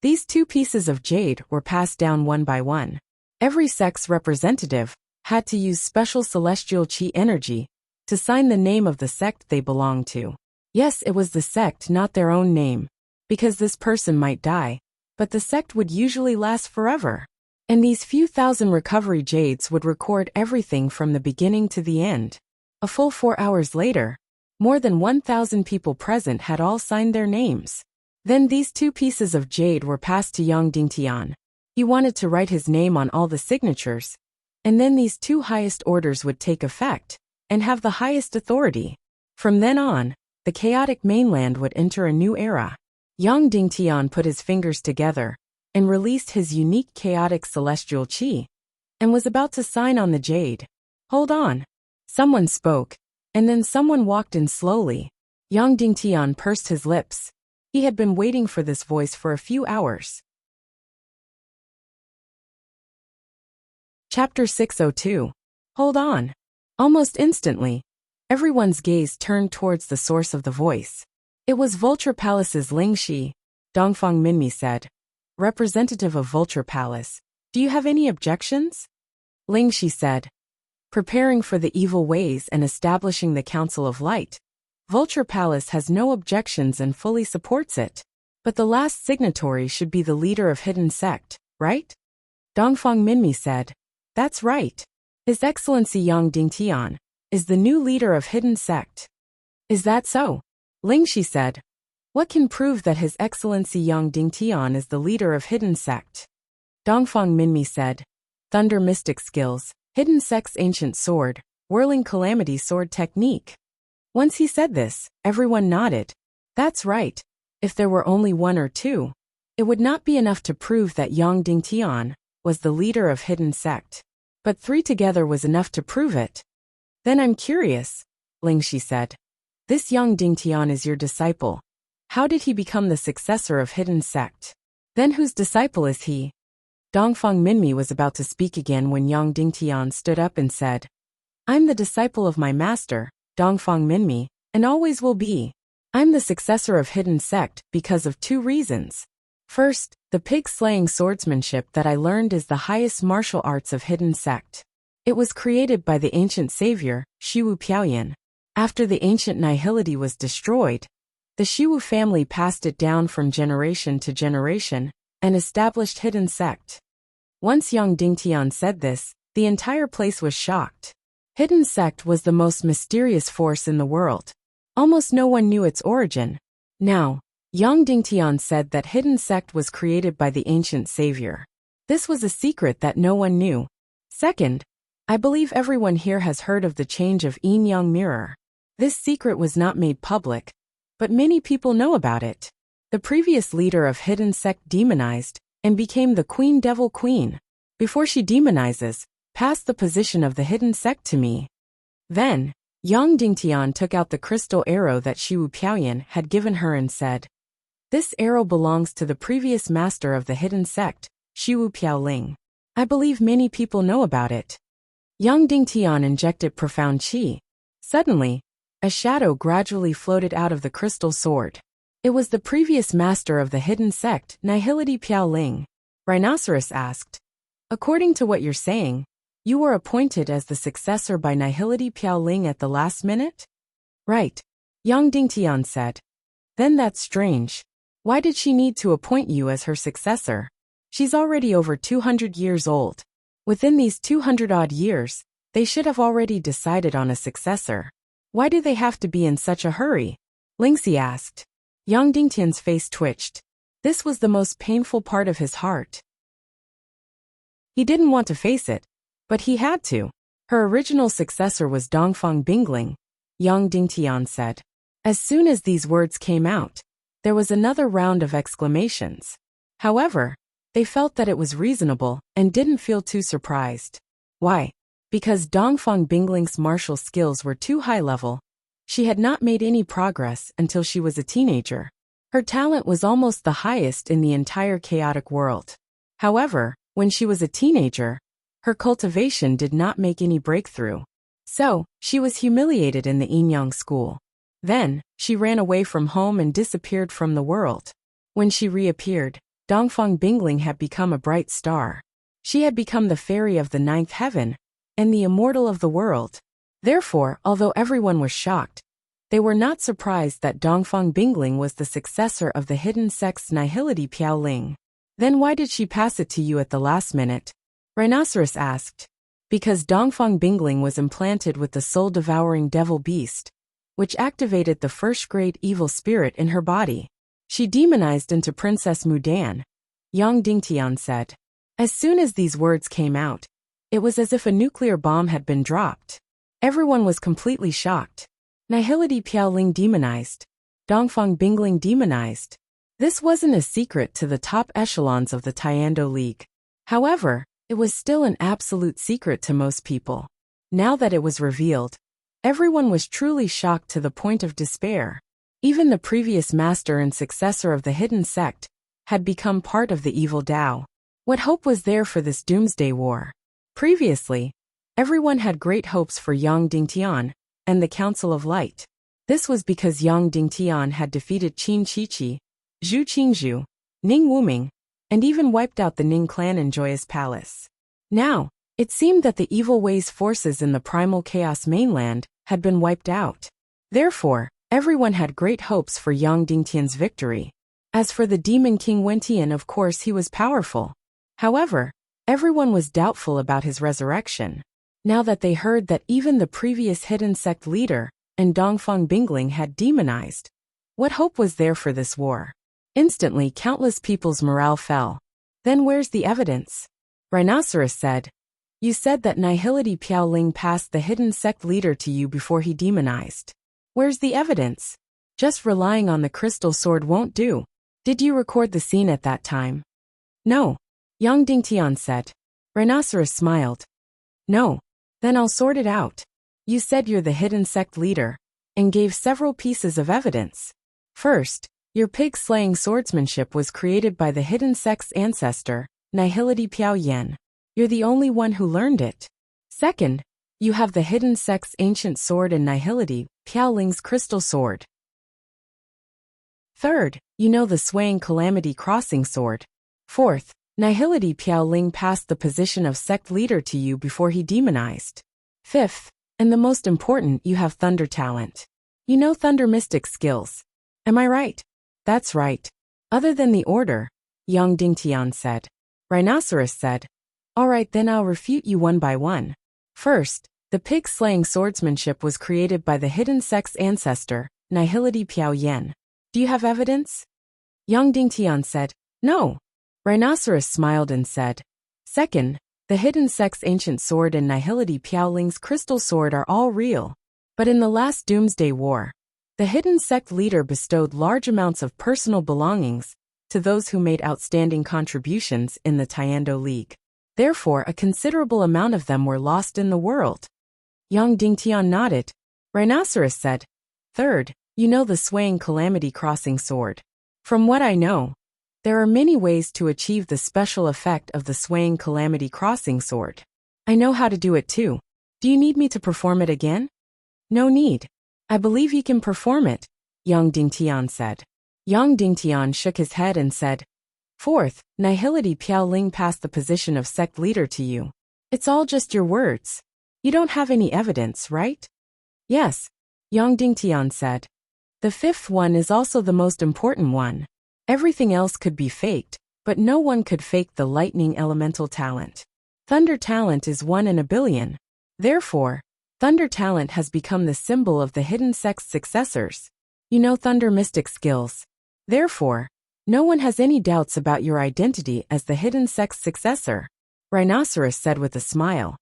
These 2 pieces of jade were passed down one by one. Every sect's representative had to use special celestial qi energy to sign the name of the sect they belonged to. Yes, it was the sect, not their own name, because this person might die, but the sect would usually last forever. And these few thousand recovery jades would record everything from the beginning to the end. A full 4 hours later, more than 1,000 people present had all signed their names. Then these 2 pieces of jade were passed to Yang Dingtian. He wanted to write his name on all the signatures, and then these 2 highest orders would take effect and have the highest authority. From then on, the chaotic mainland would enter a new era. Yang Dingtian put his fingers together and released his unique chaotic celestial qi, and was about to sign on the jade. Hold on. Someone spoke, and then someone walked in slowly. Yang Dingtian pursed his lips. He had been waiting for this voice for a few hours. Chapter 602. Hold on. Almost instantly, everyone's gaze turned towards the source of the voice. It was Vulture Palace's Ling Shi. Dongfang Minmi said, "Representative of Vulture Palace, do you have any objections?" Ling Shi said, "Preparing for the evil ways and establishing the Council of Light. Vulture Palace has no objections and fully supports it. But the last signatory should be the leader of Hidden Sect, right?" Dongfang Minmi said, "That's right. His Excellency Yang Dingtian is the new leader of Hidden Sect." "Is that so?" Ling Shi said. "What can prove that His Excellency Yang Dingtian is the leader of Hidden Sect?" Dongfang Minmi said, "Thunder Mystic Skills, Hidden Sect's Ancient Sword, Whirling Calamity Sword Technique." Once he said this, everyone nodded. That's right. If there were only 1 or 2, it would not be enough to prove that Yang Dingtian was the leader of Hidden Sect. But 3 together was enough to prove it. "Then I'm curious," Ling Shi said. "This Yang Dingtian is your disciple. How did he become the successor of Hidden Sect? Then whose disciple is he?" Dongfang Minmi was about to speak again when Yang Dingtian stood up and said, "I'm the disciple of my master, Dongfang Minmi, and always will be. I'm the successor of Hidden Sect because of 2 reasons. First, the pig-slaying swordsmanship that I learned is the highest martial arts of Hidden Sect. It was created by the ancient savior, Shiwu Piaoyan. After the ancient nihility was destroyed, the Shiwu family passed it down from generation to generation and established Hidden Sect." Once Yang Dingtian said this, the entire place was shocked. Hidden Sect was the most mysterious force in the world. Almost no one knew its origin. Now, Yang Dingtian said that hidden sect was created by the ancient savior. This was a secret that no one knew. Second, I believe everyone here has heard of the change of yin-yang mirror. This secret was not made public, but many people know about it. The previous leader of hidden sect demonized and became the Queen Devil Queen. Before she demonizes, pass the position of the hidden sect to me. Then, Yang Dingtian took out the crystal arrow that Shiwu Piaoyan had given her and said, "This arrow belongs to the previous master of the hidden sect, Shiwu Piaoling. I believe many people know about it." Yang Dingtian injected profound qi. Suddenly, a shadow gradually floated out of the crystal sword. It was the previous master of the hidden sect, Nihility Piaoling. Rhinoceros asked, "According to what you're saying, you were appointed as the successor by Nihility Piaoling at the last minute?" "Right," Yang Dingtian said. "Then that's strange. Why did she need to appoint you as her successor? She's already over 200 years old. Within these 200-odd years, they should have already decided on a successor. Why do they have to be in such a hurry?" Lingxi asked. Yang Dingtian's face twitched. This was the most painful part of his heart. He didn't want to face it, but he had to. Her original successor was Dongfang Bingling, Yang Dingtian said. As soon as these words came out, there was another round of exclamations. However, they felt that it was reasonable and didn't feel too surprised. Why? Because Dongfang Bingling's martial skills were too high level. She had not made any progress until she was a teenager. Her talent was almost the highest in the entire chaotic world. However, when she was a teenager, her cultivation did not make any breakthrough. So, she was humiliated in the Yin-Yang school. Then, she ran away from home and disappeared from the world. When she reappeared, Dongfang Bingling had become a bright star. She had become the fairy of the ninth heaven, and the immortal of the world. Therefore, although everyone was shocked, they were not surprised that Dongfang Bingling was the successor of the hidden sect's Nihility Piaoling. Then why did she pass it to you at the last minute? Rhinoceros asked. Because Dongfang Bingling was implanted with the soul-devouring devil beast, which activated the first-grade evil spirit in her body. She demonized into Princess Mudan, Yang Dingtian said. As soon as these words came out, it was as if a nuclear bomb had been dropped. Everyone was completely shocked. Nihility Piaoling demonized. Dongfang Bingling demonized. This wasn't a secret to the top echelons of the Tiando League. However, it was still an absolute secret to most people. Now that it was revealed, everyone was truly shocked to the point of despair. Even the previous master and successor of the hidden sect had become part of the evil Tao. What hope was there for this doomsday war? Previously, everyone had great hopes for Yang Dingtian and the Council of Light. This was because Yang Dingtian had defeated Qin Qiqi, Zhu Qingzhu, Ning Wuming, and even wiped out the Ning clan in Joyous Palace. Now, it seemed that the evil ways forces in the primal chaos mainland had been wiped out. Therefore, everyone had great hopes for Yang Dingtian's victory. As for the demon king Wentian, of course he was powerful. However, everyone was doubtful about his resurrection. Now that they heard that even the previous hidden sect leader and Dongfang Bingling had demonized, what hope was there for this war? Instantly, countless people's morale fell. Then where's the evidence? Rhinoceros said. You said that Nihility Piaoling passed the hidden sect leader to you before he demonized. Where's the evidence? Just relying on the crystal sword won't do. Did you record the scene at that time? No. Yang Dingtian said. Rhinoceros smiled. No. Then I'll sort it out. You said you're the hidden sect leader, and gave several pieces of evidence. First, your pig-slaying swordsmanship was created by the hidden sect's ancestor, Nihility Piaoyan. You're the only one who learned it. Second, you have the hidden sect's ancient sword and Nihility Piaoling's crystal sword. Third, you know the swaying Calamity Crossing sword. Fourth, Nihility Piaoling passed the position of sect leader to you before he demonized. Fifth, and the most important, you have thunder talent. You know thunder mystic skills. Am I right? That's right. Other than the order, Yang Dingtian said. Rhinoceros said. All right, then I'll refute you one by one. First, the pig-slaying swordsmanship was created by the hidden sect's ancestor, Nihility Piaoyan. Do you have evidence? Yang Dingtian said. No. Rhinoceros smiled and said. Second, the hidden sex ancient sword and Nihility Piaoling's crystal sword are all real. But in the last Doomsday War, the hidden sect leader bestowed large amounts of personal belongings to those who made outstanding contributions in the Tiando League. Therefore, a considerable amount of them were lost in the world. Yang Dingtian nodded. Rhinoceros said. Third, you know the swaying Calamity Crossing sword. From what I know, there are many ways to achieve the special effect of the swaying Calamity Crossing sword. I know how to do it too. Do you need me to perform it again? No need. I believe you can perform it, Yang Dingtian said. Yang Dingtian shook his head and said. Fourth, Nihility Piaoling passed the position of sect leader to you. It's all just your words. You don't have any evidence, right? Yes, Yang Dingtian said. The fifth one is also the most important one. Everything else could be faked, but no one could fake the lightning elemental talent. Thunder talent is 1 in a billion. Therefore, Thunder talent has become the symbol of the hidden sect's successors. You know Thunder mystic skills. Therefore, no one has any doubts about your identity as the hidden sect's successor, Rhinoceros said with a smile.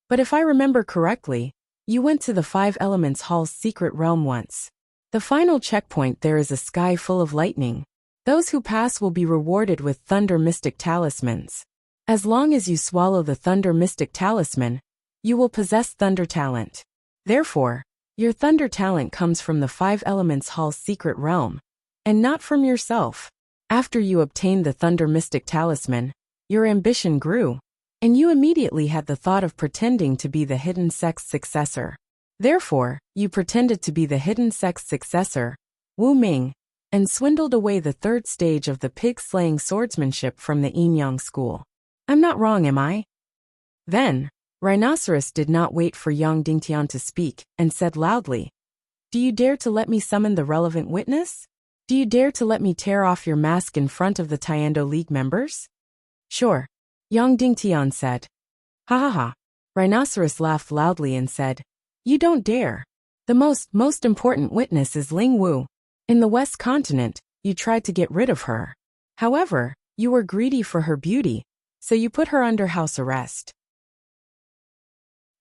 But if I remember correctly, you went to the Five Elements Hall's secret realm once. The final checkpoint there is a sky full of lightning. Those who pass will be rewarded with Thunder Mystic Talismans. As long as you swallow the Thunder Mystic Talisman, you will possess Thunder talent. Therefore, your Thunder talent comes from the Five Elements Hall's secret realm, and not from yourself. After you obtained the Thunder Mystic Talisman, your ambition grew, and you immediately had the thought of pretending to be the hidden sect's successor. Therefore, you pretended to be the hidden sect's successor, Wu Ming, and swindled away the third stage of the pig-slaying swordsmanship from the Yin-Yang school. I'm not wrong, am I? Then, Rhinoceros did not wait for Yang Dingtian to speak, and said loudly, Do you dare to let me summon the relevant witness? Do you dare to let me tear off your mask in front of the Tiando League members? Sure, Yang Dingtian said. Ha ha ha. Rhinoceros laughed loudly and said, You don't dare. The most important witness is Ling Wu. In the West Continent, you tried to get rid of her. However, you were greedy for her beauty, so you put her under house arrest.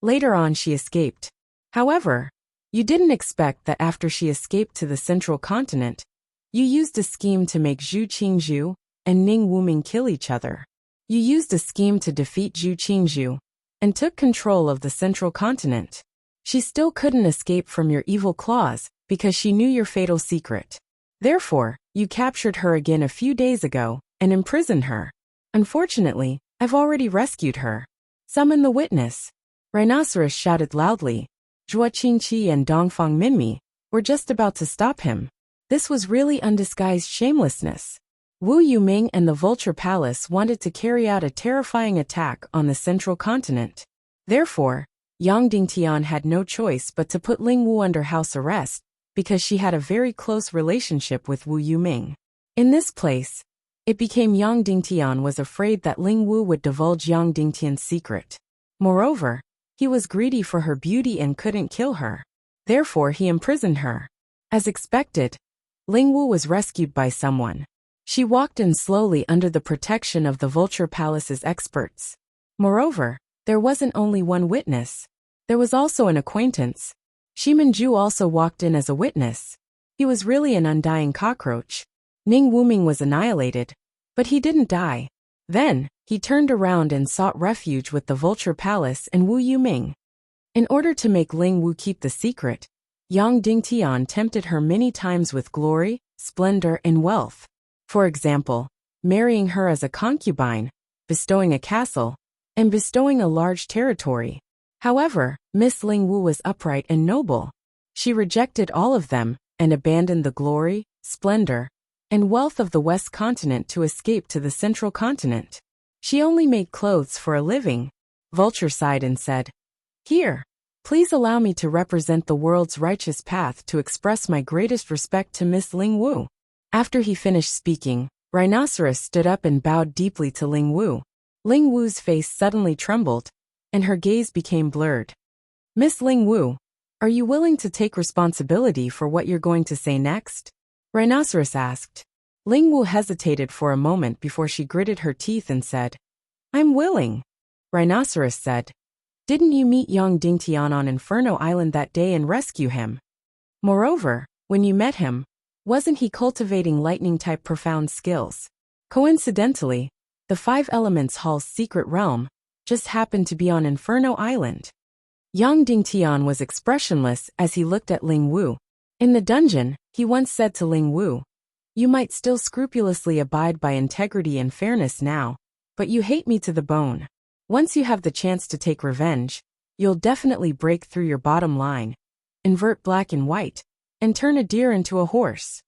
Later on she escaped. However, you didn't expect that after she escaped to the Central Continent, you used a scheme to make Zhu Qingzhu and Ning Wuming kill each other. You used a scheme to defeat Zhu Qingzhu and took control of the Central Continent. She still couldn't escape from your evil claws because she knew your fatal secret. Therefore, you captured her again a few days ago and imprisoned her. Unfortunately, I've already rescued her. Summon the witness. Rhinoceros shouted loudly. Zhuo Qingqi and Dongfang Minmi were just about to stop him. This was really undisguised shamelessness. Wu Yuming and the Vulture Palace wanted to carry out a terrifying attack on the Central Continent. Therefore, Yang Dingtian had no choice but to put Ling Wu under house arrest, because she had a very close relationship with Wu Yuming. In this place, it became Yang Dingtian was afraid that Ling Wu would divulge Yang Dingtian's secret. Moreover, he was greedy for her beauty and couldn't kill her. Therefore he imprisoned her. As expected, Ling Wu was rescued by someone. She walked in slowly under the protection of the Vulture Palace's experts. Moreover, there wasn't only one witness. There was also an acquaintance. Shimin Ju also walked in as a witness. He was really an undying cockroach. Ning Wuming was annihilated, but he didn't die. Then, he turned around and sought refuge with the Vulture Palace and Wu Yuming. In order to make Ling Wu keep the secret, Yang Dingtian tempted her many times with glory, splendor, and wealth. For example, marrying her as a concubine, bestowing a castle, and bestowing a large territory. However, Miss Ling Wu was upright and noble. She rejected all of them and abandoned the glory, splendor, and wealth of the West Continent to escape to the Central Continent. She only made clothes for a living. Vulture sighed and said, Here, please allow me to represent the world's righteous path to express my greatest respect to Miss Ling Wu. After he finished speaking, Rhinoceros stood up and bowed deeply to Ling Wu. Ling Wu's face suddenly trembled, and her gaze became blurred. Miss Ling Wu, are you willing to take responsibility for what you're going to say next? Rhinoceros asked. Ling Wu hesitated for a moment before she gritted her teeth and said, I'm willing. Rhinoceros said, didn't you meet young Dingtian on Inferno Island that day and rescue him? Moreover, when you met him, wasn't he cultivating lightning-type profound skills? Coincidentally, the Five Elements Hall's secret realm just happened to be on Inferno Island. Yang Dingtian was expressionless as he looked at Ling Wu. In the dungeon, he once said to Ling Wu, you might still scrupulously abide by integrity and fairness now, but you hate me to the bone. Once you have the chance to take revenge, you'll definitely break through your bottom line, invert black and white, and turn a deer into a horse.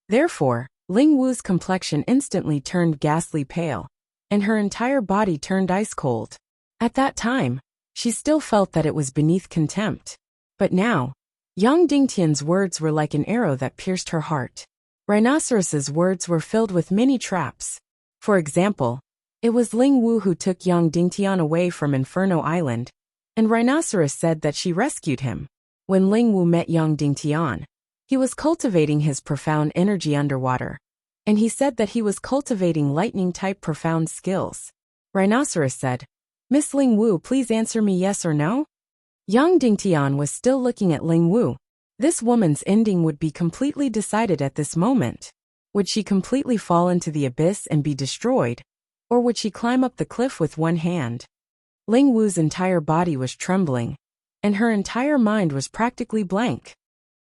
Therefore, Ling Wu's complexion instantly turned ghastly pale, and her entire body turned ice cold. At that time, she still felt that it was beneath contempt. But now, Yang Dingtian's words were like an arrow that pierced her heart. Rhinoceros's words were filled with many traps. For example, it was Ling Wu who took Yang Dingtian away from Inferno Island, and Rhinoceros said that she rescued him. When Ling Wu met Yang Dingtian, he was cultivating his profound energy underwater, and he said that he was cultivating lightning-type profound skills. Rhinoceros said, Miss Ling Wu, please answer me yes or no? Yang Dingtian was still looking at Ling Wu. This woman's ending would be completely decided at this moment. Would she completely fall into the abyss and be destroyed, or would she climb up the cliff with one hand? Ling Wu's entire body was trembling, and her entire mind was practically blank.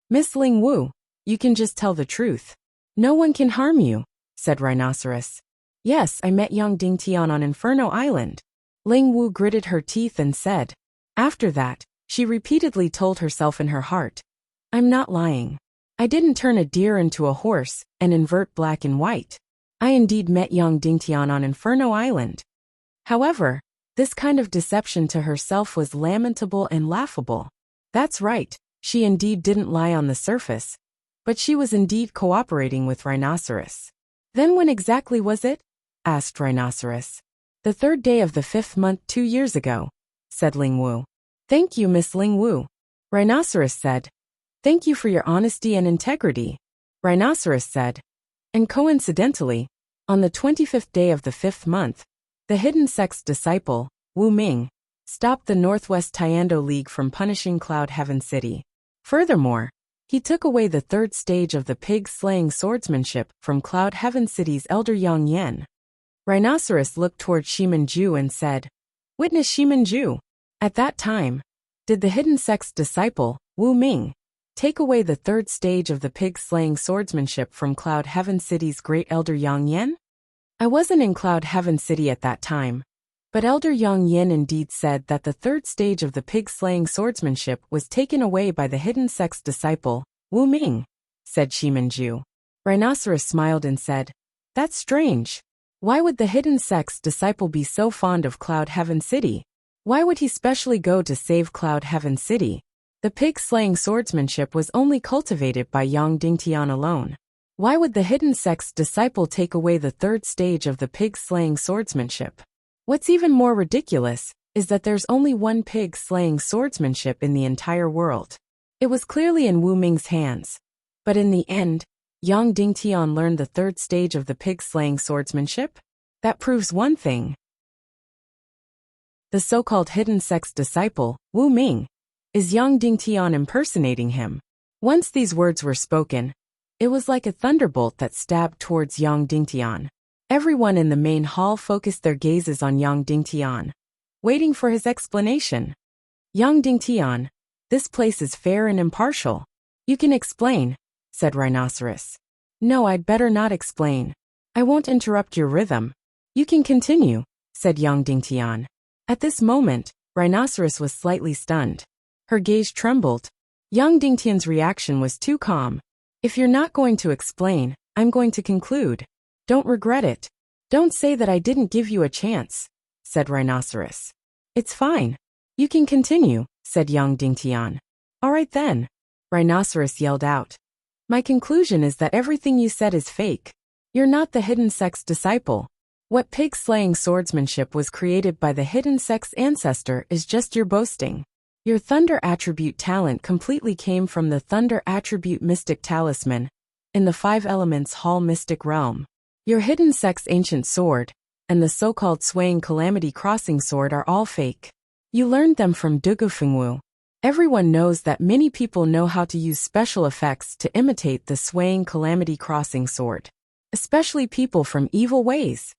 Miss Ling Wu, you can just tell the truth. No one can harm you, said Rhinoceros. Yes, I met Yang Dingtian on Inferno Island. Ling Wu gritted her teeth and said. After that, she repeatedly told herself in her heart, I'm not lying. I didn't turn a deer into a horse and invert black and white. I indeed met Yang Dingtian on Inferno Island. However, this kind of deception to herself was lamentable and laughable. That's right, she indeed didn't lie on the surface, but she was indeed cooperating with Rhinoceros. Then when exactly was it? Asked Rhinoceros. The 3rd day of the 5th month 2 years ago, said Ling Wu. Thank you, Miss Ling Wu. Rhinoceros said. Thank you for your honesty and integrity. Rhinoceros said. And coincidentally, on the 25th day of the 5th month, the hidden sect's disciple, Wu Ming, stopped the Northwest Tiando League from punishing Cloud Heaven City. Furthermore, he took away the 3rd stage of the pig-slaying swordsmanship from Cloud Heaven City's elder Yang Yen. Rhinoceros looked toward Shimanju and said, Witness Shimanju. At that time, did the hidden sect's disciple, Wu Ming, take away the 3rd stage of the pig-slaying swordsmanship from Cloud Heaven City's great elder Yang Yen? I wasn't in Cloud Heaven City at that time, but Elder Yang Yen indeed said that the 3rd stage of the pig-slaying swordsmanship was taken away by the hidden sect's disciple, Wu Ming, said Shimanju. Rhinoceros smiled and said, That's strange. Why would the hidden sect's disciple be so fond of Cloud Heaven City? Why would he specially go to save Cloud Heaven City? The pig-slaying swordsmanship was only cultivated by Yang Dingtian alone. Why would the hidden sect's disciple take away the 3rd stage of the pig-slaying swordsmanship? What's even more ridiculous is that there's only one pig-slaying swordsmanship in the entire world. It was clearly in Wu Ming's hands. But in the end, Yang Dingtian learned the 3rd stage of the pig-slaying swordsmanship? That proves one thing. The so-called hidden sect's disciple, Wu Ming, is Yang Dingtian impersonating him. Once these words were spoken, it was like a thunderbolt that stabbed towards Yang Dingtian. Everyone in the main hall focused their gazes on Yang Dingtian, waiting for his explanation. Yang Dingtian, this place is fair and impartial. You can explain, said Rhinoceros. No, I'd better not explain. I won't interrupt your rhythm. You can continue, said Yang Dingtian. At this moment, Rhinoceros was slightly stunned. Her gaze trembled. Yang Dingtian's reaction was too calm. If you're not going to explain, I'm going to conclude. Don't regret it. Don't say that I didn't give you a chance, said Rhinoceros. It's fine. You can continue, said Yang Dingtian. All right then. Rhinoceros yelled out. My conclusion is that everything you said is fake. You're not the hidden sect's disciple. What pig-slaying swordsmanship was created by the hidden sect's ancestor is just your boasting. Your thunder attribute talent completely came from the thunder attribute mystic talisman, in the Five Elements Hall Mystic Realm. Your hidden sect's ancient sword, and the so-called swaying Calamity Crossing sword are all fake. You learned them from Dugufengwu. Everyone knows that many people know how to use special effects to imitate the swaying Calamity Crossing sword. Especially people from evil ways.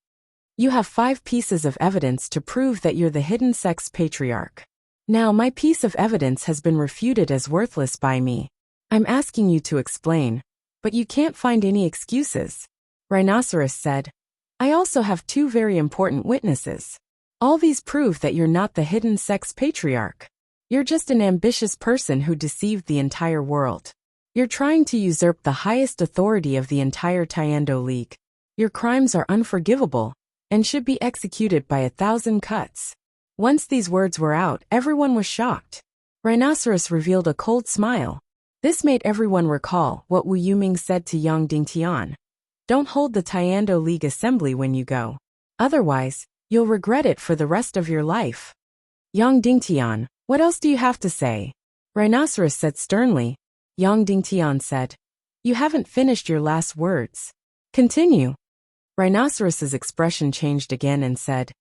You have 5 pieces of evidence to prove that you're the hidden sect's patriarch. Now my piece of evidence has been refuted as worthless by me. I'm asking you to explain, but you can't find any excuses. Rhinoceros said, I also have 2 very important witnesses. All these prove that you're not the hidden sect's patriarch. You're just an ambitious person who deceived the entire world. You're trying to usurp the highest authority of the entire Tiando League. Your crimes are unforgivable, and should be executed by 1,000 cuts. Once these words were out, everyone was shocked. Rhinoceros revealed a cold smile. This made everyone recall what Wu Yuming said to Yang Dingtian. Don't hold the Tiando League assembly when you go. Otherwise, you'll regret it for the rest of your life. Yang Dingtian, what else do you have to say? Rhinoceros said sternly. Yang Dingtian said, you haven't finished your last words. Continue. Rhinoceros's expression changed again and said,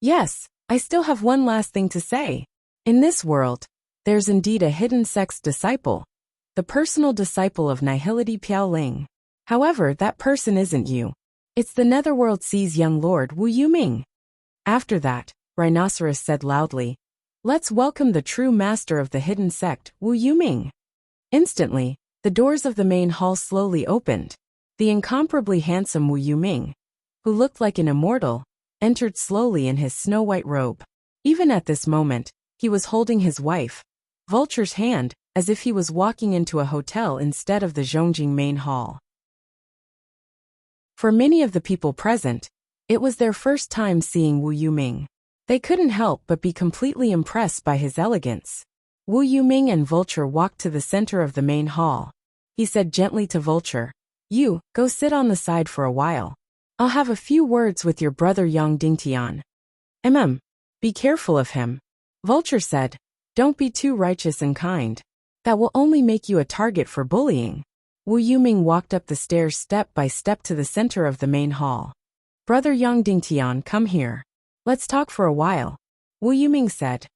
yes, I still have one last thing to say. In this world, there's indeed a hidden sect's disciple, the personal disciple of Nihility Piaoling. However, that person isn't you. It's the Netherworld Sea's young lord Wu Yuming. After that, Rhinoceros said loudly, let's welcome the true master of the hidden sect, Wu Yuming. Instantly, the doors of the main hall slowly opened. The incomparably handsome Wu Yuming, who looked like an immortal, entered slowly in his snow-white robe. Even at this moment, he was holding his wife, Vulture's hand, as if he was walking into a hotel instead of the Zhongjing main hall. For many of the people present, it was their first time seeing Wu Yuming. They couldn't help but be completely impressed by his elegance. Wu Yuming and Vulture walked to the center of the main hall. He said gently to Vulture, you, go sit on the side for a while. I'll have a few words with your brother Yang Dingtian. Be careful of him. Vulture said, don't be too righteous and kind. That will only make you a target for bullying. Wu Yuming walked up the stairs step by step to the center of the main hall. Brother Yang Dingtian, come here. Let's talk for a while. Wu Yuming said.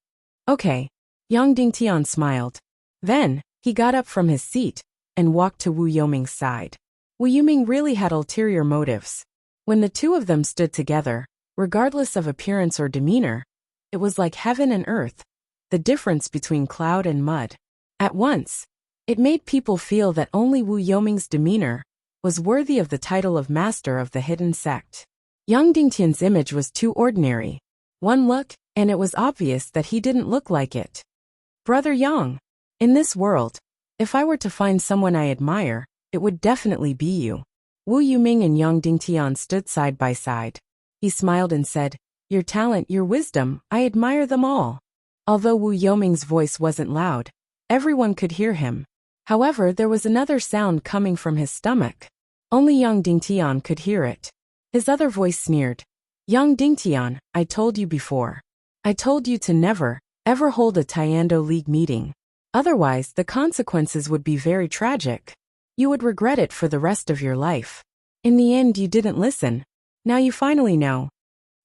Okay. Yang Dingtian smiled. Then, he got up from his seat and walked to Wu Yuming's side. Wu Yuming really had ulterior motives. When the two of them stood together, regardless of appearance or demeanor, it was like heaven and earth, the difference between cloud and mud. At once, it made people feel that only Wu Yuming's demeanor was worthy of the title of master of the hidden sect. Yang Dingtian's image was too ordinary. One look, and it was obvious that he didn't look like it. Brother Yang, in this world, if I were to find someone I admire, it would definitely be you. Wu Yuming and Yang Dingtian stood side by side. He smiled and said, your talent, your wisdom, I admire them all. Although Wu Yuming's voice wasn't loud, everyone could hear him. However, there was another sound coming from his stomach. Only Yang Dingtian could hear it. His other voice sneered. Yang Dingtian, I told you before. I told you to never, ever hold a Tiando League meeting. Otherwise, the consequences would be very tragic. You would regret it for the rest of your life. In the end, you didn't listen. Now you finally know.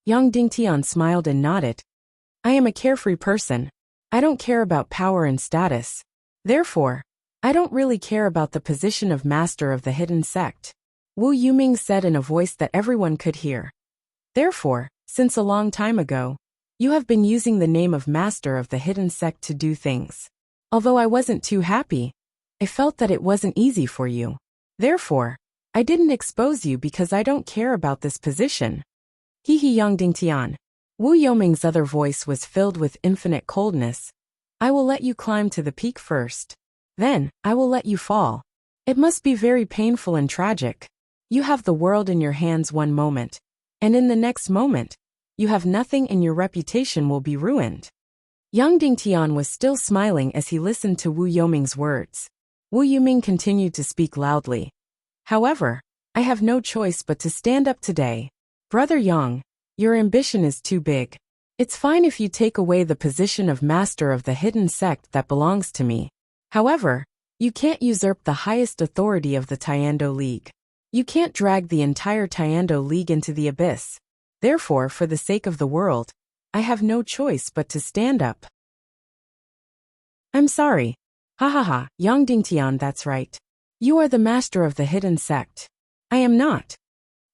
Yang Dingtian smiled and nodded. I am a carefree person. I don't care about power and status. Therefore, I don't really care about the position of master of the hidden sect. Wu Yuming said in a voice that everyone could hear. Therefore, since a long time ago, you have been using the name of master of the hidden sect to do things. Although I wasn't too happy, I felt that it wasn't easy for you. Therefore, I didn't expose you because I don't care about this position. Yang Dingtian. Wu Yuming's other voice was filled with infinite coldness. I will let you climb to the peak first. Then, I will let you fall. It must be very painful and tragic. You have the world in your hands one moment, and in the next moment, you have nothing and your reputation will be ruined. Yang Dingtian was still smiling as he listened to Wu Yuming's words. Wu Yuming continued to speak loudly. However, I have no choice but to stand up today. Brother Yang, your ambition is too big. It's fine if you take away the position of master of the hidden sect that belongs to me. However, You can't usurp the highest authority of the Taekwondo League. You can't drag the entire Taekwondo League into the abyss. Therefore, for the sake of the world, I have no choice but to stand up. I'm sorry. Ha ha ha, Yang Dingtian, that's right. You are the master of the hidden sect. I am not.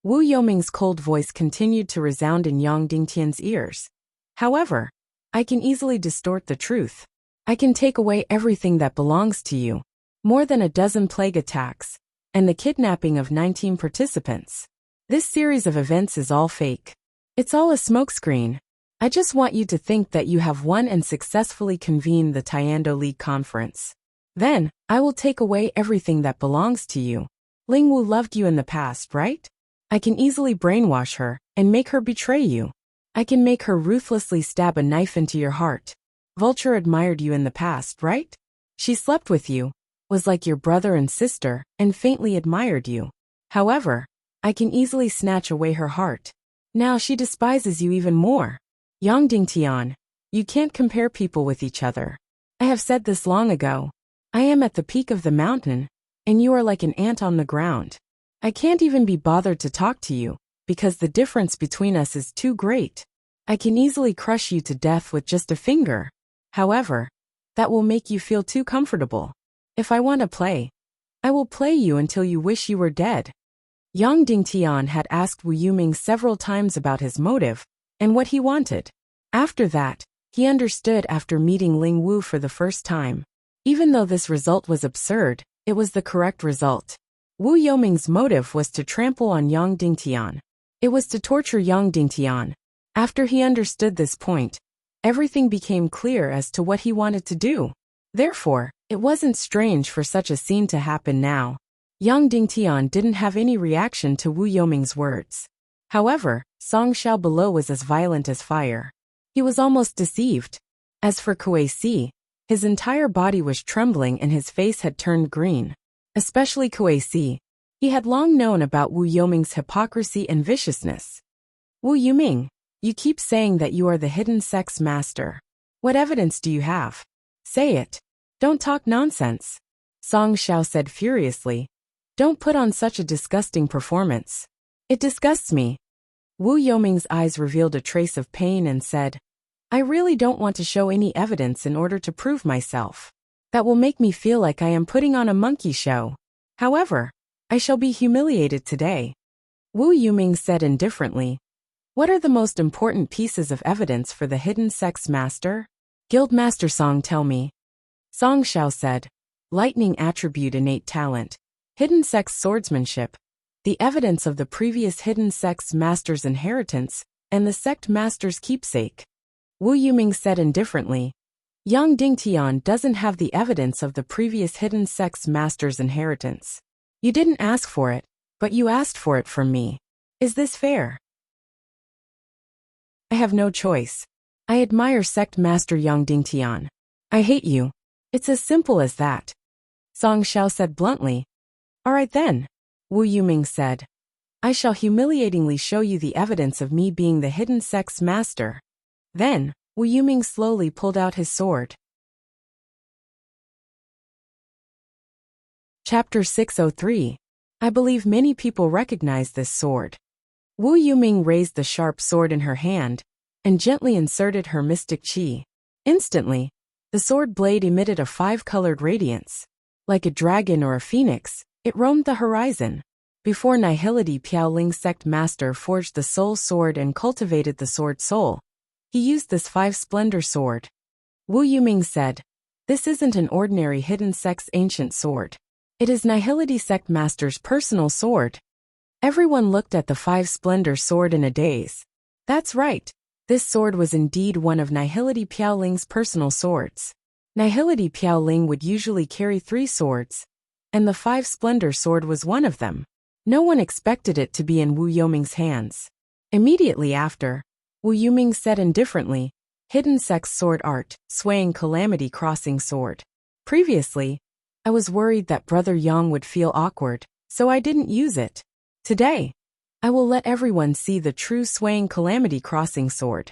Wu Yoming's cold voice continued to resound in Yang Dingtian's ears. However, I can easily distort the truth. I can take away everything that belongs to you. More than a dozen plague attacks, and the kidnapping of 19 participants. This series of events is all fake. It's all a smokescreen. I just want you to think that you have won and successfully convened the Taekwondo League conference. Then, I will take away everything that belongs to you. Ling Wu loved you in the past, right? I can easily brainwash her and make her betray you. I can make her ruthlessly stab a knife into your heart. Vulture admired you in the past, right? She slept with you, was like your brother and sister, and faintly admired you. However, I can easily snatch away her heart. Now she despises you even more. Yang Dingtian, you can't compare people with each other. I have said this long ago. I am at the peak of the mountain, and you are like an ant on the ground. I can't even be bothered to talk to you, because the difference between us is too great. I can easily crush you to death with just a finger. However, that will make you feel too comfortable. If I want to play, I will play you until you wish you were dead. Yang Dingtian had asked Wu Yuming several times about his motive and what he wanted. After that, he understood after meeting Ling Wu for the first time. Even though this result was absurd, it was the correct result. Wu Yoming's motive was to trample on Yang Dingtian. It was to torture Yang Dingtian. After he understood this point, everything became clear as to what he wanted to do. Therefore, it wasn't strange for such a scene to happen now. Yang Dingtian didn't have any reaction to Wu Yoming's words. However, Song Xiao below was as violent as fire. He was almost deceived. As for Kuei Si, his entire body was trembling and his face had turned green. Especially Kuei Si. He had long known about Wu Yoming's hypocrisy and viciousness. Wu Yuming, you keep saying that you are the hidden sex master. What evidence do you have? Say it. Don't talk nonsense. Song Xiao said furiously. Don't put on such a disgusting performance. It disgusts me. Wu Yoming's eyes revealed a trace of pain and said, I really don't want to show any evidence in order to prove myself. That will make me feel like I am putting on a monkey show. However, I shall be humiliated today. Wu Yuming said indifferently. What are the most important pieces of evidence for the hidden sex master? Guildmaster Song, tell me. Song Xiao said. Lightning attribute, innate talent. Hidden sex swordsmanship. The evidence of the previous hidden sex master's inheritance, and the sect master's keepsake. Wu Yuming said indifferently. Yang Dingtian doesn't have the evidence of the previous hidden sex master's inheritance. You didn't ask for it, but you asked for it from me. Is this fair? I have no choice. I admire sect master Yang Dingtian. I hate you. It's as simple as that. Song Xiao said bluntly. All right then. Wu Yuming said. I shall humiliatingly show you the evidence of me being the hidden sex master. Then, Wu Yuming slowly pulled out his sword. Chapter 603. I believe many people recognize this sword. Wu Yuming raised the sharp sword in her hand and gently inserted her mystic qi. Instantly, the sword blade emitted a five-colored radiance. Like a dragon or a phoenix, it roamed the horizon. Before Nihility Piaoling sect master forged the soul sword and cultivated the sword soul, he used this five-splendor sword. Wu Yuming said, This isn't an ordinary hidden sex ancient sword. It is Nihility sect master's personal sword. Everyone looked at the five-splendor sword in a daze. That's right. This sword was indeed one of Nihility Piaoling's personal swords. Nihility Piaoling would usually carry 3 swords, and the five-splendor sword was one of them. No one expected it to be in Wu Yoming's hands. Immediately after, Wu Yuming said indifferently, Hidden sex sword art, swaying calamity crossing sword. Previously, I was worried that Brother Yang would feel awkward, so I didn't use it. Today, I will let everyone see the true swaying calamity crossing sword.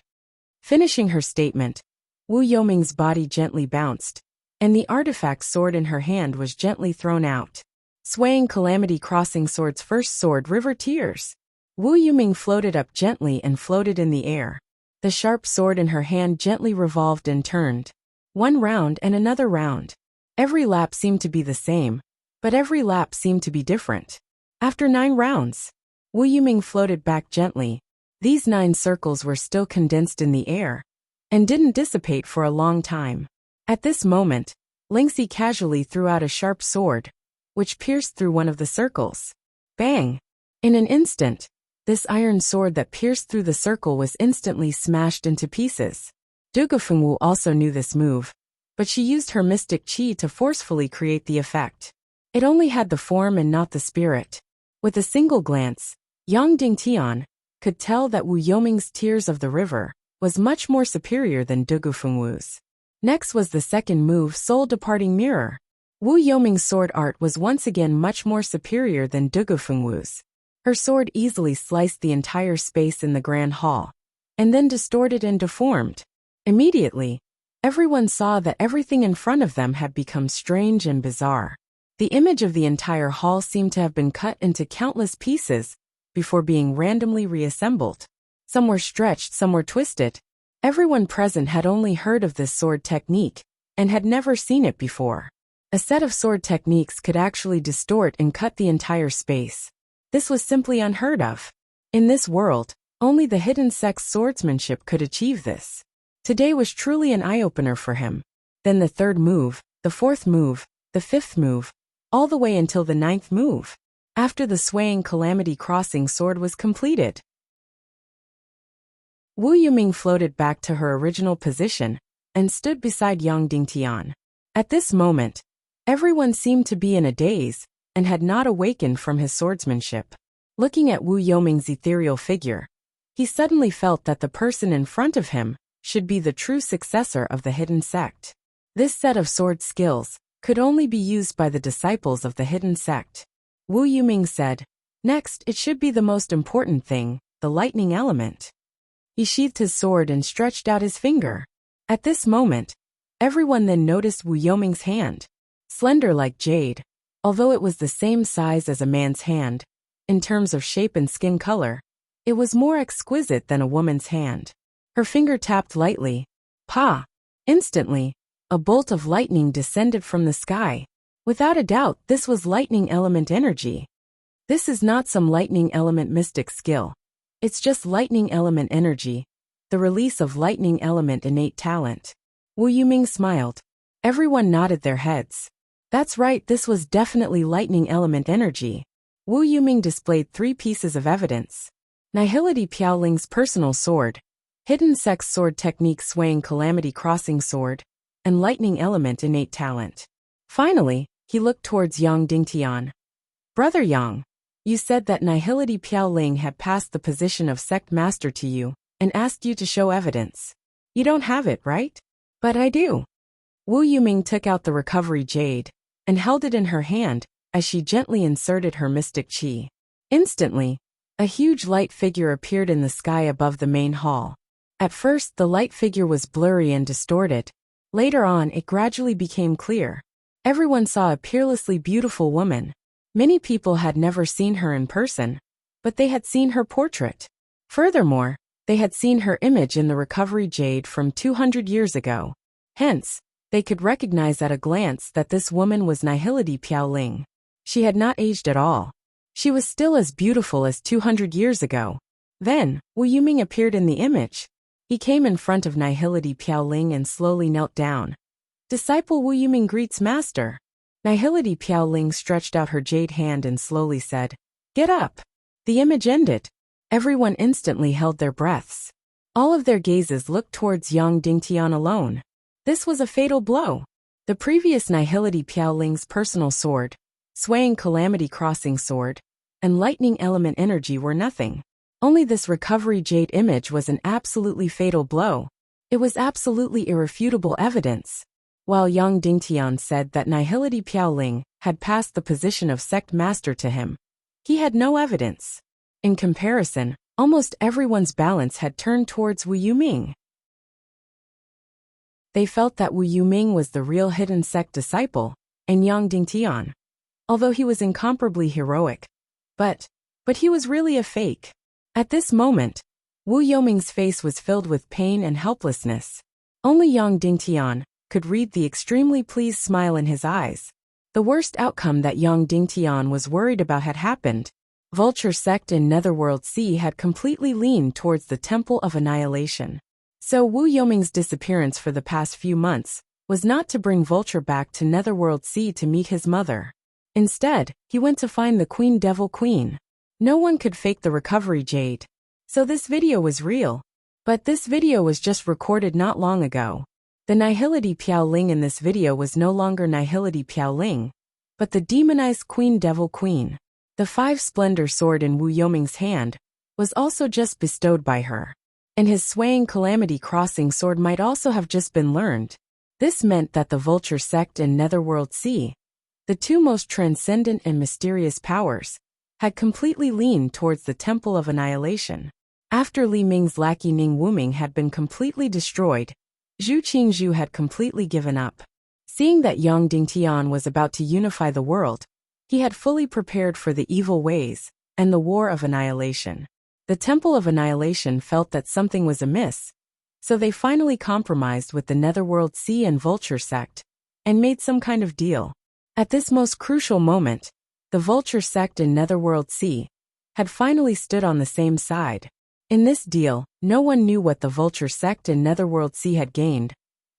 Finishing her statement, Wu Yoming's body gently bounced, and the artifact sword in her hand was gently thrown out. Swaying Calamity Crossing Sword's first sword, River Tears. Wu Yuming floated up gently and floated in the air. The sharp sword in her hand gently revolved and turned. One round and another round. Every lap seemed to be the same, but every lap seemed to be different. After 9 rounds, Wu Yuming floated back gently. These 9 circles were still condensed in the air and didn't dissipate for a long time. At this moment, Lingxi casually threw out a sharp sword, which pierced through one of the circles. Bang! In an instant, this iron sword that pierced through the circle was instantly smashed into pieces. Dugafengwu also knew this move, but she used her mystic qi to forcefully create the effect. It only had the form and not the spirit. With a single glance, Yang Dingtian could tell that Wu Yoming's Tears of the River was much more superior than Dugafengwu's. Next was the second move, Soul Departing Mirror. Wu Yoming's sword art was once again much more superior than Dugafengwu's. Her sword easily sliced the entire space in the Grand Hall, and then distorted and deformed. Immediately, everyone saw that everything in front of them had become strange and bizarre. The image of the entire hall seemed to have been cut into countless pieces before being randomly reassembled. Some were stretched, some were twisted. Everyone present had only heard of this sword technique and had never seen it before. A set of sword techniques could actually distort and cut the entire space. This was simply unheard of. In this world, only the hidden sect's swordsmanship could achieve this. Today was truly an eye-opener for him. Then the third move, the fourth move, the fifth move, all the way until the 9th move. After the Swaying Calamity Crossing Sword was completed, Wu Yuming floated back to her original position and stood beside Yang Dingtian. At this moment, everyone seemed to be in a daze and had not awakened from his swordsmanship. Looking at Wu Yoming's ethereal figure, he suddenly felt that the person in front of him should be the true successor of the hidden sect. This set of sword skills could only be used by the disciples of the hidden sect. Wu Yuming said, "Next, it should be the most important thing, the lightning element." He sheathed his sword and stretched out his finger. At this moment, everyone then noticed Wu Yoming's hand. Slender like jade, although it was the same size as a man's hand, in terms of shape and skin color, it was more exquisite than a woman's hand. Her finger tapped lightly. Pa! Instantly, a bolt of lightning descended from the sky. Without a doubt, this was lightning element energy. This is not some lightning element mystic skill. It's just lightning element energy, the release of lightning element innate talent. Wu Yuming smiled. Everyone nodded their heads. That's right, this was definitely lightning element energy. Wu Yuming displayed 3 pieces of evidence. Nihility Piaoling's personal sword, hidden sex sword technique Swaying Calamity Crossing Sword, and lightning element innate talent. Finally, he looked towards Yang Dingtian. Brother Yang, you said that Nihility Piaoling had passed the position of sect master to you and asked you to show evidence. You don't have it, right? But I do. Wu Yuming took out the recovery jade and held it in her hand as she gently inserted her mystic qi. Instantly, a huge light figure appeared in the sky above the main hall. At first, the light figure was blurry and distorted. Later on, it gradually became clear. Everyone saw a peerlessly beautiful woman. Many people had never seen her in person, but they had seen her portrait. Furthermore, they had seen her image in the recovery jade from 200 years ago. Hence, they could recognize at a glance that this woman was Nihility Piaoling. She had not aged at all. She was still as beautiful as 200 years ago. Then, Wu Yuming appeared in the image. He came in front of Nihility Piaoling and slowly knelt down. Disciple Wu Yuming greets master. Nihility Piaoling stretched out her jade hand and slowly said, "Get up." The image ended. Everyone instantly held their breaths. All of their gazes looked towards Yang Dingtian alone. This was a fatal blow. The previous Nihility Piaoling's personal sword, Swaying Calamity Crossing Sword, and lightning element energy were nothing. Only this recovery jade image was an absolutely fatal blow. It was absolutely irrefutable evidence. While Yang Dingtian said that Nihility Piaoling had passed the position of sect master to him, he had no evidence. In comparison, almost everyone's balance had turned towards Wu Yuming. They felt that Wu Yuming was the real hidden sect disciple, and Yang Dingtian, although he was incomparably heroic. But he was really a fake. At this moment, Wu Yuming's face was filled with pain and helplessness. Only Yang Dingtian could read the extremely pleased smile in his eyes. The worst outcome that Yang Dingtian was worried about had happened. Vulture sect in Netherworld Sea had completely leaned towards the Temple of Annihilation. So Wu Yuming's disappearance for the past few months was not to bring Vulture back to Netherworld Sea to meet his mother. Instead, he went to find the Queen Devil Queen. No one could fake the recovery jade. So this video was real. But this video was just recorded not long ago. The Nihility Piaoling in this video was no longer Nihility Piaoling, but the demonized Queen Devil Queen. The 5 Splendor sword in Wu Yuming's hand was also just bestowed by her. And his swaying Calamity Crossing sword might also have just been learned. This meant that the Vulture sect and Netherworld Sea, the 2 most transcendent and mysterious powers, had completely leaned towards the Temple of Annihilation. After Li Ming's lackey Ning Wuming had been completely destroyed, Zhu Qingzhu had completely given up. Seeing that Yang Dingtian was about to unify the world, he had fully prepared for the evil ways and the war of annihilation. The Temple of Annihilation felt that something was amiss, so they finally compromised with the Netherworld Sea and Vulture sect, and made some kind of deal. At this most crucial moment, the Vulture sect and Netherworld Sea had finally stood on the same side. In this deal, no one knew what the Vulture sect and Netherworld Sea had gained,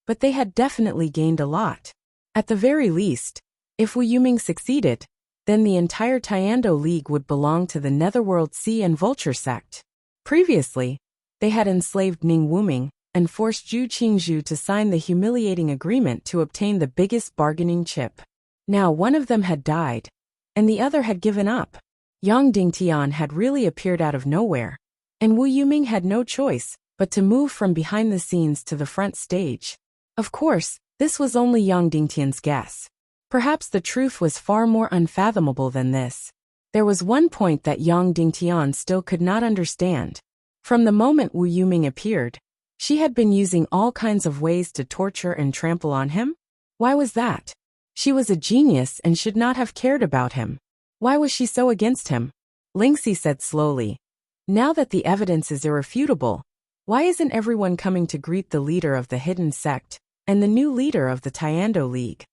but they had definitely gained a lot. At the very least, if Wu Yuming succeeded, then the entire Tiando League would belong to the Netherworld Sea and Vulture sect. Previously, they had enslaved Ning Wuming and forced Zhu Qingzhu to sign the humiliating agreement to obtain the biggest bargaining chip. Now one of them had died, and the other had given up. Yang Dingtian had really appeared out of nowhere, and Wu Yuming had no choice but to move from behind the scenes to the front stage. Of course, this was only Yang Dingtian's guess. Perhaps the truth was far more unfathomable than this. There was one point that Yang Dingtian still could not understand. From the moment Wu Yuming appeared, she had been using all kinds of ways to torture and trample on him. Why was that? She was a genius and should not have cared about him. Why was she so against him? Lingxi said slowly. Now that the evidence is irrefutable, why isn't everyone coming to greet the leader of the hidden sect and the new leader of the Tiando League?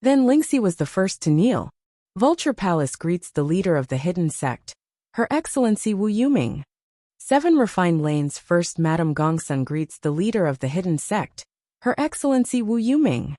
Then Lingxi was the first to kneel. Vulture Palace greets the leader of the hidden sect, Her Excellency Wu Yuming. 7 Refined Lanes First Madame Gongsun greets the leader of the hidden sect, Her Excellency Wu Yuming.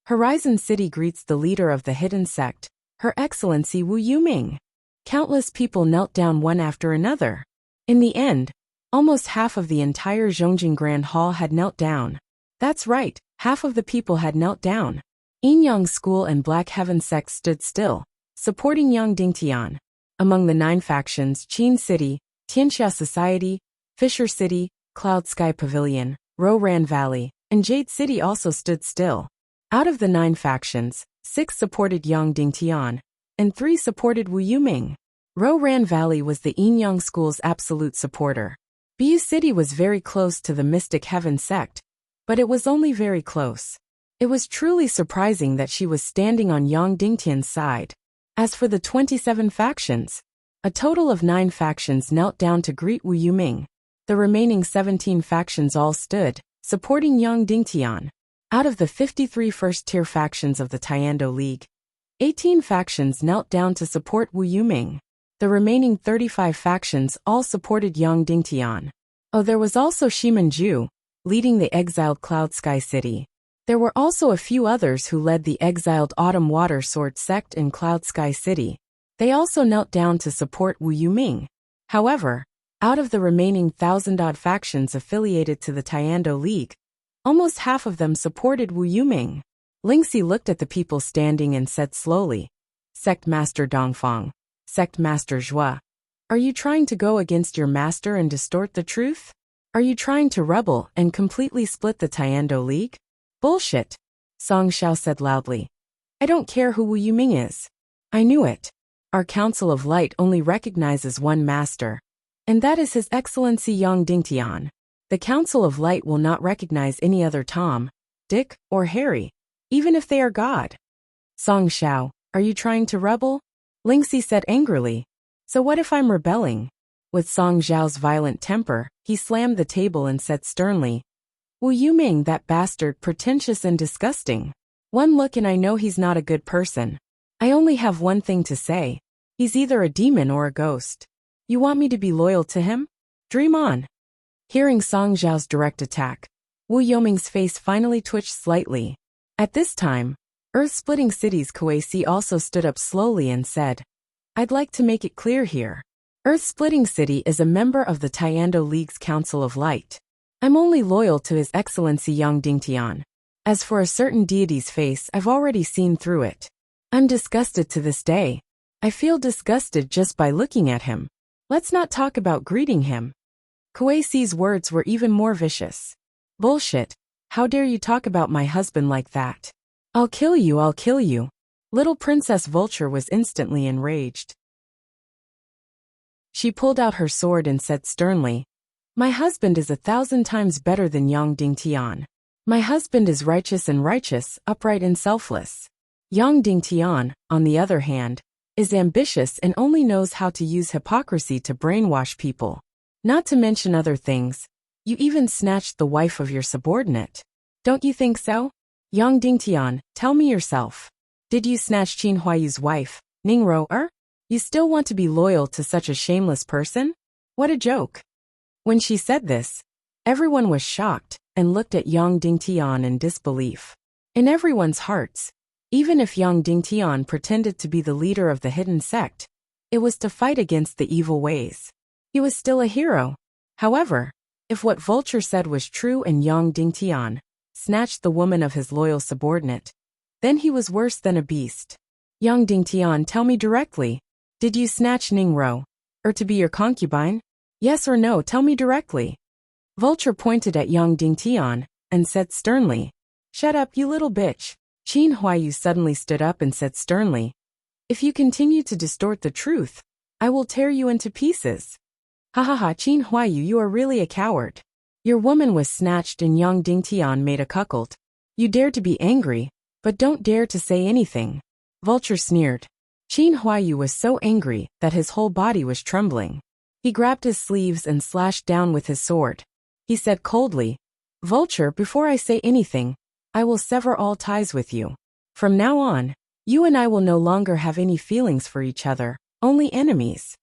Horizon City greets the leader of the hidden sect, Her Excellency Wu Yuming. Countless people knelt down one after another. In the end, almost half of the entire Zhongjing Grand Hall had knelt down. That's right, half of the people had knelt down. Yinyang School and Black Heaven Sect stood still, supporting Yang Dingtian. Among the 9 factions, Qin City, Tianxia Society, Fisher City, Cloud Sky Pavilion, Rouran Valley, and Jade City also stood still. Out of the 9 factions, 6 supported Yang Dingtian, and 3 supported Wu Yuming. Rouran Valley was the Yinyang School's absolute supporter. Bu City was very close to the Mystic Heaven sect, but it was only very close. It was truly surprising that she was standing on Yang Dingtian's side. As for the 27 factions, a total of 9 factions knelt down to greet Wu Yuming. The remaining 17 factions all stood, supporting Yang Dingtian. Out of the 53 first-tier factions of the Tiando League, 18 factions knelt down to support Wu Yuming. The remaining 35 factions all supported Yang Dingtian. Oh, there was also Shimanju, leading the exiled Cloud Sky City. There were also a few others who led the exiled Autumn Water Sword sect in Cloud Sky City. They also knelt down to support Wu Yuming. However, out of the remaining 1,000-odd factions affiliated to the Tiando League, almost half of them supported Wu Yuming. Lingxi looked at the people standing and said slowly, Sect Master Dongfang, Sect Master Zhua, are you trying to go against your master and distort the truth? Are you trying to rebel and completely split the Tiando League? Bullshit, Song Xiao said loudly. I don't care who Wu Yuming is. I knew it. Our Council of Light only recognizes one master, and that is His Excellency Yang Dingtian. The Council of Light will not recognize any other Tom, Dick, or Harry, even if they are God. Song Xiao, are you trying to rebel? Lingxi said angrily. So what if I'm rebelling? With Song Xiao's violent temper, he slammed the table and said sternly, Wu Yuming, that bastard, pretentious and disgusting. One look and I know he's not a good person. I only have one thing to say. He's either a demon or a ghost. You want me to be loyal to him? Dream on. Hearing Song Xiao's direct attack, Wu Yoming's face finally twitched slightly. At this time, Earth-splitting city's Kuei-Si also stood up slowly and said, I'd like to make it clear here. Earth-splitting city is a member of the Tiando League's Council of Light. I'm only loyal to His Excellency Yang Dingtian. As for a certain deity's face, I've already seen through it. I'm disgusted to this day. I feel disgusted just by looking at him. Let's not talk about greeting him. Kuei-Si's words were even more vicious. Bullshit. How dare you talk about my husband like that? I'll kill you, I'll kill you. Little Princess Vulture was instantly enraged. She pulled out her sword and said sternly, My husband is 1,000 times better than Yang Dingtian. My husband is righteous, upright and selfless. Yang Dingtian, on the other hand, is ambitious and only knows how to use hypocrisy to brainwash people. Not to mention other things, you even snatched the wife of your subordinate. Don't you think so? Yang Dingtian, tell me yourself. Did you snatch Qin Huayu's wife, Ningro? You still want to be loyal to such a shameless person? What a joke. When she said this, everyone was shocked and looked at Yang Dingtian in disbelief. In everyone's hearts, even if Yang Dingtian pretended to be the leader of the hidden sect, it was to fight against the evil ways. He was still a hero. However, if what Vulture said was true and Yang Dingtian snatched the woman of his loyal subordinate, then he was worse than a beast. Yang Dingtian, tell me directly, did you snatch Ningro, to be your concubine? Yes or no, tell me directly. Vulture pointed at Yang Dingtian and said sternly, Shut up, you little bitch. Qin Huayu suddenly stood up and said sternly, If you continue to distort the truth, I will tear you into pieces. Ha ha ha, Qin Huayu, you are really a coward. Your woman was snatched and Yang Dingtian made a cuckold. You dare to be angry, but don't dare to say anything. Vulture sneered. Qin Huayu was so angry that his whole body was trembling. He grabbed his sleeves and slashed down with his sword. He said coldly, Vulture, before I say anything, I will sever all ties with you. From now on, you and I will no longer have any feelings for each other, only enemies.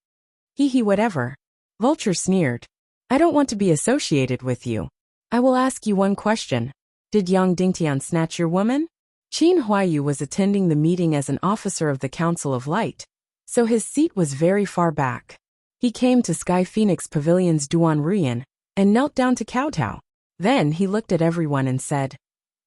Hee whatever. Vulture sneered. I don't want to be associated with you. I will ask you one question. Did Yang Dingtian snatch your woman? Qin Huayu was attending the meeting as an officer of the Council of Light, so his seat was very far back. He came to Sky Phoenix Pavilion's Duan Ruyan and knelt down to kowtow. Then he looked at everyone and said,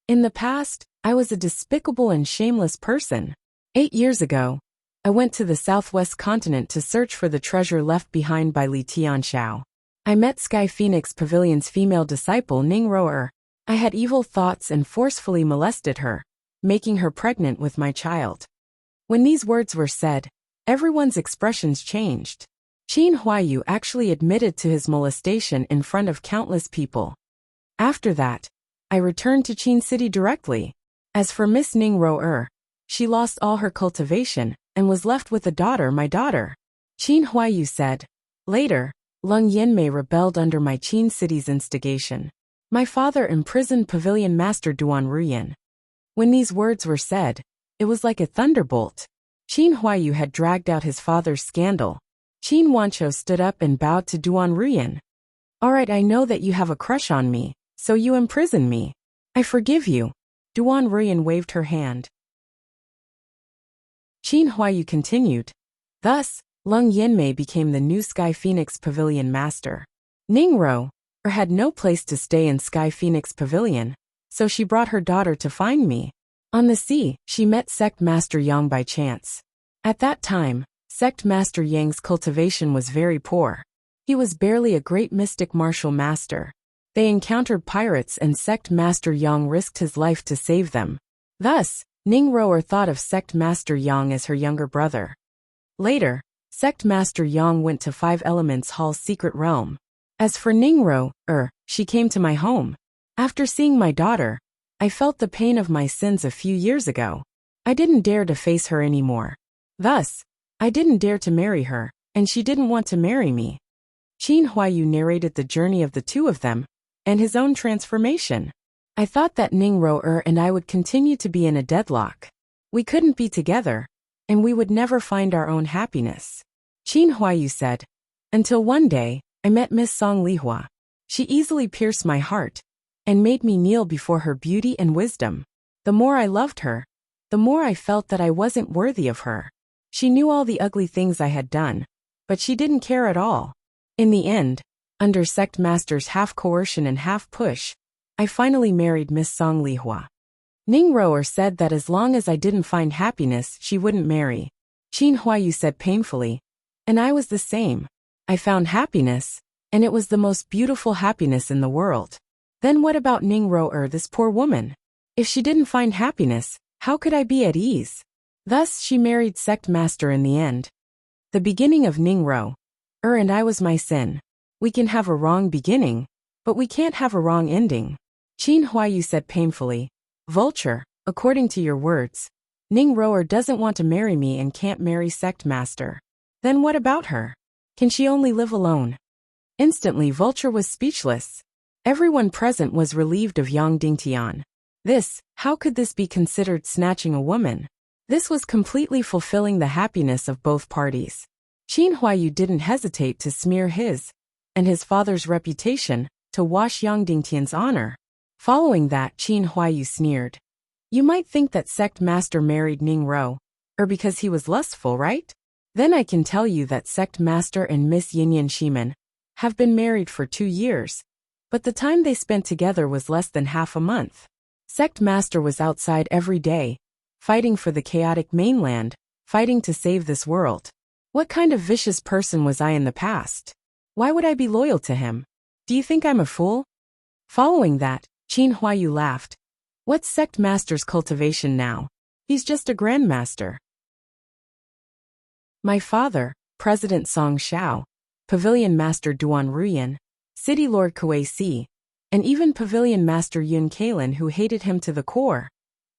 In the past, I was a despicable and shameless person. 8 years ago, I went to the southwest continent to search for the treasure left behind by Li Tianxiao. I met Sky Phoenix Pavilion's female disciple Ningro. I had evil thoughts and forcefully molested her, making her pregnant with my child. When these words were said, everyone's expressions changed. Qin Huayu actually admitted to his molestation in front of countless people. After that, I returned to Qin City directly. As for Miss Ningro, she lost all her cultivation and was left with a daughter, my daughter. Qin Huayu said. Later, Leng Yanmei rebelled under my Qin City's instigation. My father imprisoned Pavilion Master Duan Ruyan. When these words were said, it was like a thunderbolt. Qin Huayu had dragged out his father's scandal. Qin Wancho stood up and bowed to Duan Ruyan. Alright, I know that you have a crush on me, so you imprison me. I forgive you. Duan Ruyan waved her hand. Qin Huayu continued. Thus, Leng Yanmei became the new Sky Phoenix Pavilion master. Ningro had no place to stay in Sky Phoenix Pavilion, so she brought her daughter to find me. On the sea, she met Sect Master Yang by chance. At that time, Sect Master Yang's cultivation was very poor. He was barely a great mystic martial master. They encountered pirates and Sect Master Yang risked his life to save them. Thus, Ningro thought of Sect Master Yang as her younger brother. Later, Sect Master Yang went to Five Elements Hall's secret realm. As for Ningro, She came to my home. After seeing my daughter, I felt the pain of my sins a few years ago. I didn't dare to face her anymore. Thus, I didn't dare to marry her, and she didn't want to marry me. Qin Huayu narrated the journey of the two of them, and his own transformation. I thought that Ning Ro and I would continue to be in a deadlock. We couldn't be together, and we would never find our own happiness. Qin Huayu said, until one day, I met Miss Song Lihua. She easily pierced my heart, and made me kneel before her beauty and wisdom. The more I loved her, the more I felt that I wasn't worthy of her. She knew all the ugly things I had done, but she didn't care at all. In the end, under sect master's half coercion and half push, I finally married Miss Song Lihua. Ning Ro said that as long as I didn't find happiness, she wouldn't marry. Qin Huayu said painfully, and I was the same. I found happiness, and it was the most beautiful happiness in the world. Then what about Ning Ro, this poor woman? If she didn't find happiness, how could I be at ease? Thus she married sect master in the end. The beginning of Ning Ro and I was my sin. We can have a wrong beginning, but we can't have a wrong ending. Qin Huayu said painfully, Vulture, according to your words, Ning Ro doesn't want to marry me and can't marry sect master. Then what about her? Can she only live alone? Instantly Vulture was speechless. Everyone present was relieved of Yang Dingtian. How could this be considered snatching a woman? This was completely fulfilling the happiness of both parties. Qin Huayu didn't hesitate to smear his and his father's reputation to wash Yang Dingtian's honor. Following that, Qin Huayu sneered. You might think that sect master married Ning Ro, because he was lustful, right? Then I can tell you that sect master and Miss Yinyan Shiman have been married for 2 years, but the time they spent together was less than half a month. Sect master was outside every day, fighting for the chaotic mainland, fighting to save this world. What kind of vicious person was I in the past? Why would I be loyal to him? Do you think I'm a fool? Following that, Qin Huayu laughed. What's sect master's cultivation now? He's just a grandmaster. My father, President Song Shao, Pavilion Master Duan Ruyan, City Lord Kuei Si, and even Pavilion Master Yun Kalin who hated him to the core.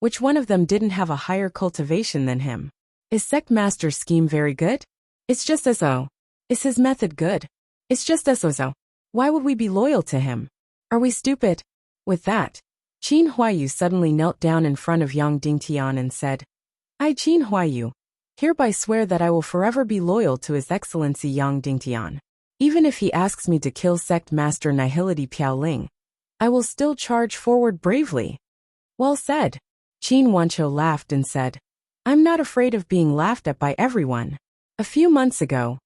Which one of them didn't have a higher cultivation than him? Is sect master's scheme very good? It's just as-so. Is his method good? It's just as-so. Why would we be loyal to him? Are we stupid? With that, Qin Huayu suddenly knelt down in front of Yang Dingtian and said, I, Qin Huayu, hereby swear that I will forever be loyal to His Excellency Yang Dingtian. Even if he asks me to kill sect master Nihility Piaoling, I will still charge forward bravely. Well said. Qin Wanqiu laughed and said, I'm not afraid of being laughed at by everyone. A few months ago,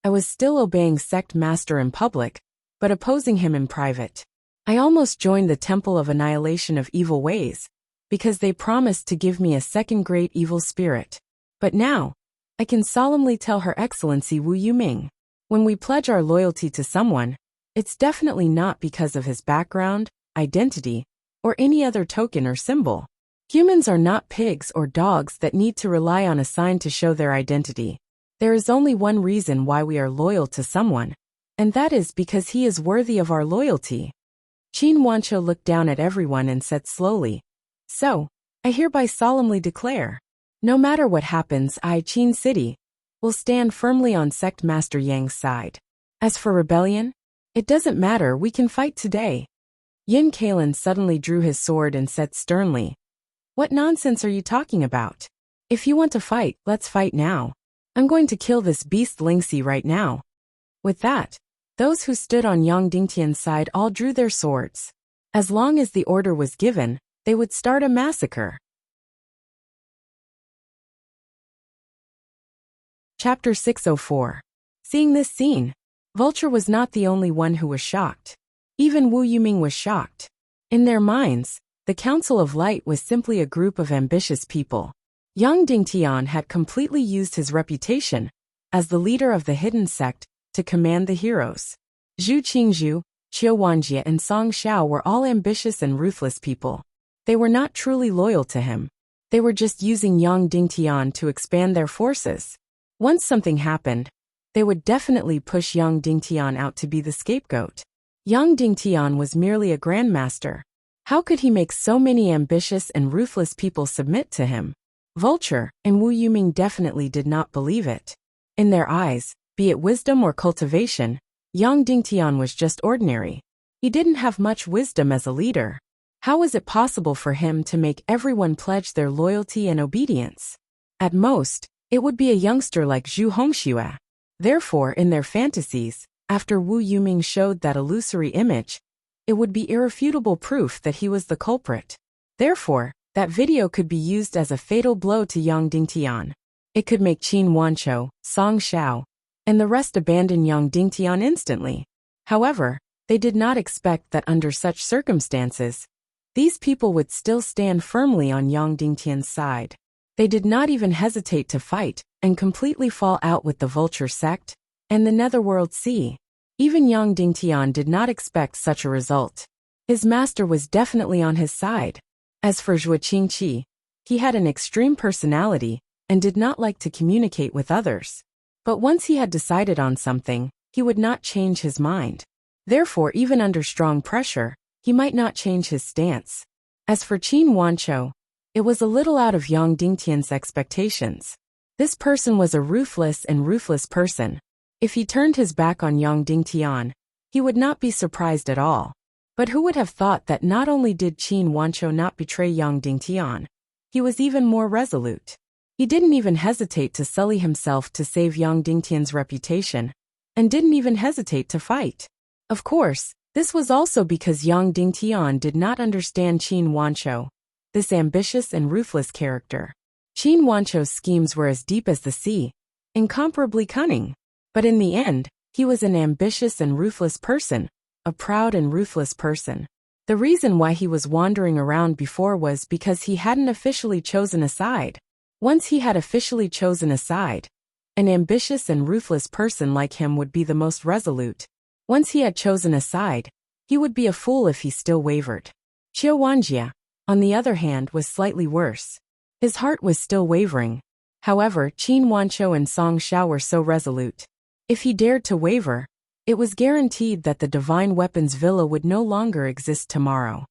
I was still obeying sect master in public, but opposing him in private. I almost joined the Temple of Annihilation of Evil Ways, because they promised to give me a second great evil spirit. But now, I can solemnly tell Her Excellency Wu Yuming, when we pledge our loyalty to someone, it's definitely not because of his background, identity, or any other token or symbol. Humans are not pigs or dogs that need to rely on a sign to show their identity. There is only one reason why we are loyal to someone, and that is because he is worthy of our loyalty. Qin Wanqiu looked down at everyone and said slowly, So, I hereby solemnly declare, no matter what happens, I, Qin City, will stand firmly on sect master Yang's side. As for rebellion, it doesn't matter, we can fight today. Yin Kalin suddenly drew his sword and said sternly, What nonsense are you talking about? If you want to fight, let's fight now. I'm going to kill this beast Lingxi right now. With that, those who stood on Yang Dingtian's side all drew their swords. As long as the order was given, they would start a massacre. Chapter 604. Seeing this scene, Vulture was not the only one who was shocked. Even Wu Yuming was shocked. In their minds, the Council of Light was simply a group of ambitious people. Yang Dingtian had completely used his reputation as the leader of the hidden sect to command the heroes. Zhu Qingzhu, Qiu Wanjie and Song Shao were all ambitious and ruthless people. They were not truly loyal to him. They were just using Yang Dingtian to expand their forces. Once something happened, they would definitely push Yang Dingtian out to be the scapegoat. Yang Dingtian was merely a grandmaster. How could he make so many ambitious and ruthless people submit to him? Vulture and Wu Yuming definitely did not believe it. In their eyes, be it wisdom or cultivation, Yang Dingtian was just ordinary. He didn't have much wisdom as a leader. How was it possible for him to make everyone pledge their loyalty and obedience? At most, it would be a youngster like Zhu Hongxue. Therefore, in their fantasies, after Wu Yuming showed that illusory image, it would be irrefutable proof that he was the culprit. Therefore, that video could be used as a fatal blow to Yang Dingtian. It could make Qin Wanqiu, Song Xiao, and the rest abandon Yang Dingtian instantly. However, they did not expect that under such circumstances, these people would still stand firmly on Yang Dingtian's side. They did not even hesitate to fight and completely fall out with the Vulture sect and the Netherworld Sea. Even Yang Dingtian did not expect such a result. His master was definitely on his side. As for Zhuo Qingqi, he had an extreme personality and did not like to communicate with others. But once he had decided on something, he would not change his mind. Therefore, even under strong pressure, he might not change his stance. As for Qin Wanqiu, it was a little out of Yang Dingtian's expectations. This person was a ruthless and ruthless person. If he turned his back on Yang Dingtian, he would not be surprised at all. But who would have thought that not only did Qin Wanqiu not betray Yang Dingtian, he was even more resolute. He didn't even hesitate to sully himself to save Yang Dingtian's reputation, and didn't even hesitate to fight. Of course, this was also because Yang Dingtian did not understand Qin Wanqiu, this ambitious and ruthless character. Qin Wanqiu's schemes were as deep as the sea, incomparably cunning. But in the end, he was an ambitious and ruthless person, a proud and ruthless person. The reason why he was wandering around before was because he hadn't officially chosen a side. Once he had officially chosen a side, an ambitious and ruthless person like him would be the most resolute. Once he had chosen a side, he would be a fool if he still wavered. Qiu Wanjia, on the other hand, was slightly worse. His heart was still wavering. However, Qin Wanqiu and Song Xiao were so resolute. If he dared to waver, it was guaranteed that the Divine Weapons Villa would no longer exist tomorrow.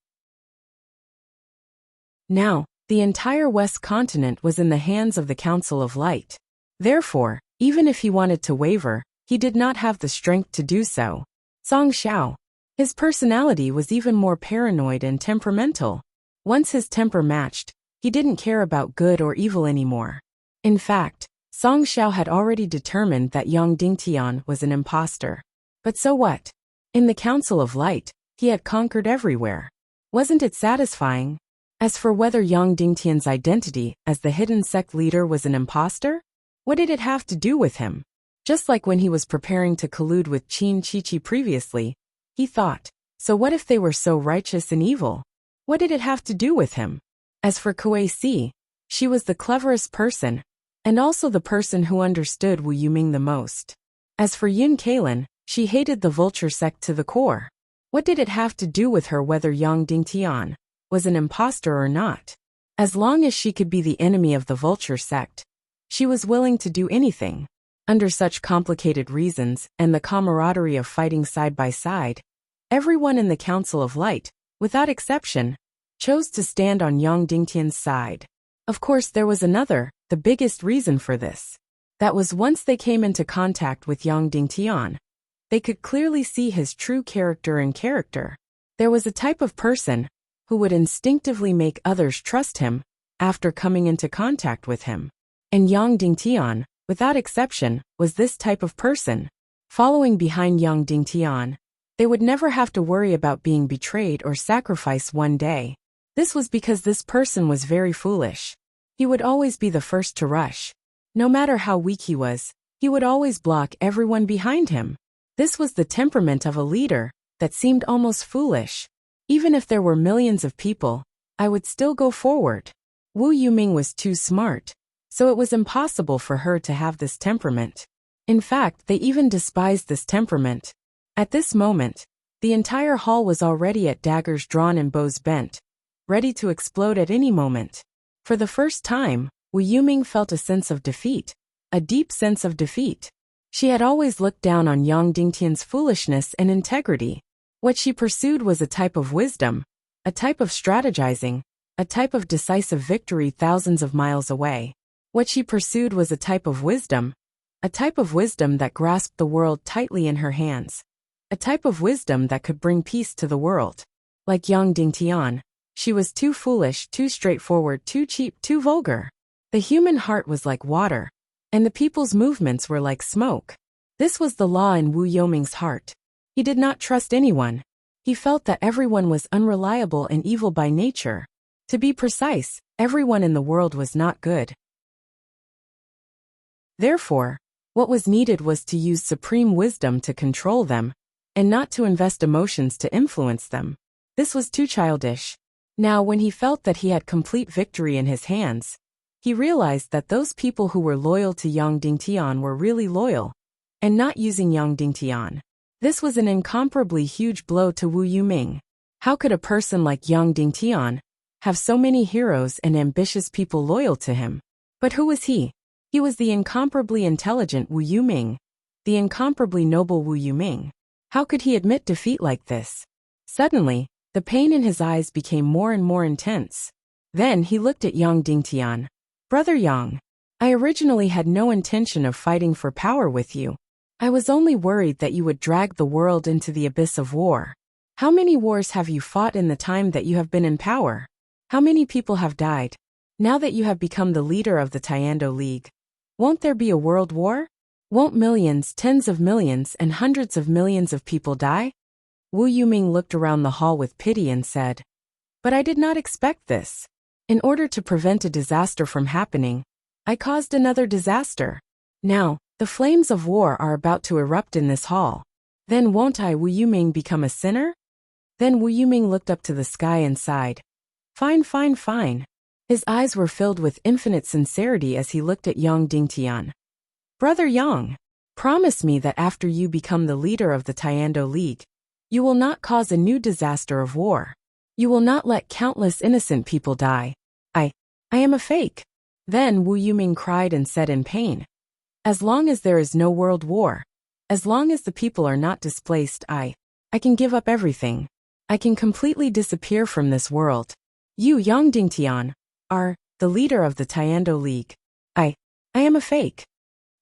Now, the entire West Continent was in the hands of the Council of Light. Therefore, even if he wanted to waver, he did not have the strength to do so. Song Xiao. His personality was even more paranoid and temperamental. Once his temper matched, he didn't care about good or evil anymore. In fact, Song Xiao had already determined that Yang Dingtian was an impostor. But so what? In the Council of Light, he had conquered everywhere. Wasn't it satisfying? As for whether Yang Dingtian's identity as the hidden sect leader was an impostor, what did it have to do with him? Just like when he was preparing to collude with Qin Qiqi previously, he thought, so what if they were so righteous and evil? What did it have to do with him? As for Kuei Si, she was the cleverest person, and also the person who understood Wu Yuming the most. As for Yun Kalin, she hated the Vulture sect to the core. What did it have to do with her whether Yang Dingtian was an impostor or not? As long as she could be the enemy of the Vulture sect, she was willing to do anything. Under such complicated reasons and the camaraderie of fighting side by side, everyone in the Council of Light, without exception, chose to stand on Yang Dingtian's side. Of course, there was another, the biggest reason for this. That was once they came into contact with Yang Dingtian, they could clearly see his true character and character. There was a type of person who would instinctively make others trust him after coming into contact with him. And Yang Dingtian, without exception, was this type of person. Following behind Yang Dingtian, they would never have to worry about being betrayed or sacrificed one day. This was because this person was very foolish. He would always be the first to rush. No matter how weak he was, he would always block everyone behind him. This was the temperament of a leader that seemed almost foolish. Even if there were millions of people, I would still go forward. Wu Yuming was too smart, so it was impossible for her to have this temperament. In fact, they even despised this temperament. At this moment, the entire hall was already at daggers drawn and bows bent, ready to explode at any moment. For the first time, Wu Yuming felt a sense of defeat, a deep sense of defeat. She had always looked down on Yang Dingtian's foolishness and integrity. What she pursued was a type of wisdom, a type of strategizing, a type of decisive victory thousands of miles away. What she pursued was a type of wisdom that grasped the world tightly in her hands, a type of wisdom that could bring peace to the world. Like Yang Dingtian, she was too foolish, too straightforward, too cheap, too vulgar. The human heart was like water, and the people's movements were like smoke. This was the law in Wu Yoming's heart. He did not trust anyone. He felt that everyone was unreliable and evil by nature. To be precise, everyone in the world was not good. Therefore, what was needed was to use supreme wisdom to control them, and not to invest emotions to influence them. This was too childish. Now, when he felt that he had complete victory in his hands, he realized that those people who were loyal to Yang Dingtian were really loyal, and not using Yang Dingtian. This was an incomparably huge blow to Wu Yuming. How could a person like Yang Dingtian have so many heroes and ambitious people loyal to him? But who was he? He was the incomparably intelligent Wu Yuming, the incomparably noble Wu Yuming. How could he admit defeat like this? Suddenly, the pain in his eyes became more and more intense. Then he looked at Yang Dingtian. Brother Yang, I originally had no intention of fighting for power with you. I was only worried that you would drag the world into the abyss of war. How many wars have you fought in the time that you have been in power? How many people have died? Now that you have become the leader of the Tiando League, won't there be a world war? Won't millions, tens of millions, and hundreds of millions of people die? Wu Yuming looked around the hall with pity and said, But I did not expect this. In order to prevent a disaster from happening, I caused another disaster. Now, the flames of war are about to erupt in this hall. Then won't I, Wu Yuming, become a sinner? Then Wu Yuming looked up to the sky and sighed. Fine, fine, fine. His eyes were filled with infinite sincerity as he looked at Yang Dingtian. Brother Yang, promise me that after you become the leader of the Tiando League, you will not cause a new disaster of war. You will not let countless innocent people die. I am a fake. Then Wu Yuming cried and said in pain, As long as there is no world war, as long as the people are not displaced, I can give up everything. I can completely disappear from this world. You, Yang Dingtian, are the leader of the Tiando League. I am a fake.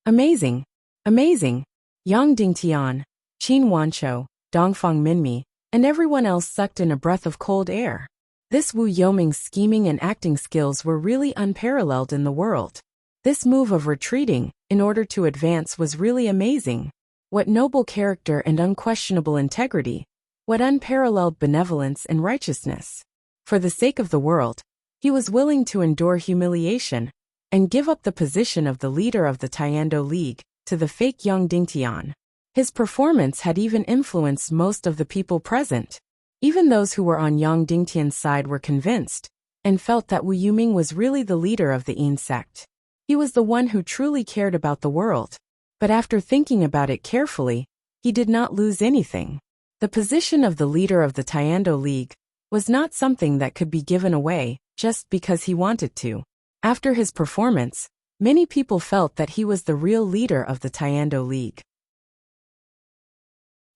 Amazing. Amazing. Yang Dingtian, Qin Wanshou, Dongfang Minmi, and everyone else sucked in a breath of cold air. This Wu Yoming's scheming and acting skills were really unparalleled in the world. This move of retreating, in order to advance, was really amazing. What noble character and unquestionable integrity. What unparalleled benevolence and righteousness. For the sake of the world, he was willing to endure humiliation and give up the position of the leader of the Tiando League to the fake Yang Dingtian. His performance had even influenced most of the people present. Even those who were on Yang Dingtian's side were convinced and felt that Wu Yuming was really the leader of the Yin sect. He was the one who truly cared about the world. But after thinking about it carefully, he did not lose anything. The position of the leader of the Tiando League was not something that could be given away just because he wanted to. After his performance, many people felt that he was the real leader of the Tiando League.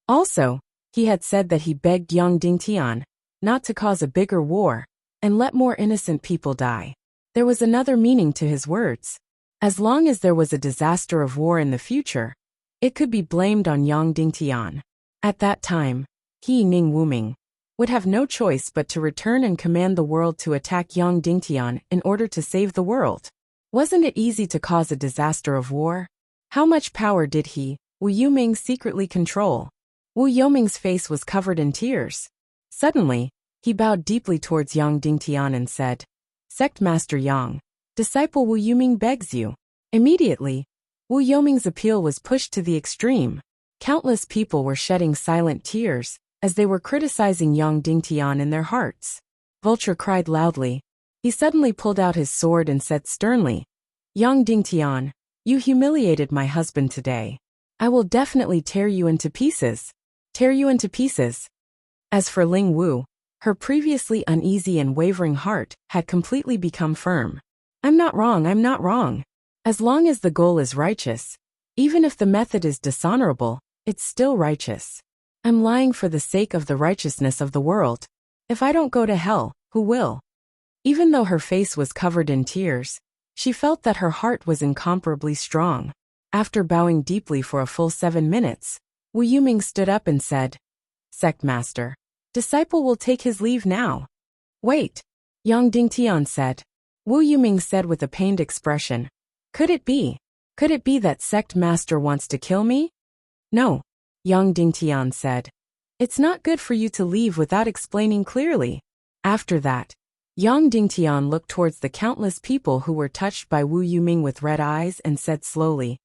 Also, he had said that he begged Yang Dingtian not to cause a bigger war and let more innocent people die. There was another meaning to his words. As long as there was a disaster of war in the future, it could be blamed on Yang Dingtian. At that time, he, Ning Wuming, would have no choice but to return and command the world to attack Yang Dingtian in order to save the world. Wasn't it easy to cause a disaster of war? How much power did he, Wu Yuming, secretly control? Wu Yoming's face was covered in tears. Suddenly, he bowed deeply towards Yang Dingtian and said, Sect Master Yang, disciple Wu Yuming begs you. Immediately, Wu Yoming's appeal was pushed to the extreme. Countless people were shedding silent tears as they were criticizing Yang Dingtian in their hearts. Vulture cried loudly. He suddenly pulled out his sword and said sternly, Yang Dingtian, you humiliated my husband today. I will definitely tear you into pieces. Tear you into pieces. As for Ling Wu, her previously uneasy and wavering heart had completely become firm. I'm not wrong, I'm not wrong. As long as the goal is righteous, even if the method is dishonorable, it's still righteous. I'm lying for the sake of the righteousness of the world. If I don't go to hell, who will? Even though her face was covered in tears, she felt that her heart was incomparably strong. After bowing deeply for a full 7 minutes, Wu Yuming stood up and said, "Sect Master, disciple will take his leave now." "Wait," Yang Dingtian said. Wu Yuming said with a pained expression. Could it be that Sect Master wants to kill me?" "No," Yang Dingtian said. "It's not good for you to leave without explaining clearly." After that, Yang Dingtian looked towards the countless people who were touched by Wu Yuming with red eyes and said slowly,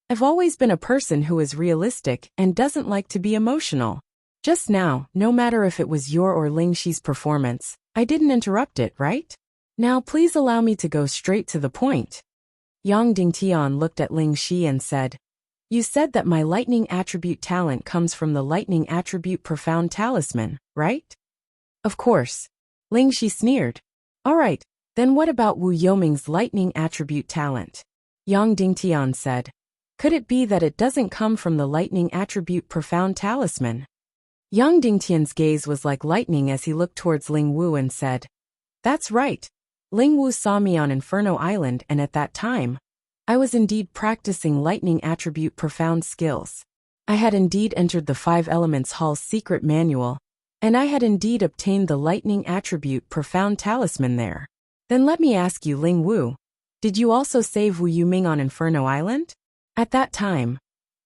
"I've always been a person who is realistic and doesn't like to be emotional. Just now, no matter if it was your or Ling Shi's performance, I didn't interrupt it, right? Now please allow me to go straight to the point." Yang Dingtian looked at Ling Shi and said, "You said that my lightning attribute talent comes from the lightning attribute profound talisman, right?" "Of course." Ling Shi sneered. "Alright, then what about Wu Yoming's lightning attribute talent?" Yang Dingtian said, "Could it be that it doesn't come from the lightning attribute profound talisman?" Yang Dingtian's gaze was like lightning as he looked towards Ling Wu and said, "That's right. Ling Wu saw me on Inferno Island and at that time, I was indeed practicing lightning attribute profound skills. I had indeed entered the 5 Elements Hall's secret manual, and I had indeed obtained the lightning attribute profound talisman there. Then let me ask you, Ling Wu, did you also save Wu Yuming on Inferno Island? At that time,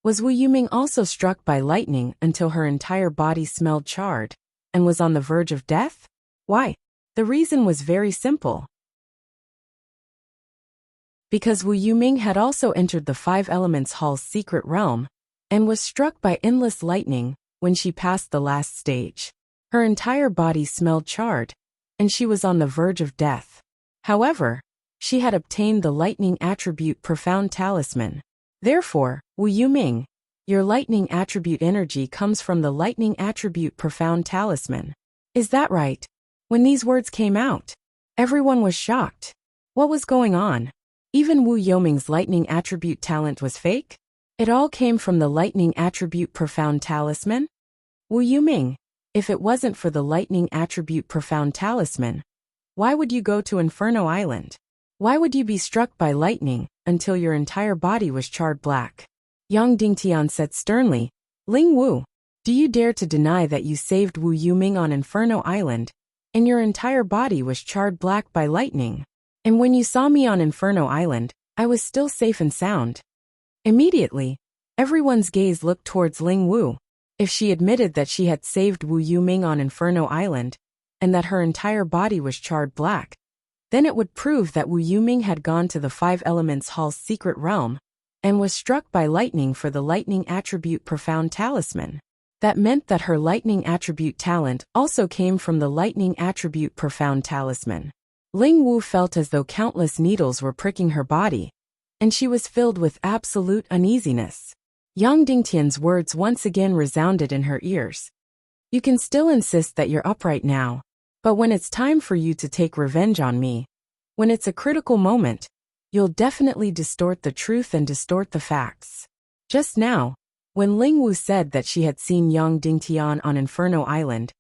was Wu Yuming also struck by lightning until her entire body smelled charred, and was on the verge of death? Why? The reason was very simple. Because Wu Yuming had also entered the 5 Elements Hall's secret realm, and was struck by endless lightning when she passed the last stage. Her entire body smelled charred, and she was on the verge of death. However, she had obtained the lightning attribute profound talisman. Therefore, Wu Yuming, your lightning attribute energy comes from the lightning attribute profound talisman. Is that right?" When these words came out, everyone was shocked. What was going on? Even Wu Yoming's lightning attribute talent was fake? It all came from the lightning attribute profound talisman? Wu Yuming, if it wasn't for the lightning attribute profound talisman, why would you go to Inferno Island? Why would you be struck by lightning until your entire body was charred black? Yang Dingtian said sternly, "Ling Wu, do you dare to deny that you saved Wu Yuming on Inferno Island, and your entire body was charred black by lightning? And when you saw me on Inferno Island, I was still safe and sound." Immediately, everyone's gaze looked towards Ling Wu. If she admitted that she had saved Wu Yuming on Inferno Island, and that her entire body was charred black, then it would prove that Wu Yuming had gone to the 5 Elements Hall's secret realm, and was struck by lightning for the lightning attribute profound talisman. That meant that her lightning attribute talent also came from the lightning attribute profound talisman. Ling Wu felt as though countless needles were pricking her body, and she was filled with absolute uneasiness. Yang Dingtian's words once again resounded in her ears. "You can still insist that you're upright now, but when it's time for you to take revenge on me, when it's a critical moment, you'll definitely distort the truth and distort the facts." Just now, when Ling Wu said that she had seen Yang Dingtian on Inferno Island,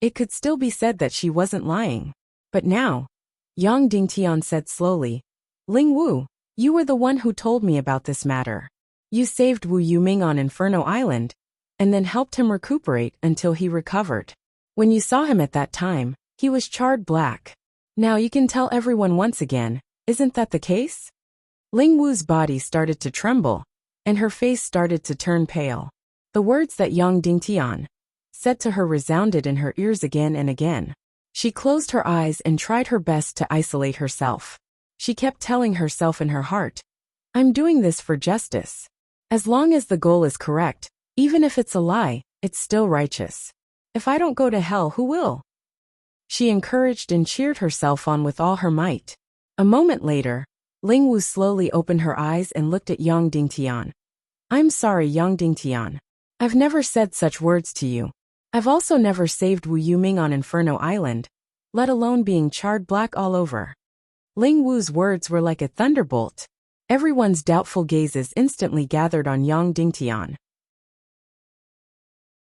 it could still be said that she wasn't lying. But now, Yang Dingtian said slowly, "Ling Wu, you were the one who told me about this matter. You saved Wu Yuming on Inferno Island, and then helped him recuperate until he recovered. When you saw him at that time, he was charred black. Now you can tell everyone once again, isn't that the case?" Ling Wu's body started to tremble, and her face started to turn pale. The words that Yang Dingtian said to her resounded in her ears again and again. She closed her eyes and tried her best to isolate herself. She kept telling herself in her heart, "I'm doing this for justice. As long as the goal is correct, even if it's a lie, it's still righteous. If I don't go to hell, who will?" She encouraged and cheered herself on with all her might. A moment later, Ling Wu slowly opened her eyes and looked at Yang Dingtian. "I'm sorry, Yang Dingtian. I've never said such words to you. I've also never saved Wu Yuming on Inferno Island, let alone being charred black all over." Ling Wu's words were like a thunderbolt. Everyone's doubtful gazes instantly gathered on Yang Dingtian.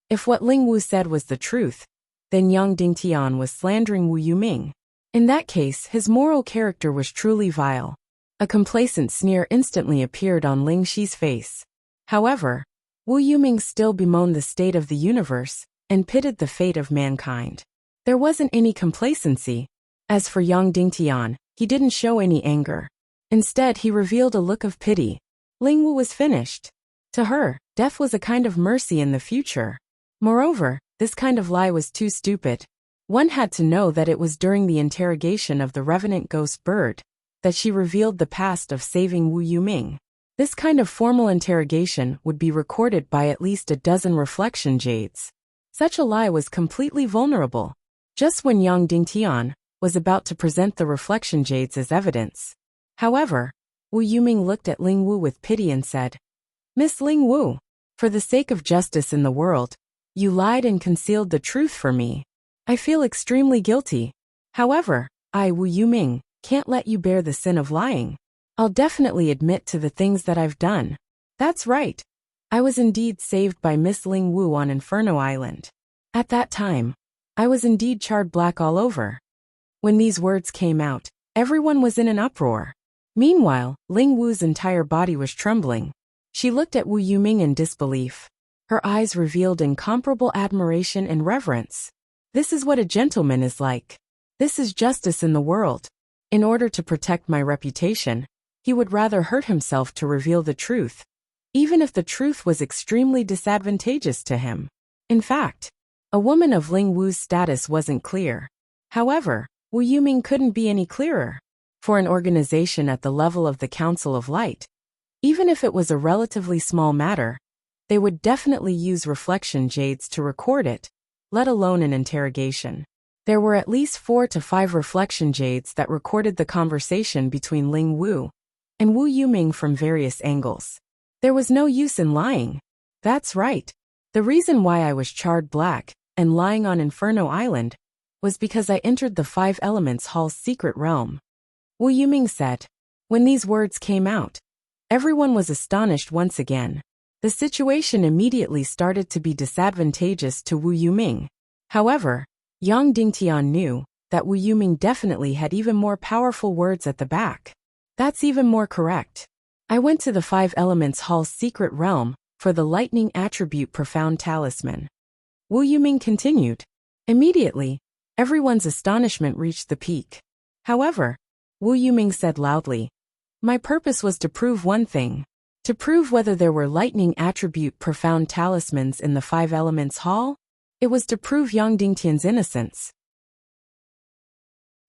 If what Ling Wu said was the truth, then Yang Dingtian was slandering Wu Yuming. In that case, his moral character was truly vile. A complacent sneer instantly appeared on Ling Shi's face. However, Wu Yuming still bemoaned the state of the universe and pitied the fate of mankind. There wasn't any complacency. As for Yang Dingtian, he didn't show any anger. Instead, he revealed a look of pity. Ling Wu was finished. To her, death was a kind of mercy in the future. Moreover, this kind of lie was too stupid. One had to know that it was during the interrogation of the revenant ghost bird that she revealed the past of saving Wu Yuming. This kind of formal interrogation would be recorded by at least a dozen reflection jades. Such a lie was completely vulnerable. Just when Yang Dingtian was about to present the reflection jades as evidence. However, Wu Yuming looked at Ling Wu with pity and said, "Miss Ling Wu, for the sake of justice in the world, you lied and concealed the truth for me. I feel extremely guilty. However, I, Wu Yuming, can't let you bear the sin of lying. I'll definitely admit to the things that I've done. That's right. I was indeed saved by Miss Ling Wu on Inferno Island. At that time, I was indeed charred black all over." When these words came out, everyone was in an uproar. Meanwhile, Ling Wu's entire body was trembling. She looked at Wu Yuming in disbelief. Her eyes revealed incomparable admiration and reverence. This is what a gentleman is like. This is justice in the world. In order to protect my reputation, he would rather hurt himself to reveal the truth, even if the truth was extremely disadvantageous to him. In fact, a woman of Ling Wu's status wasn't clear. However, Wu Yuming couldn't be any clearer. For an organization at the level of the Council of Light, even if it was a relatively small matter, they would definitely use reflection jades to record it, let alone an interrogation. There were at least 4 to 5 reflection jades that recorded the conversation between Ling Wu and Wu Yuming from various angles. There was no use in lying. That's right. The reason why I was charred black and lying on Inferno Island was because I entered the 5 Elements Hall's secret realm. Wu Yuming said. When these words came out, everyone was astonished once again. The situation immediately started to be disadvantageous to Wu Yuming. However, Yang Dingtian knew that Wu Yuming definitely had even more powerful words at the back. That's even more correct. I went to the 5 Elements Hall's secret realm for the lightning attribute profound talisman. Wu Yuming continued. Immediately, everyone's astonishment reached the peak. However, Wu Yuming said loudly, "My purpose was to prove one thing. To prove whether there were lightning attribute profound talismans in the 5 Elements Hall. It was to prove Yang Dingtian's innocence.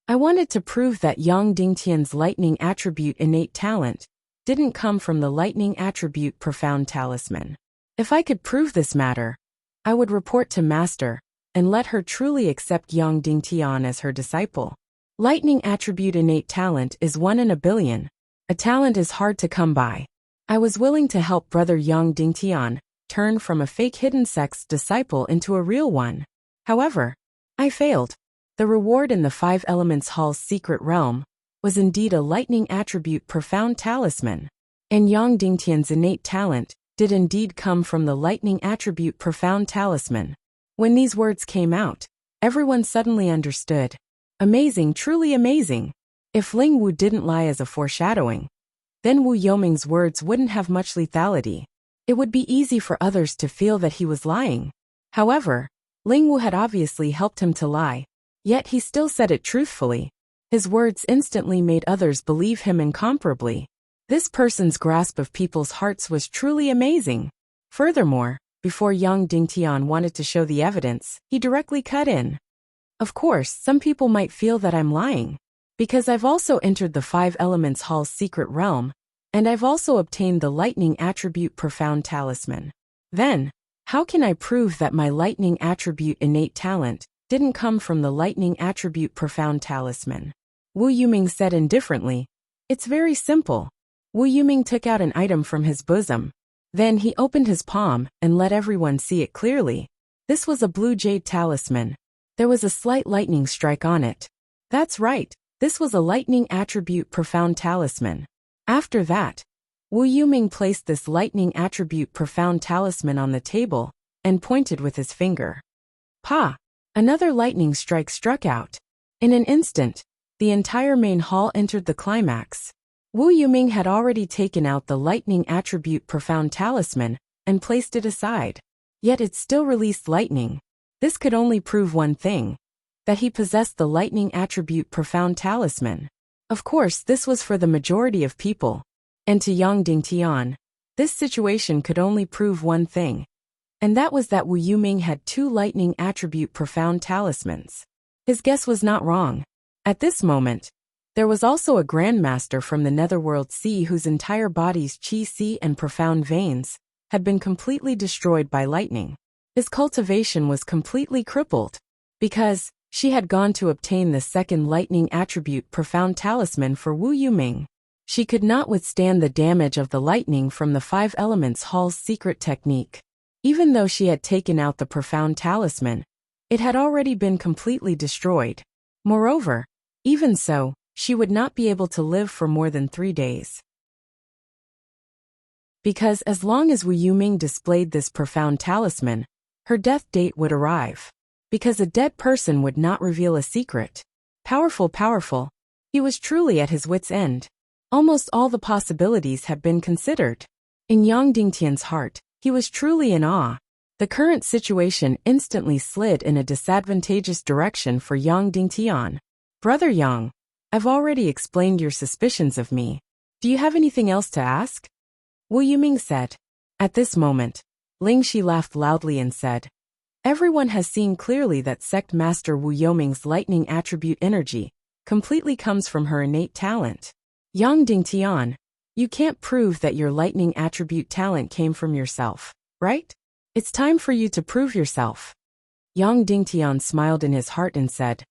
I wanted to prove that Yang Dingtian's lightning attribute innate talent didn't come from the lightning attribute profound talisman. If I could prove this matter, I would report to Master and let her truly accept Yang Dingtian as her disciple. Lightning attribute innate talent is 1 in a billion. A talent is hard to come by. I was willing to help brother Yang Dingtian turn from a fake hidden sect's disciple into a real one. However, I failed. The reward in the 5 Elements Hall's secret realm was indeed a lightning attribute profound talisman, and Yang Dingtian's innate talent did indeed come from the lightning attribute profound talisman. When these words came out, everyone suddenly understood. Amazing, truly amazing. If Ling Wu didn't lie as a foreshadowing, then Wu Yuming's words wouldn't have much lethality. It would be easy for others to feel that he was lying. However, Ling Wu had obviously helped him to lie, yet he still said it truthfully. His words instantly made others believe him incomparably. This person's grasp of people's hearts was truly amazing. Furthermore, before Yang Dingtian wanted to show the evidence, he directly cut in. Of course, some people might feel that I'm lying, because I've also entered the 5 Elements Hall's secret realm, and I've also obtained the lightning attribute profound talisman. Then, how can I prove that my lightning attribute innate talent didn't come from the lightning attribute profound talisman? Wu Yuming said indifferently. It's very simple. Wu Yuming took out an item from his bosom. Then he opened his palm and let everyone see it clearly. This was a blue jade talisman. There was a slight lightning strike on it. That's right, this was a lightning attribute profound talisman. After that, Wu Yuming placed this lightning attribute profound talisman on the table and pointed with his finger. Pa! Another lightning strike struck out. In an instant, the entire main hall entered the climax. Wu Yuming had already taken out the lightning attribute profound talisman and placed it aside. Yet it still released lightning. This could only prove one thing: that he possessed the lightning attribute profound talisman. Of course, this was for the majority of people. And to Yang Dingtian, this situation could only prove one thing. And that was that Wu Yuming had 2 lightning attribute profound talismans. His guess was not wrong. At this moment, there was also a grandmaster from the Netherworld Sea whose entire body's qi sea and profound veins had been completely destroyed by lightning. His cultivation was completely crippled, because she had gone to obtain the second lightning attribute profound talisman for Wu Yuming. She could not withstand the damage of the lightning from the 5 elements hall's secret technique. Even though she had taken out the profound talisman, it had already been completely destroyed. Moreover, even so, she would not be able to live for more than 3 days. Because as long as Wu Yuming displayed this profound talisman, her death date would arrive. Because a dead person would not reveal a secret. Powerful. He was truly at his wit's end. Almost all the possibilities had been considered. In Yang Dingtian's heart, he was truly in awe. The current situation instantly slid in a disadvantageous direction for Yang Dingtian. Brother Yang, I've already explained your suspicions of me. Do you have anything else to ask? Wu Yuming said. At this moment, Ling Shi laughed loudly and said, everyone has seen clearly that Sect Master Wu Yuming's lightning attribute energy completely comes from her innate talent. Yang Dingtian, you can't prove that your lightning attribute talent came from yourself, right? It's time for you to prove yourself. Yang Dingtian smiled in his heart and said,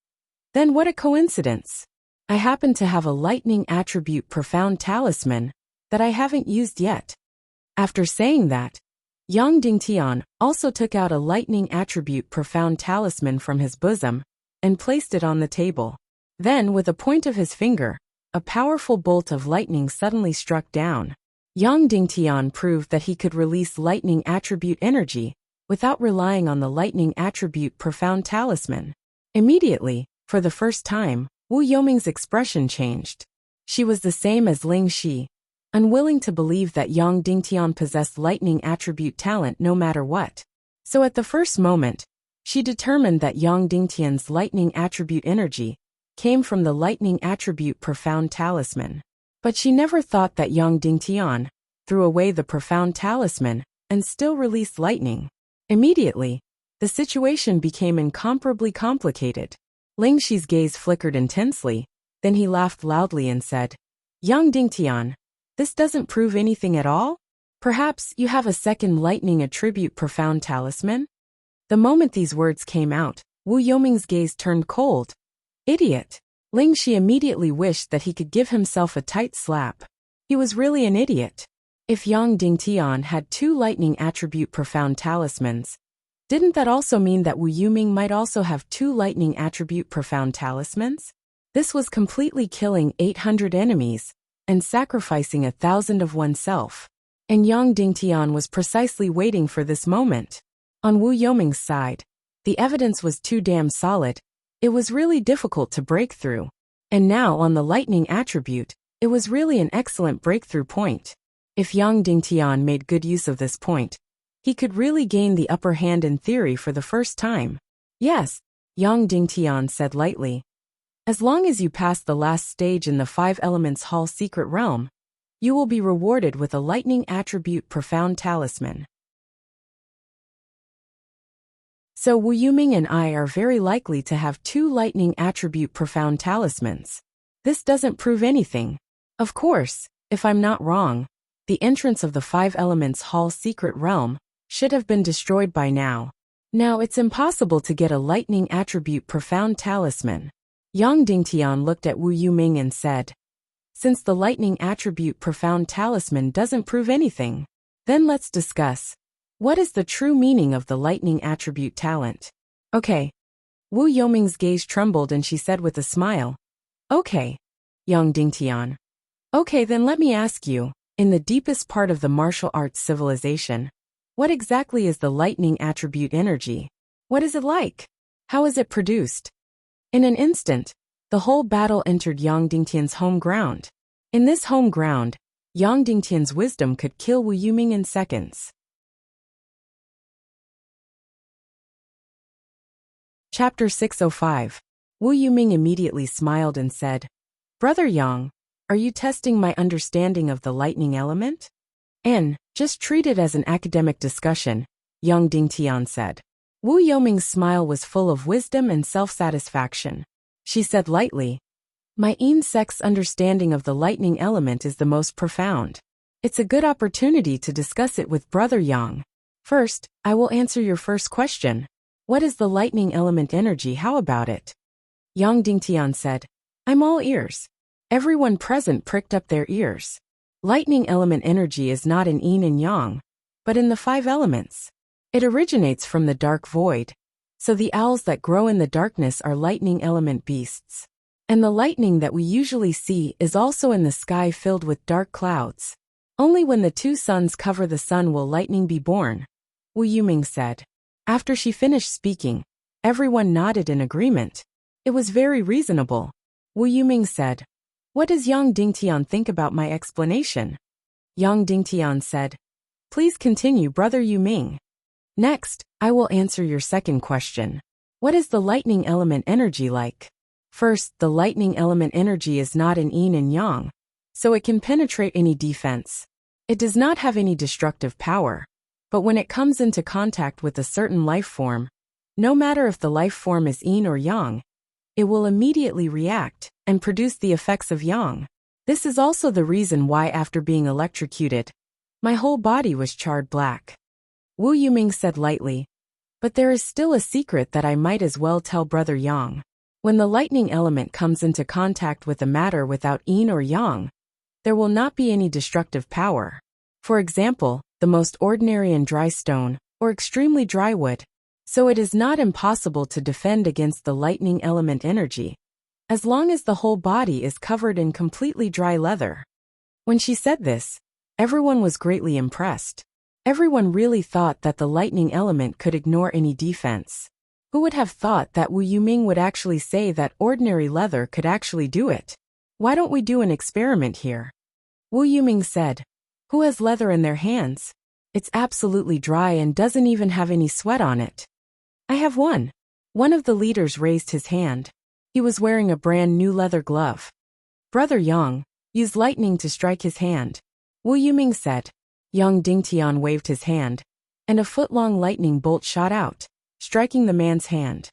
then what a coincidence. I happen to have a lightning attribute profound talisman that I haven't used yet. After saying that, Yang Dingtian also took out a lightning attribute profound talisman from his bosom and placed it on the table. Then, with a point of his finger, a powerful bolt of lightning suddenly struck down. Yang Dingtian proved that he could release lightning attribute energy without relying on the lightning attribute profound talisman. Immediately, for the first time, Wu Yuming's expression changed. She was the same as Ling Shi, unwilling to believe that Yang Dingtian possessed lightning attribute talent no matter what. So at the first moment, she determined that Yang Dingtian's lightning attribute energy came from the lightning attribute profound talisman. But she never thought that Yang Dingtian threw away the profound talisman and still released lightning. Immediately, the situation became incomparably complicated. Ling Shi's gaze flickered intensely, then he laughed loudly and said, Yang Dingtian, this doesn't prove anything at all? Perhaps you have a second lightning attribute profound talisman? The moment these words came out, Wu Yuming's gaze turned cold. Idiot! Ling Shi immediately wished that he could give himself a tight slap. He was really an idiot. If Yang Dingtian had 2 lightning attribute profound talismans, didn't that also mean that Wu Yuming might also have 2 lightning attribute profound talismans? This was completely killing 800 enemies and sacrificing 1,000 of oneself. And Yang Dingtian was precisely waiting for this moment. On Wu Yuming's side, the evidence was too damn solid. It was really difficult to break through. And now on the lightning attribute, it was really an excellent breakthrough point. If Yang Dingtian made good use of this point, he could really gain the upper hand in theory for the first time. Yes, Yang Dingtian said lightly. As long as you pass the last stage in the 5 Elements Hall secret realm, you will be rewarded with a lightning attribute profound talisman. So Wu Yuming and I are very likely to have 2 lightning attribute profound talismans. This doesn't prove anything. Of course, if I'm not wrong, the entrance of the 5 Elements Hall secret realm should have been destroyed by now. Now it's impossible to get a lightning attribute profound talisman. Yang Dingtian looked at Wu Yuming and said, since the lightning attribute profound talisman doesn't prove anything, then let's discuss. What is the true meaning of the lightning attribute talent? Okay. Wu Yuming's gaze trembled and she said with a smile. Okay. Yang Dingtian. Okay, then let me ask you, in the deepest part of the martial arts civilization, What exactly is the lightning attribute energy? What is it like? How is it produced? In an instant, the whole battle entered Yang Dingtian's home ground. In this home ground, Yang Dingtian's wisdom could kill Wu Yuming in seconds. Chapter 605. Wu Yuming immediately smiled and said, "Brother Yang, are you testing my understanding of the lightning element?" Just treat it as an academic discussion," Yang Dingtian said. Wu Yuming's smile was full of wisdom and self-satisfaction. She said lightly, "My insect's understanding of the lightning element is the most profound. It's a good opportunity to discuss it with Brother Yang. First, I will answer your first question. What is the lightning element energy? How about it?" Yang Dingtian said, "I'm all ears." Everyone present pricked up their ears. Lightning element energy is not in yin and yang, but in the 5 elements. It originates from the dark void. So the owls that grow in the darkness are lightning element beasts. And the lightning that we usually see is also in the sky filled with dark clouds. Only when the 2 suns cover the sun will lightning be born, Wu Yuming said. After she finished speaking, everyone nodded in agreement. It was very reasonable. Wu Yuming said, "What does Yang Dingtian think about my explanation?" Yang Dingtian said, "Please continue, Brother Yuming. Next, I will answer your second question. What is the lightning element energy like?" First, the lightning element energy is not in yin and yang, so it can penetrate any defense. It does not have any destructive power. But when it comes into contact with a certain life form, no matter if the life form is yin or yang, it will immediately react and produce the effects of yang. This is also the reason why after being electrocuted, my whole body was charred black. Wu Yuming said lightly, "But there is still a secret that I might as well tell Brother Yang. When the lightning element comes into contact with a matter without yin or yang, there will not be any destructive power. For example, the most ordinary and dry stone, or extremely dry wood. So it is not impossible to defend against the lightning element energy, as long as the whole body is covered in completely dry leather." When she said this, everyone was greatly impressed. Everyone really thought that the lightning element could ignore any defense. Who would have thought that Wu Yuming would actually say that ordinary leather could actually do it? Why don't we do an experiment here? Wu Yuming said, "Who has leather in their hands? It's absolutely dry and doesn't even have any sweat on it." "I have one." One of the leaders raised his hand. He was wearing a brand new leather glove. Brother Yang, use lightning to strike his hand, Wu Yuming said. Yang Dingtian waved his hand, and a foot-long lightning bolt shot out, striking the man's hand.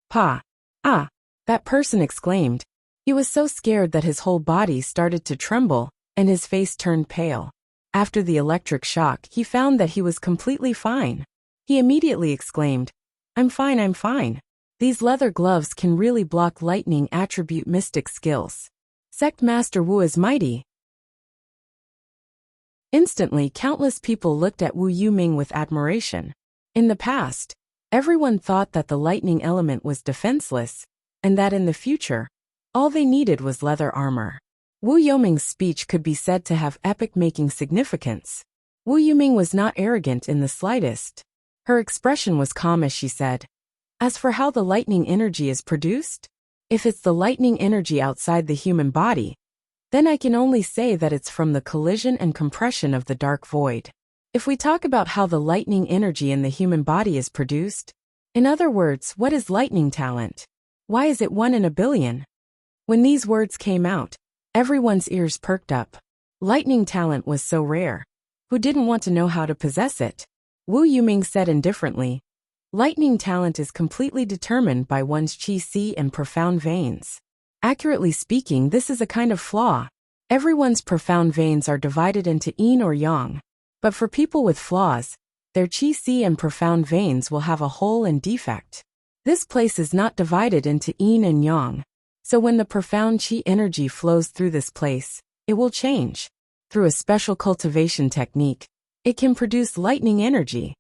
"Pa! Ah!" that person exclaimed. He was so scared that his whole body started to tremble, and his face turned pale. After the electric shock, he found that he was completely fine. He immediately exclaimed, I'm fine. These leather gloves can really block lightning attribute mystic skills. Sect Master Wu is mighty." Instantly, countless people looked at Wu Yuming with admiration. In the past, everyone thought that the lightning element was defenseless, and that in the future, all they needed was leather armor. Wu Yuming's speech could be said to have epoch-making significance. Wu Yuming was not arrogant in the slightest. Her expression was calm as she said, "As for how the lightning energy is produced, if it's the lightning energy outside the human body, then I can only say that it's from the collision and compression of the dark void. If we talk about how the lightning energy in the human body is produced, in other words, what is lightning talent? Why is it 1 in a billion?" When these words came out, everyone's ears perked up. Lightning talent was so rare. Who didn't want to know how to possess it? Wu Yuming said indifferently, "Lightning talent is completely determined by one's qi and profound veins. Accurately speaking, this is a kind of flaw. Everyone's profound veins are divided into yin or yang. But for people with flaws, their qi and profound veins will have a hole and defect. This place is not divided into yin and yang. So when the profound qi energy flows through this place, it will change. Through a special cultivation technique, it can produce lightning energy."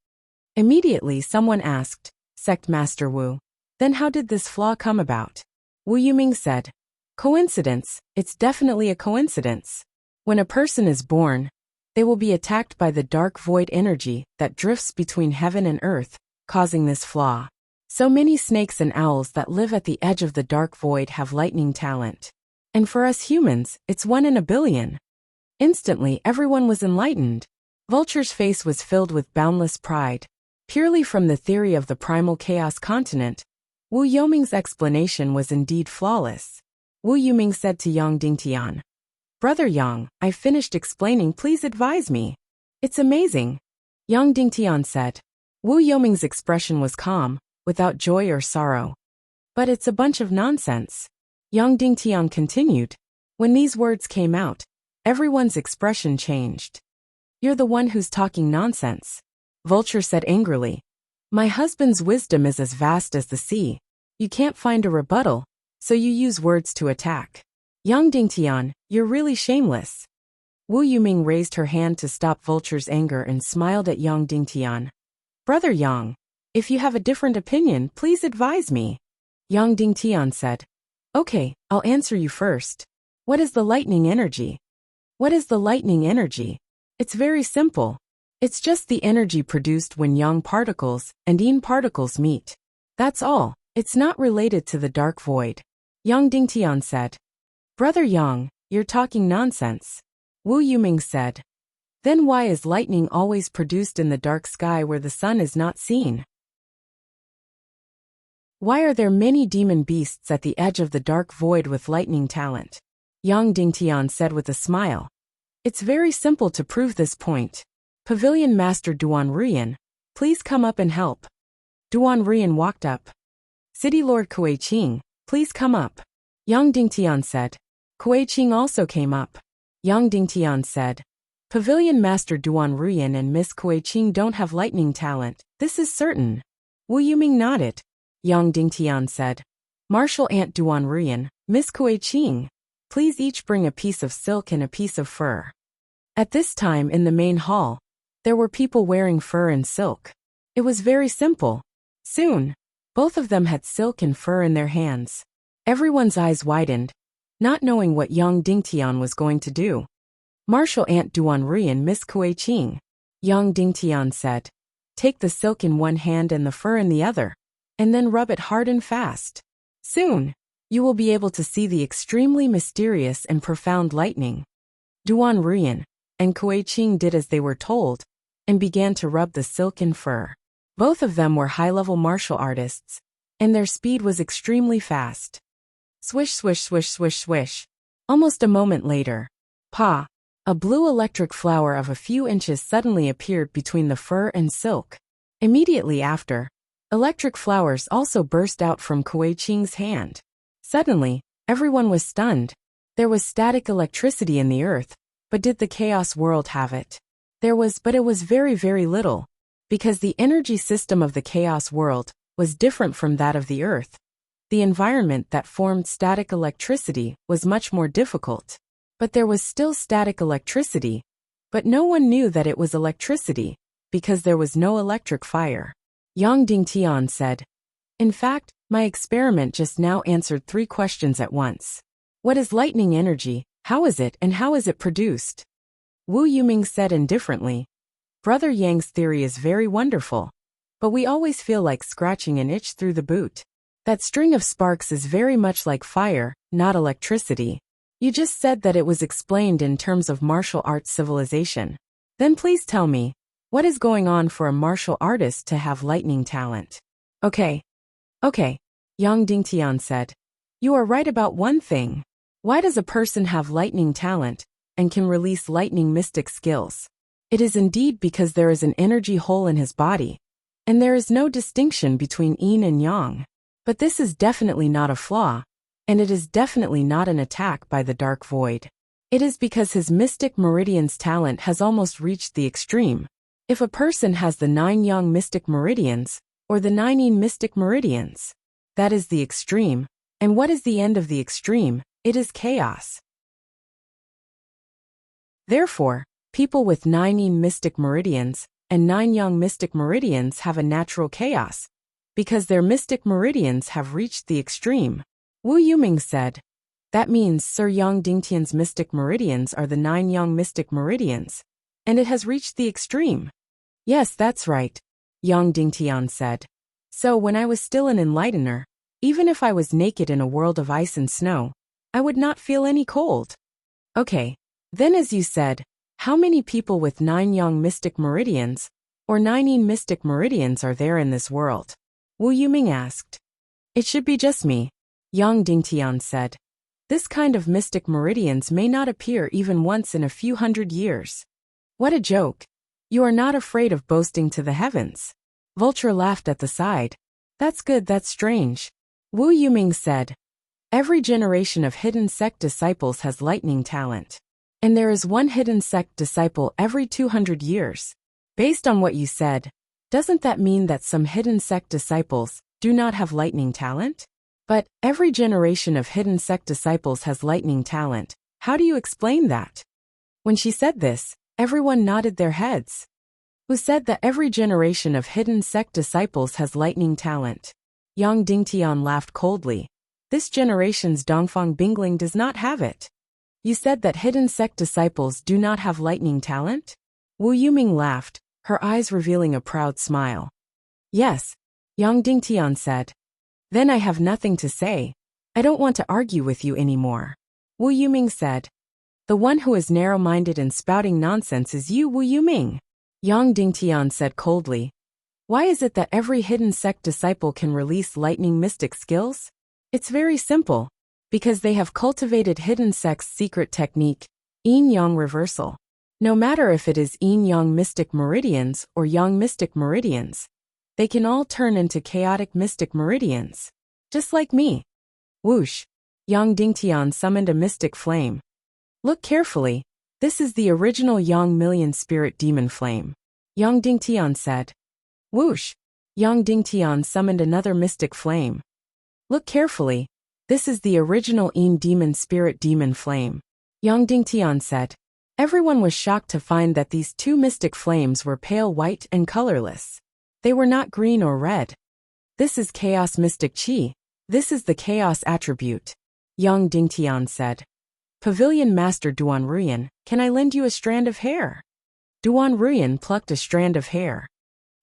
Immediately someone asked, "Sect Master Wu, then how did this flaw come about?" Wu Yuming said, "Coincidence, it's definitely a coincidence. When a person is born, They will be attacked by the dark void energy that drifts between heaven and earth, causing this flaw. So many snakes and owls that live at the edge of the dark void have lightning talent. And for us humans, it's 1 in a billion. Instantly, everyone was enlightened. Vulture's face was filled with boundless pride. Purely from the theory of the primal chaos continent, Wu Yoming's explanation was indeed flawless. Wu Yuming said to Yang Dingtian, "Brother Yang, I've finished explaining, please advise me." "It's amazing," Yang Dingtian said. Wu Yoming's expression was calm, without joy or sorrow. "But it's a bunch of nonsense," Yang Dingtian continued. When these words came out, everyone's expression changed. "You're the one who's talking nonsense," Vulture said angrily. "My husband's wisdom is as vast as the sea. You can't find a rebuttal, so you use words to attack. Yang Dingtian, you're really shameless." Wu Yuming raised her hand to stop Vulture's anger and smiled at Yang Dingtian. "Brother Yang, if you have a different opinion, please advise me," Yang Dingtian said. "Okay, I'll answer you first. What is the lightning energy?" "What is the lightning energy? It's very simple. It's just the energy produced when yang particles and yin particles meet. That's all. It's not related to the dark void," Yang Dingtian said. "Brother Yang, you're talking nonsense," Wu Yuming said. "Then why is lightning always produced in the dark sky where the sun is not seen? Why are there many demon beasts at the edge of the dark void with lightning talent?" Yang Dingtian said with a smile. "It's very simple to prove this point. Pavilion Master Duan Ruyan, please come up and help." Duan Ruyan walked up. "City Lord Kuei Qing, please come up," Yang Dingtian said. Kuei Qing also came up. Yang Dingtian said, "Pavilion Master Duan Ruyan and Miss Kuei Qing don't have lightning talent, this is certain." Wu Yuming nodded. Yang Dingtian said, "Martial Ant Duan Ruyan, Miss Kuei Qing, please each bring a piece of silk and a piece of fur." At this time in the main hall, there were people wearing fur and silk. It was very simple. Soon, both of them had silk and fur in their hands. Everyone's eyes widened, not knowing what Yang Dingtian was going to do. "Martial Ant Duan Ruyan, Miss Kuei Qing," Yang Dingtian said. "Take the silk in one hand and the fur in the other, and then rub it hard and fast. Soon, you will be able to see the extremely mysterious and profound lightning." Duan Ruyan and Kuei Qing did as they were told, and began to rub the silk and fur. Both of them were high-level martial artists, and their speed was extremely fast. Swish, swish, swish, swish, swish. Almost a moment later, pa! A blue electric flower of a few inches suddenly appeared between the fur and silk. Immediately after, electric flowers also burst out from Kuei Qing's hand. Suddenly, everyone was stunned. There was static electricity in the earth, but did the chaos world have it? There was, but it was very, very little, because the energy system of the chaos world was different from that of the earth. The environment that formed static electricity was much more difficult. But there was still static electricity, but no one knew that it was electricity, because there was no electric fire. Yang Dingtian said, "In fact, my experiment just now answered 3 questions at once. What is lightning energy, how is it, and how is it produced?" Wu Yuming said indifferently, "Brother Yang's theory is very wonderful, but we always feel like scratching an itch through the boot. That string of sparks is very much like fire, not electricity. You just said that it was explained in terms of martial arts civilization. Then please tell me, what is going on for a martial artist to have lightning talent?" Okay, Yang Dingtian said. "You are right about one thing. Why does a person have lightning talent and can release lightning mystic skills? It is indeed because there is an energy hole in his body, and there is no distinction between yin and yang. But this is definitely not a flaw, and it is definitely not an attack by the dark void. It is because his mystic meridian's talent has almost reached the extreme. If a person has the 9 yang mystic meridians, or the 9 yin mystic meridians, that is the extreme. And what is the end of the extreme? It is chaos. Therefore, people with 9 yin mystic meridians and 9 yang mystic meridians have a natural chaos, because their mystic meridians have reached the extreme." Wu Yuming said, "That means Sir Yang Dingtian's mystic meridians are the 9 yang mystic meridians, and it has reached the extreme. Yes, that's right, Yang Dingtian said. So when I was still an enlightener, even if I was naked in a world of ice and snow, I would not feel any cold. Okay, then as you said, how many people with 9 Yang mystic meridians, or 9 Yin mystic meridians are there in this world? Wu Yuming asked. It should be just me, Yang Dingtian said. This kind of mystic meridians may not appear even once in a few hundred years. What a joke. You are not afraid of boasting to the heavens. Vulture laughed at the side. That's good, that's strange. Wu Yuming said. Every generation of hidden sect disciples has lightning talent. And there is one hidden sect disciple every 200 years. Based on what you said, doesn't that mean that some hidden sect disciples do not have lightning talent? But every generation of hidden sect disciples has lightning talent. How do you explain that? When she said this, everyone nodded their heads. Who said that every generation of hidden sect disciples has lightning talent? Yang Dingtian laughed coldly. This generation's Dongfang Bingling does not have it. You said that hidden sect disciples do not have lightning talent? Wu Yuming laughed, her eyes revealing a proud smile. Yes, Yang Dingtian said. Then I have nothing to say. I don't want to argue with you anymore. Wu Yuming said. The one who is narrow-minded and spouting nonsense is you, Wu Yuming. Yang Dingtian said coldly. Why is it that every hidden sect disciple can release lightning mystic skills? It's very simple. Because they have cultivated hidden sect's secret technique, yin-yang reversal. No matter if it is yin-yang mystic meridians or yang mystic meridians, they can all turn into chaotic mystic meridians. Just like me. Whoosh! Yang Dingtian summoned a mystic flame. Look carefully, this is the original Yang Million Spirit Demon Flame. Yang Dingtian said. Whoosh! Yang Dingtian summoned another mystic flame. Look carefully, this is the original Yin Demon Spirit Demon Flame. Yang Dingtian said. Everyone was shocked to find that these two mystic flames were pale white and colorless. They were not green or red. This is Chaos Mystic Qi. This is the Chaos attribute. Yang Dingtian said. Pavilion Master Duan Ruyan, can I lend you a strand of hair? Duan Ruyan plucked a strand of hair.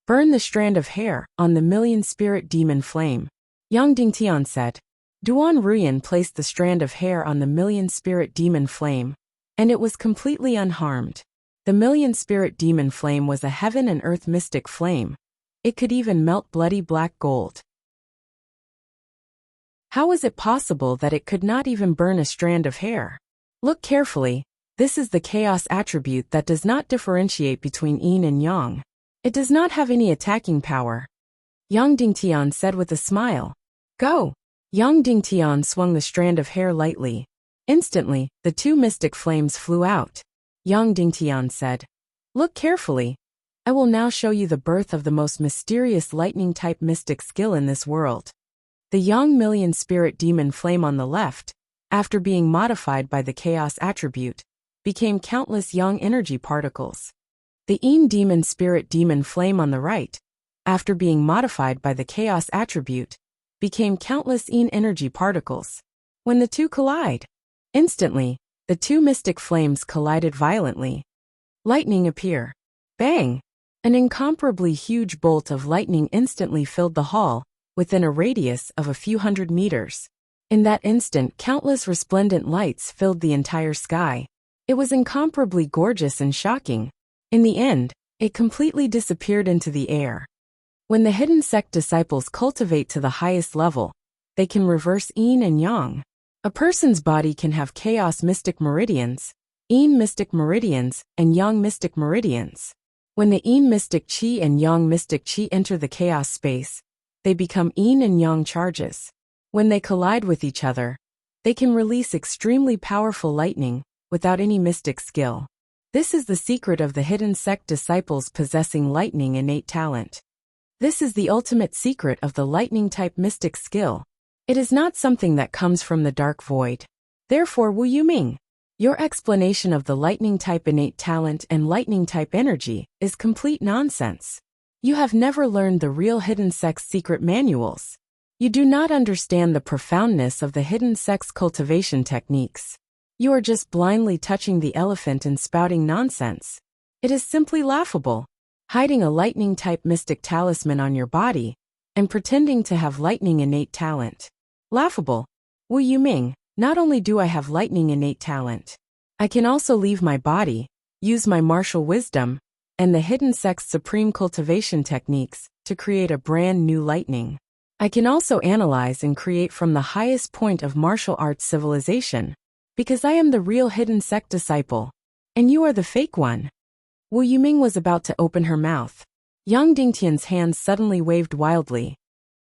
Burn the strand of hair on the Million Spirit Demon Flame. Yang Dingtian said. Duan Ruyan placed the strand of hair on the Million Spirit Demon Flame, and it was completely unharmed. The Million Spirit Demon Flame was a heaven and earth mystic flame. It could even melt bloody black gold. How was it possible that it could not even burn a strand of hair? Look carefully, this is the Chaos attribute that does not differentiate between Yin and Yang. It does not have any attacking power. Yang Dingtian said with a smile. Go! Yang Dingtian swung the strand of hair lightly. Instantly, the two mystic flames flew out. Yang Dingtian said. Look carefully. I will now show you the birth of the most mysterious lightning-type mystic skill in this world. The Yang Million Spirit Demon Flame on the left, after being modified by the Chaos attribute, became countless Yang energy particles. The Yin Demon Spirit Demon Flame on the right, after being modified by the Chaos attribute, became countless Yin energy particles. When the two collide, instantly, the two mystic flames collided violently. Lightning appear. Bang! An incomparably huge bolt of lightning instantly filled the hall, within a radius of a few hundred meters. In that instant, countless resplendent lights filled the entire sky. It was incomparably gorgeous and shocking. In the end, it completely disappeared into the air. When the hidden sect disciples cultivate to the highest level, they can reverse Yin and Yang. A person's body can have Chaos mystic meridians, Yin mystic meridians, and Yang mystic meridians. When the Yin mystic Qi and Yang mystic Qi enter the Chaos space, they become Yin and Yang charges. When they collide with each other, they can release extremely powerful lightning, without any mystic skill. This is the secret of the hidden sect disciples possessing lightning innate talent. This is the ultimate secret of the lightning-type mystic skill. It is not something that comes from the dark void. Therefore, Wu Yuming, your explanation of the lightning-type innate talent and lightning-type energy is complete nonsense. You have never learned the real hidden sect's secret manuals. You do not understand the profoundness of the hidden sect's cultivation techniques. You are just blindly touching the elephant and spouting nonsense. It is simply laughable. Hiding a lightning-type mystic talisman on your body and pretending to have lightning innate talent. Laughable. Wu Yuming, not only do I have lightning innate talent, I can also leave my body, use my martial wisdom, and the hidden sect's supreme cultivation techniques to create a brand new lightning. I can also analyze and create from the highest point of martial arts civilization, because I am the real hidden sect disciple, and you are the fake one. Wu Yuming was about to open her mouth. Yang Dingtian's hands suddenly waved wildly.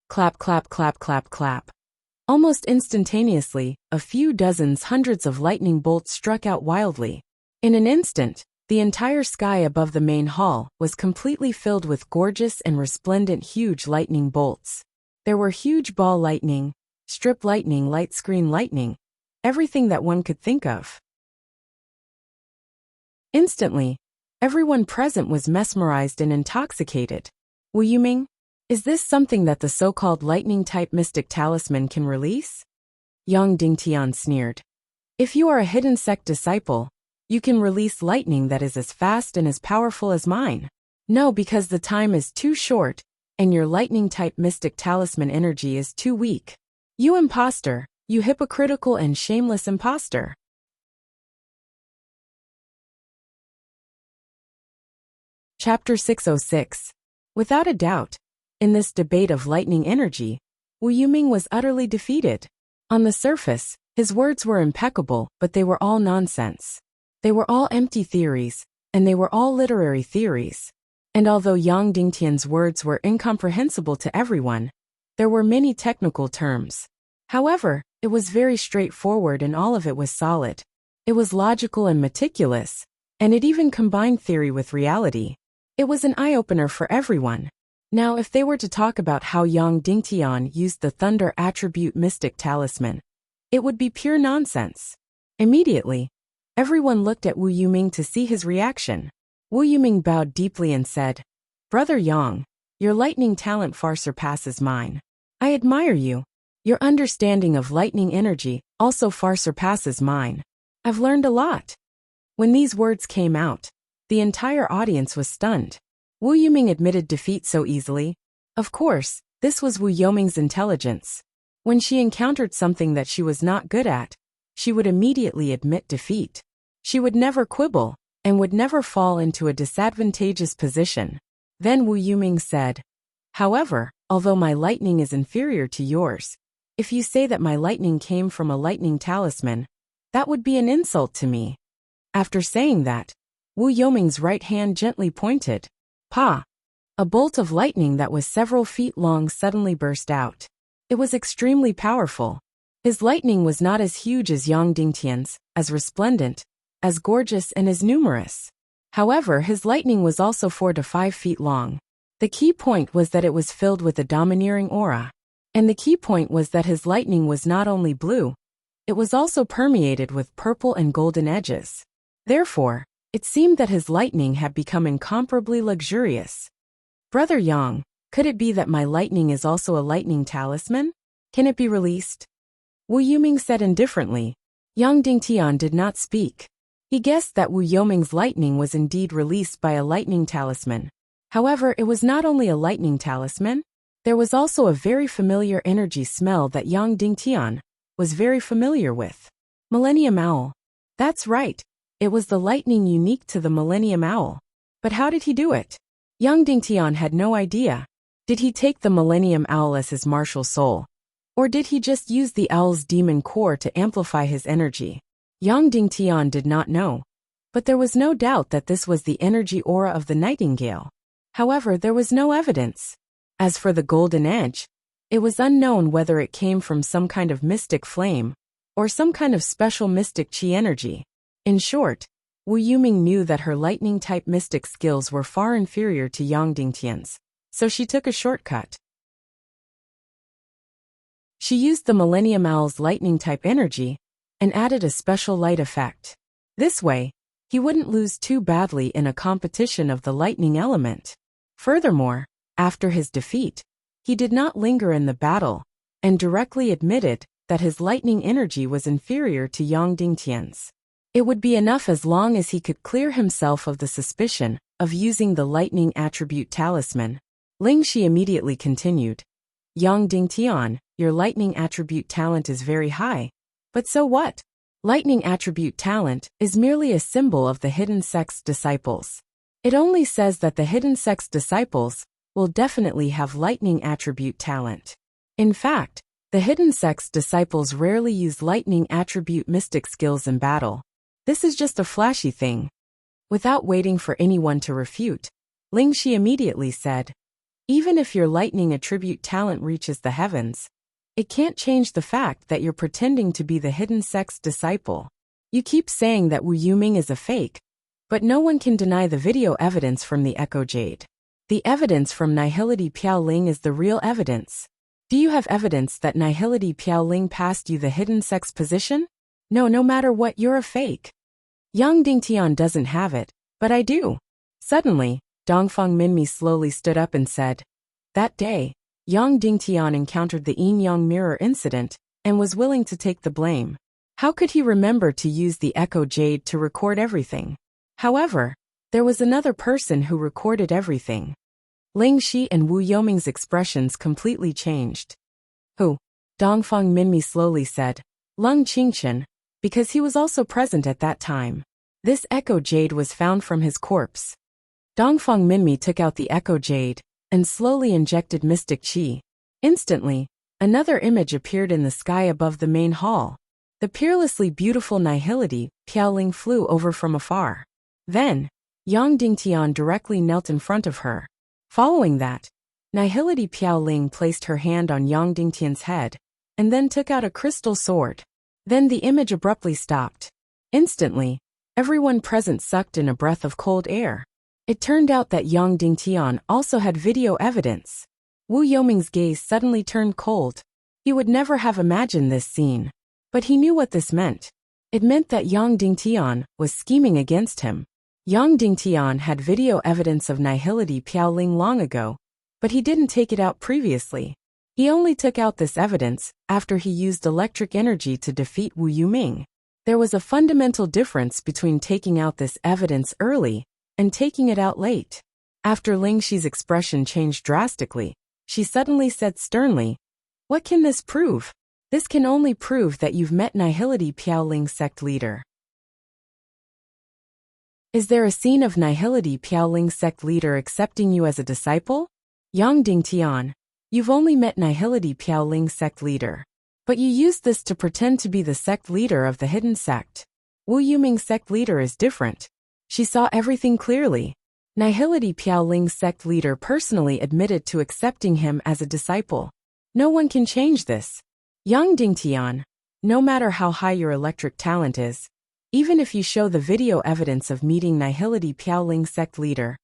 Clap, clap, clap, clap, clap. Almost instantaneously, a few dozens, hundreds of lightning bolts struck out wildly. In an instant, the entire sky above the main hall was completely filled with gorgeous and resplendent huge lightning bolts. There were huge ball lightning, strip lightning, light screen lightning, everything that one could think of. Instantly, everyone present was mesmerized and intoxicated. Wu Yuming, is this something that the so-called lightning-type mystic talisman can release? Yang Dingtian sneered. If you are a hidden sect disciple, you can release lightning that is as fast and as powerful as mine. No, because the time is too short, and your lightning-type mystic talisman energy is too weak. You imposter, you hypocritical and shameless imposter. Chapter 606. Without a doubt, in this debate of lightning energy, Wu Yuming was utterly defeated. On the surface, his words were impeccable, but they were all nonsense. They were all empty theories, and they were all literary theories. And although Yang Dingtian's words were incomprehensible to everyone, there were many technical terms. However, it was very straightforward and all of it was solid. It was logical and meticulous, and it even combined theory with reality. It was an eye-opener for everyone. Now if they were to talk about how Yang Dingtian used the thunder attribute mystic talisman, it would be pure nonsense. Immediately, everyone looked at Wu Yuming to see his reaction. Wu Yuming bowed deeply and said, Brother Yang, your lightning talent far surpasses mine. I admire you. Your understanding of lightning energy also far surpasses mine. I've learned a lot. When these words came out, the entire audience was stunned. Wu Yuming admitted defeat so easily. Of course, this was Wu Yuming's intelligence. When she encountered something that she was not good at, she would immediately admit defeat. She would never quibble, and would never fall into a disadvantageous position. Then Wu Yuming said, However, although my lightning is inferior to yours, if you say that my lightning came from a lightning talisman, that would be an insult to me. After saying that, Wu Yuming's right hand gently pointed. Pa! A bolt of lightning that was several feet long suddenly burst out. It was extremely powerful. His lightning was not as huge as Yang Dingtian's, as resplendent, as gorgeous and as numerous. However, his lightning was also 4 to 5 feet long. The key point was that it was filled with a domineering aura. And the key point was that his lightning was not only blue, it was also permeated with purple and golden edges. Therefore, it seemed that his lightning had become incomparably luxurious. Brother Yang, could it be that my lightning is also a lightning talisman? Can it be released? Wu Yuming said indifferently. Yang Dingtian did not speak. He guessed that Wu Yuming's lightning was indeed released by a lightning talisman. However, it was not only a lightning talisman. There was also a very familiar energy smell that Yang Dingtian was very familiar with. Millennium Owl. That's right. It was the lightning unique to the Millennium Owl. But how did he do it? Yang Dingtian had no idea. Did he take the Millennium Owl as his martial soul? Or did he just use the owl's demon core to amplify his energy? Yang Dingtian did not know. But there was no doubt that this was the energy aura of the nightingale. However, there was no evidence. As for the golden edge, it was unknown whether it came from some kind of mystic flame or some kind of special mystic chi energy. In short, Wu Yuming knew that her lightning-type mystic skills were far inferior to Yang Dingtian's, so she took a shortcut. She used the Millennium Owl's lightning-type energy and added a special light effect. This way, he wouldn't lose too badly in a competition of the lightning element. Furthermore, after his defeat, he did not linger in the battle and directly admitted that his lightning energy was inferior to Yang Dingtian's. It would be enough as long as he could clear himself of the suspicion of using the lightning attribute talisman. Ling Shi immediately continued. Yang Dingtian, your lightning attribute talent is very high. But so what? Lightning attribute talent is merely a symbol of the hidden sect's disciples. It only says that the hidden sect's disciples will definitely have lightning attribute talent. In fact, the hidden sect's disciples rarely use lightning attribute mystic skills in battle. This is just a flashy thing. Without waiting for anyone to refute, Ling Shi immediately said, even if your lightning attribute talent reaches the heavens, it can't change the fact that you're pretending to be the hidden sect's disciple. You keep saying that Wu Yuming is a fake, but no one can deny the video evidence from the Echo Jade. The evidence from Nihility Piaoling is the real evidence. Do you have evidence that Nihility Piaoling passed you the hidden sect's position? No matter what, you're a fake. Yang Dingtian doesn't have it, but I do. Suddenly, Dongfang Minmi slowly stood up and said, that day, Yang Dingtian encountered the yin-yang mirror incident and was willing to take the blame. How could he remember to use the Echo Jade to record everything? However, there was another person who recorded everything. Ling Shi and Wu Yoming's expressions completely changed. Who? Dongfang Minmi slowly said, Lung Qingchen, because he was also present at that time. This Echo Jade was found from his corpse. Dongfang Minmi took out the Echo Jade and slowly injected mystic qi. Instantly, another image appeared in the sky above the main hall. The peerlessly beautiful Nihility Piaoling flew over from afar. Then, Yang Dingtian directly knelt in front of her. Following that, Nihility Piaoling placed her hand on Yang Dingtian's head and then took out a crystal sword. Then the image abruptly stopped. Instantly, everyone present sucked in a breath of cold air. It turned out that Yang Dingtian also had video evidence. Wu Yoming's gaze suddenly turned cold. He would never have imagined this scene. But he knew what this meant. It meant that Yang Dingtian was scheming against him. Yang Dingtian had video evidence of Nihility Piaoling long ago, but he didn't take it out previously. He only took out this evidence after he used electric energy to defeat Wu Yuming. There was a fundamental difference between taking out this evidence early and taking it out late. After Ling Shi's expression changed drastically, she suddenly said sternly, what can this prove? This can only prove that you've met Nihility Piaoling's sect leader. Is there a scene of Nihility Piaoling's sect leader accepting you as a disciple? Yang Dingtian, you've only met Nihility Piaoling's sect leader. But you used this to pretend to be the sect leader of the hidden sect. Wu Yuming's sect leader is different. She saw everything clearly. Nihility Piaoling's sect leader personally admitted to accepting him as a disciple. No one can change this. Yang Dingtian, no matter how high your electric talent is, even if you show the video evidence of meeting Nihility Piaoling's sect leader,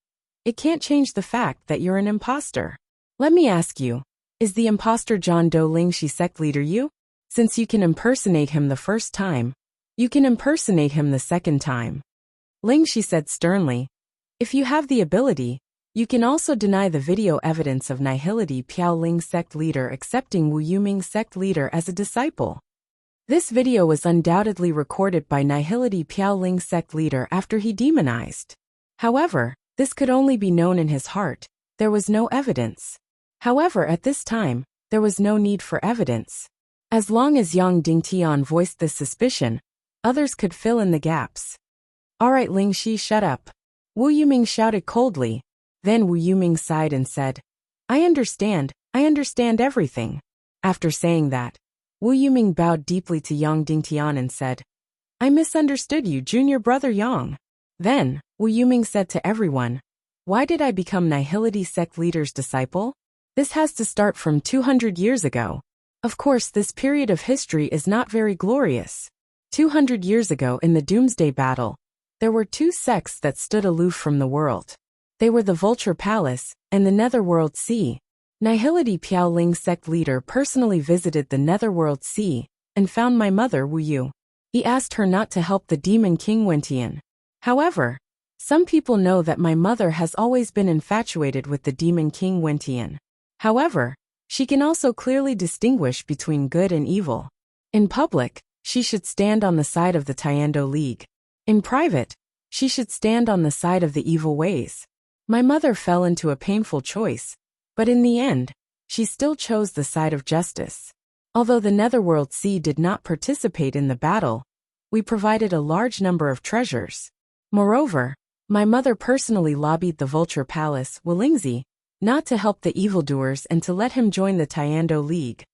it can't change the fact that you're an imposter. Let me ask you, is the imposter John Do Ling Shi sect leader you? Since you can impersonate him the first time, you can impersonate him the second time. Ling Shi said sternly, if you have the ability, you can also deny the video evidence of Nihility Piaoling's sect leader accepting Wu Yuming's sect leader as a disciple. This video was undoubtedly recorded by Nihility Piaoling's sect leader after he demonized. However, this could only be known in his heart. There was no evidence. However, at this time, there was no need for evidence. As long as Yang Dingtian voiced this suspicion, others could fill in the gaps. Alright Ling Shi, shut up. Wu Yuming shouted coldly. Then Wu Yuming sighed and said, I understand everything. After saying that, Wu Yuming bowed deeply to Yang Dingtian and said, I misunderstood you, junior brother Yang. Then, Wu Yuming said to everyone, why did I become Nihility sect leader's disciple? This has to start from 200 years ago. Of course, this period of history is not very glorious. 200 years ago in the Doomsday Battle, there were two sects that stood aloof from the world. They were the Vulture Palace and the Netherworld Sea. Nihility Piaoling's sect leader personally visited the Netherworld Sea and found my mother Wu Yu. He asked her not to help the Demon King Wentian. However, some people know that my mother has always been infatuated with the Demon King Wentian. However, she can also clearly distinguish between good and evil. In public, she should stand on the side of the Tiando League. In private, she should stand on the side of the evil ways. My mother fell into a painful choice, but in the end, she still chose the side of justice. Although the Netherworld Sea did not participate in the battle, we provided a large number of treasures. Moreover, my mother personally lobbied the Vulture Palace, Wuxia, not to help the evildoers and to let him join the Tiando League.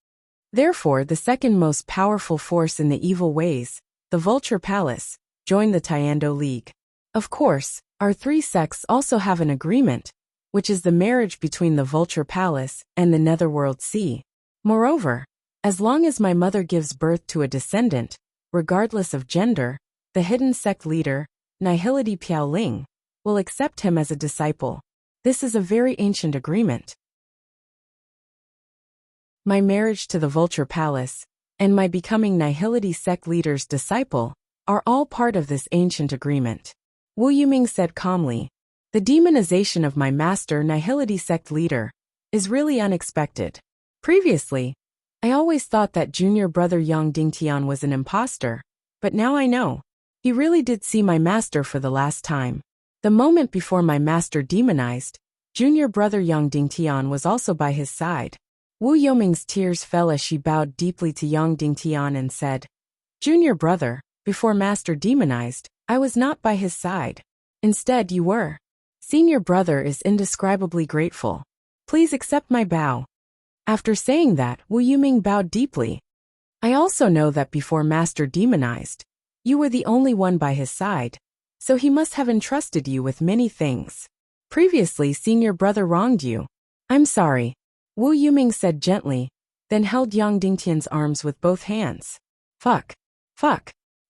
Therefore, the second most powerful force in the evil ways, the Vulture Palace, joined the Tiando League. Of course, our three sects also have an agreement, which is the marriage between the Vulture Palace and the Netherworld Sea. Moreover, as long as my mother gives birth to a descendant, regardless of gender, the hidden sect leader, Nihility Piaoling, will accept him as a disciple. This is a very ancient agreement. My marriage to the Vulture Palace, and my becoming Nihility sect leader's disciple, are all part of this ancient agreement. Wu Yuming said calmly, the demonization of my master Nihility sect leader is really unexpected. Previously, I always thought that junior brother Yang Dingtian was an imposter, but now I know. He really did see my master for the last time. The moment before my master demonized, junior brother Yang Dingtian was also by his side. Wu Yoming's tears fell as she bowed deeply to Yang Dingtian and said, Junior brother, before master demonized, I was not by his side. Instead, you were. Senior brother is indescribably grateful. Please accept my bow. After saying that, Wu Yuming bowed deeply. I also know that before master demonized, you were the only one by his side, so he must have entrusted you with many things. Previously, senior brother wronged you. I'm sorry, Wu Yuming said gently, then held Yang Dingtian's arms with both hands. Fuck.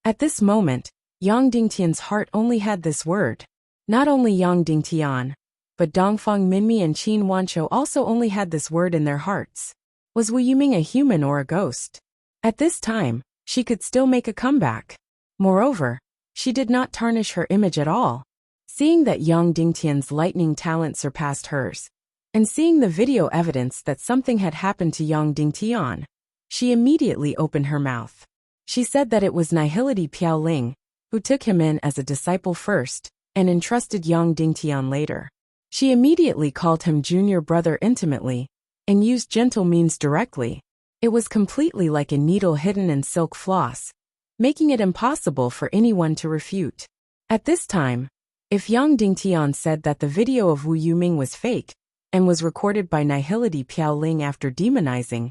At this moment, Yang Dingtian's heart only had this word. Not only Yang Dingtian, but Dongfang Minmi and Qin Wanqiu also only had this word in their hearts. Was Wu Yuming a human or a ghost? At this time, she could still make a comeback. Moreover, she did not tarnish her image at all. Seeing that Yang Dingtian's lightning talent surpassed hers, and seeing the video evidence that something had happened to Yang Dingtian, she immediately opened her mouth. She said that it was Nihility Piaoling, who took him in as a disciple first, and entrusted Yang Dingtian later. She immediately called him junior brother intimately, and used gentle means directly. It was completely like a needle hidden in silk floss, making it impossible for anyone to refute. At this time, if Yang Dingtian said that the video of Wu Yuming was fake, and was recorded by Nihility Piaoling after demonizing,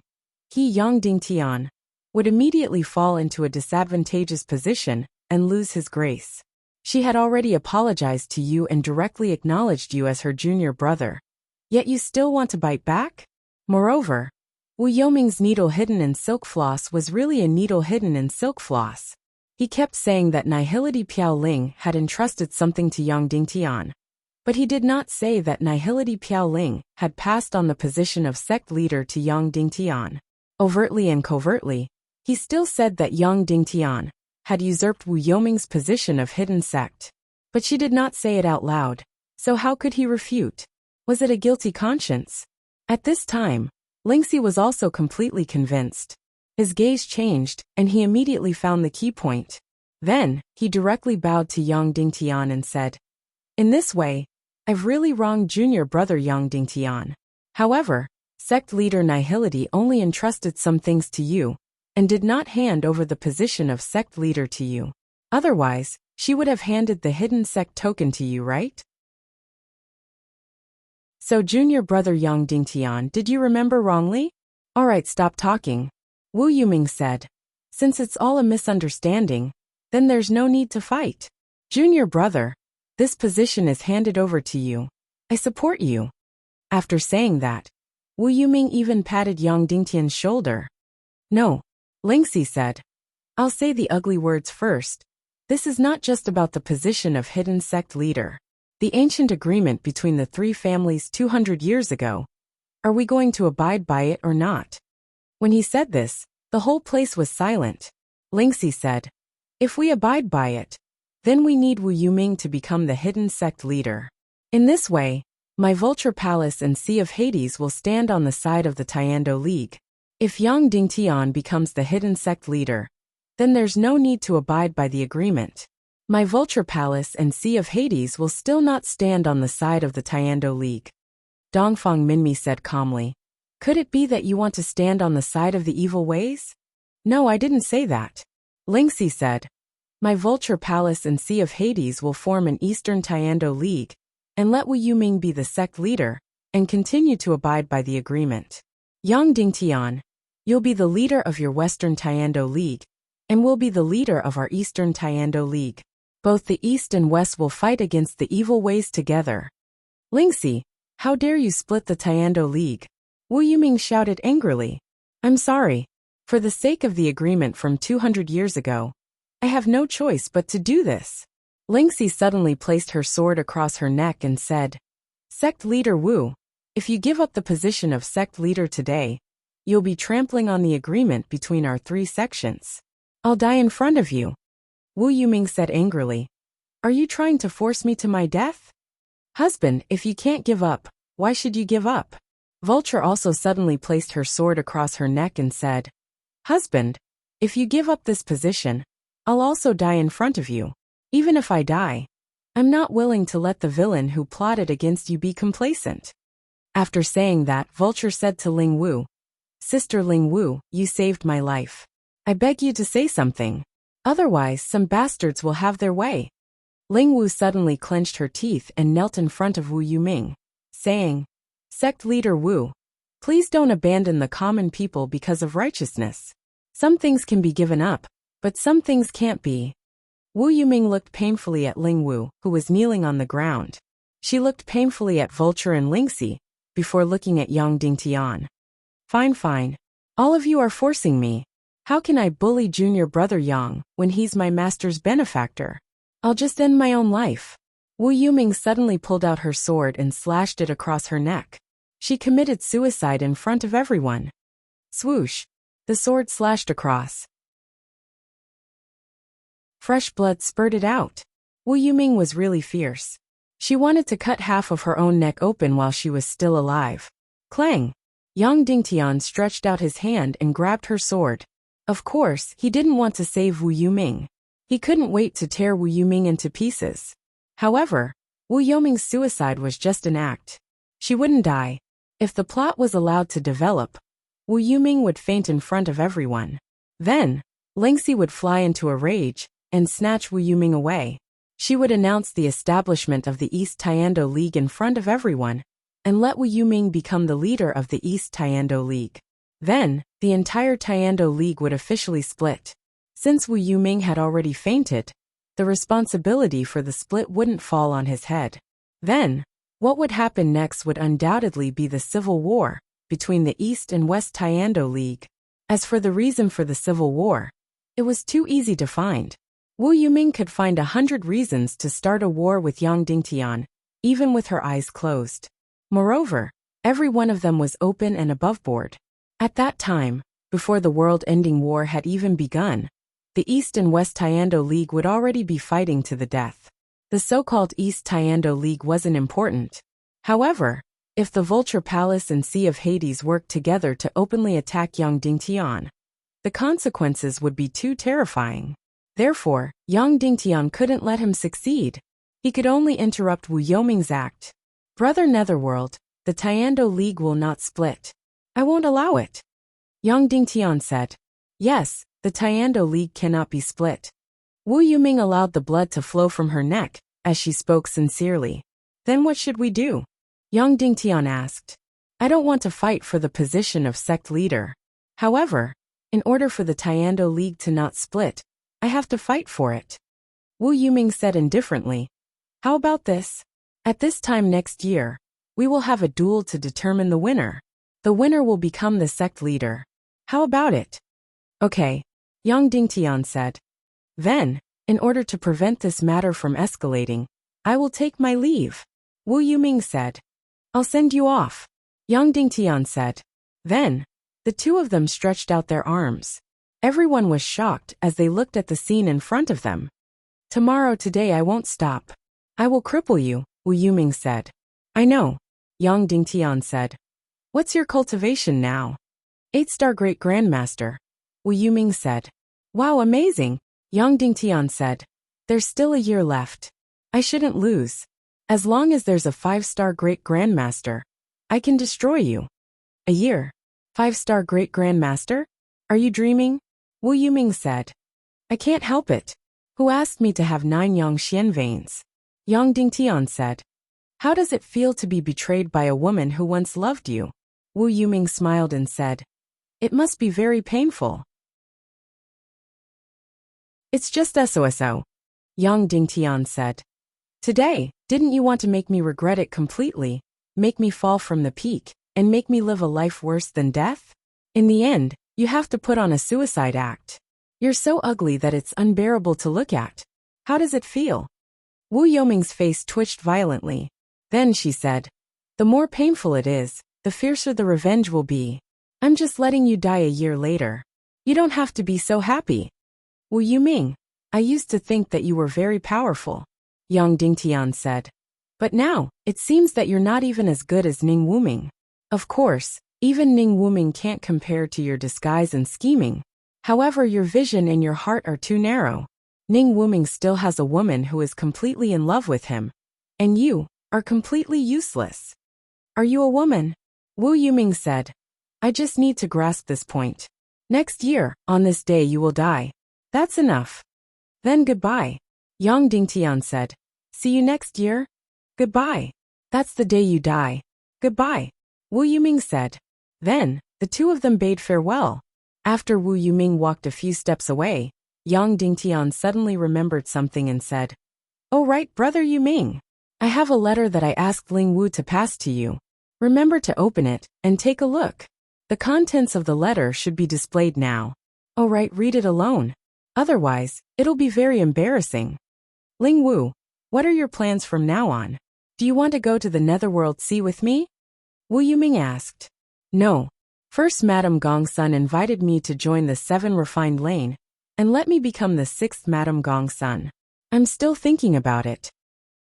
he Yang Dingtian would immediately fall into a disadvantageous position and lose his grace. She had already apologized to you and directly acknowledged you as her junior brother. Yet you still want to bite back? Moreover, Wu Yoming's needle hidden in silk floss was really a needle hidden in silk floss. He kept saying that Nihility Piaoling had entrusted something to Yang Dingtian. But he did not say that Nihility Piaoling had passed on the position of sect leader to Yang Dingtian. Overtly and covertly, he still said that Yang Dingtian had usurped Wu Yoming's position of hidden sect. But she did not say it out loud, so how could he refute? Was it a guilty conscience? At this time, Lingxi was also completely convinced. His gaze changed, and he immediately found the key point. Then, he directly bowed to Yang Dingtian and said, In this way, I've really wronged junior brother Yang Dingtian. However, sect leader Nihility only entrusted some things to you, and did not hand over the position of sect leader to you. Otherwise, she would have handed the hidden sect token to you, right? So junior brother Yang Dingtian, did you remember wrongly? Alright, stop talking. Wu Yuming said. Since it's all a misunderstanding, then there's no need to fight. Junior brother, this position is handed over to you. I support you. After saying that, Wu Yuming even patted Yang Dingtian's shoulder. No, Lingxi said. I'll say the ugly words first. This is not just about the position of hidden sect leader. The ancient agreement between the three families 200 years ago. Are we going to abide by it or not? When he said this, the whole place was silent. Lingxi said, If we abide by it, then we need Wu Yuming to become the hidden sect leader. In this way, my Vulture Palace and Sea of Hades will stand on the side of the Tiando League. If Yang Dingtian becomes the hidden sect leader, then there's no need to abide by the agreement. My Vulture Palace and Sea of Hades will still not stand on the side of the Tiando League. Dongfang Minmi said calmly. Could it be that you want to stand on the side of the evil ways? No, I didn't say that. Lingxi said. My Vulture Palace and Sea of Hades will form an Eastern Tiando League, and let Wu Yuming be the sect leader, and continue to abide by the agreement. Yang Dingtian, you'll be the leader of your Western Tiando League, and we'll be the leader of our Eastern Tiando League. Both the East and West will fight against the evil ways together. Lingxi, how dare you split the Tiando League? Wu Yuming shouted angrily. I'm sorry. For the sake of the agreement from 200 years ago, I have no choice but to do this. Lingxi suddenly placed her sword across her neck and said, Sect Leader Wu, if you give up the position of sect leader today, you'll be trampling on the agreement between our 3 sections. I'll die in front of you. Wu Yuming said angrily. Are you trying to force me to my death? Husband, if you can't give up, why should you give up? Vulture also suddenly placed her sword across her neck and said, Husband, if you give up this position, I'll also die in front of you. Even if I die, I'm not willing to let the villain who plotted against you be complacent. After saying that, Vulture said to Ling Wu, Sister Ling Wu, you saved my life. I beg you to say something. Otherwise, some bastards will have their way. Ling Wu suddenly clenched her teeth and knelt in front of Wu Yuming, saying, Sect Leader Wu, please don't abandon the common people because of righteousness. Some things can be given up, but some things can't be. Wu Yuming looked painfully at Ling Wu, who was kneeling on the ground. She looked painfully at Vulture and Lingxi, before looking at Yang Dingtian. Fine. All of you are forcing me. How can I bully junior brother Yang when he's my master's benefactor? I'll just end my own life. Wu Yuming suddenly pulled out her sword and slashed it across her neck. She committed suicide in front of everyone. Swoosh. The sword slashed across. Fresh blood spurted out. Wu Yuming was really fierce. She wanted to cut half of her own neck open while she was still alive. Clang! Yang Dingtian stretched out his hand and grabbed her sword. Of course, he didn't want to save Wu Yuming. He couldn't wait to tear Wu Yuming into pieces. However, Wu Yuming's suicide was just an act. She wouldn't die. If the plot was allowed to develop, Wu Yuming would faint in front of everyone. Then, Lingxi would fly into a rage and snatch Wu Yuming away. She would announce the establishment of the East Tiando League in front of everyone, and let Wu Yuming become the leader of the East Tiando League. Then, the entire Tiando League would officially split. Since Wu Yuming had already fainted, the responsibility for the split wouldn't fall on his head. Then, what would happen next would undoubtedly be the civil war between the East and West Tiando League. As for the reason for the civil war, it was too easy to find. Wu Yuming could find 100 reasons to start a war with Yang Dingtian, even with her eyes closed. Moreover, every one of them was open and aboveboard. At that time, before the world-ending war had even begun, the East and West Tiando League would already be fighting to the death. The so-called East Tiando League wasn't important. However, if the Vulture Palace and Sea of Hades worked together to openly attack Yang Dingtian, the consequences would be too terrifying. Therefore, Yang Dingtian couldn't let him succeed. He could only interrupt Wu Yuming's act. Brother Netherworld, the Tiando League will not split. I won't allow it. Yang Dingtian said. Yes, the Tiando League cannot be split. Wu Yuming allowed the blood to flow from her neck, as she spoke sincerely. Then what should we do? Yang Dingtian asked. I don't want to fight for the position of sect leader. However, in order for the Tiando League to not split, I have to fight for it. Wu Yuming said indifferently. How about this? At this time next year, we will have a duel to determine the winner. The winner will become the sect leader. How about it? Okay, Yang Dingtian said. Then, in order to prevent this matter from escalating, I will take my leave. Wu Yuming said. I'll send you off. Yang Dingtian said. Then, the two of them stretched out their arms. Everyone was shocked as they looked at the scene in front of them. Today I won't stop. I will cripple you, Wu Yuming said. I know, Yang Dingtian said. What's your cultivation now? 8-star Great Grandmaster, Wu Yuming said. Wow, amazing, Yang Dingtian said. There's still a year left. I shouldn't lose. As long as there's a 5-star Great Grandmaster, I can destroy you. A year? 5-star Great Grandmaster? Are you dreaming? Wu Yuming said. I can't help it. Who asked me to have 9 Yongxian veins? Yang Dingtian said. How does it feel to be betrayed by a woman who once loved you? Wu Yuming smiled and said. It must be very painful. It's just SOSO. Yang Dingtian said. Today, didn't you want to make me regret it completely, make me fall from the peak, and make me live a life worse than death? In the end, you have to put on a suicide act. You're so ugly that it's unbearable to look at. How does it feel? Wu Yoming's face twitched violently. Then she said, the more painful it is, the fiercer the revenge will be. I'm just letting you die a year later. You don't have to be so happy. Wu Yuming, I used to think that you were very powerful, Yang Dingtian said. But now, it seems that you're not even as good as Ning Wuming. Of course, even Ning Wuming can't compare to your disguise and scheming. However, your vision and your heart are too narrow. Ning Wuming still has a woman who is completely in love with him. And you are completely useless. Are you a woman? Wu Yuming said. I just need to grasp this point. Next year, on this day you will die. That's enough. Then goodbye. Yang Dingtian said. See you next year? Goodbye. That's the day you die. Goodbye. Wu Yuming said. Then, the two of them bade farewell. After Wu Yuming walked a few steps away, Yang Dingtian suddenly remembered something and said, Oh right, brother Yuming. I have a letter that I asked Ling Wu to pass to you. Remember to open it, and take a look. The contents of the letter should be displayed now. Oh right, read it alone. Otherwise, it'll be very embarrassing. Ling Wu, what are your plans from now on? Do you want to go to the Netherworld Sea with me? Wu Yuming asked. No. First Madame Gongsun invited me to join the 7 refined lane, and let me become the 6th Madame Gongsun. I'm still thinking about it.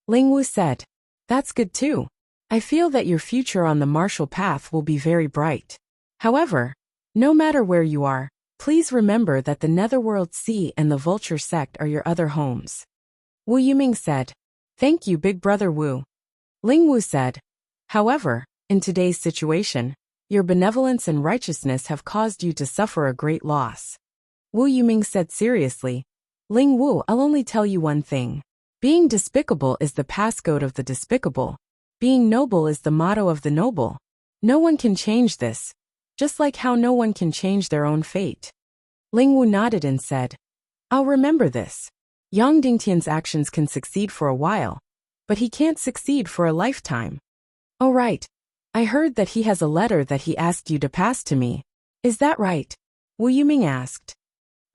Ling Wu said. That's good too. I feel that your future on the martial path will be very bright. However, no matter where you are, please remember that the Netherworld Sea and the Vulture Sect are your other homes. Wu Yuming said. Thank you, Big Brother Wu. Ling Wu said. However, in today's situation, your benevolence and righteousness have caused you to suffer a great loss. Wu Yuming said seriously. Ling Wu, I'll only tell you one thing. Being despicable is the passcode of the despicable. Being noble is the motto of the noble. No one can change this, just like how no one can change their own fate. Ling Wu nodded and said, I'll remember this. Yang Dingtian's actions can succeed for a while, but he can't succeed for a lifetime. Oh right. I heard that he has a letter that he asked you to pass to me. Is that right? Wu Yuming asked.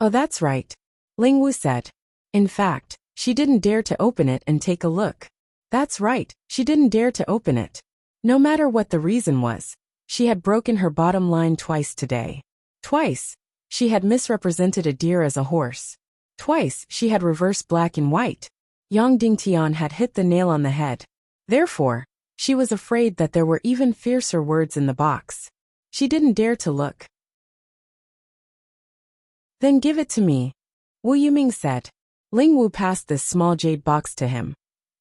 Oh, that's right. Ling Wu said. In fact, she didn't dare to open it and take a look. That's right, she didn't dare to open it. No matter what the reason was, she had broken her bottom line twice today. Twice, she had misrepresented a deer as a horse. Twice, she had reversed black and white. Yang Dingtian had hit the nail on the head. Therefore, she was afraid that there were even fiercer words in the box. She didn't dare to look. Then give it to me. Wu Yuming said. Ling Wu passed this small jade box to him.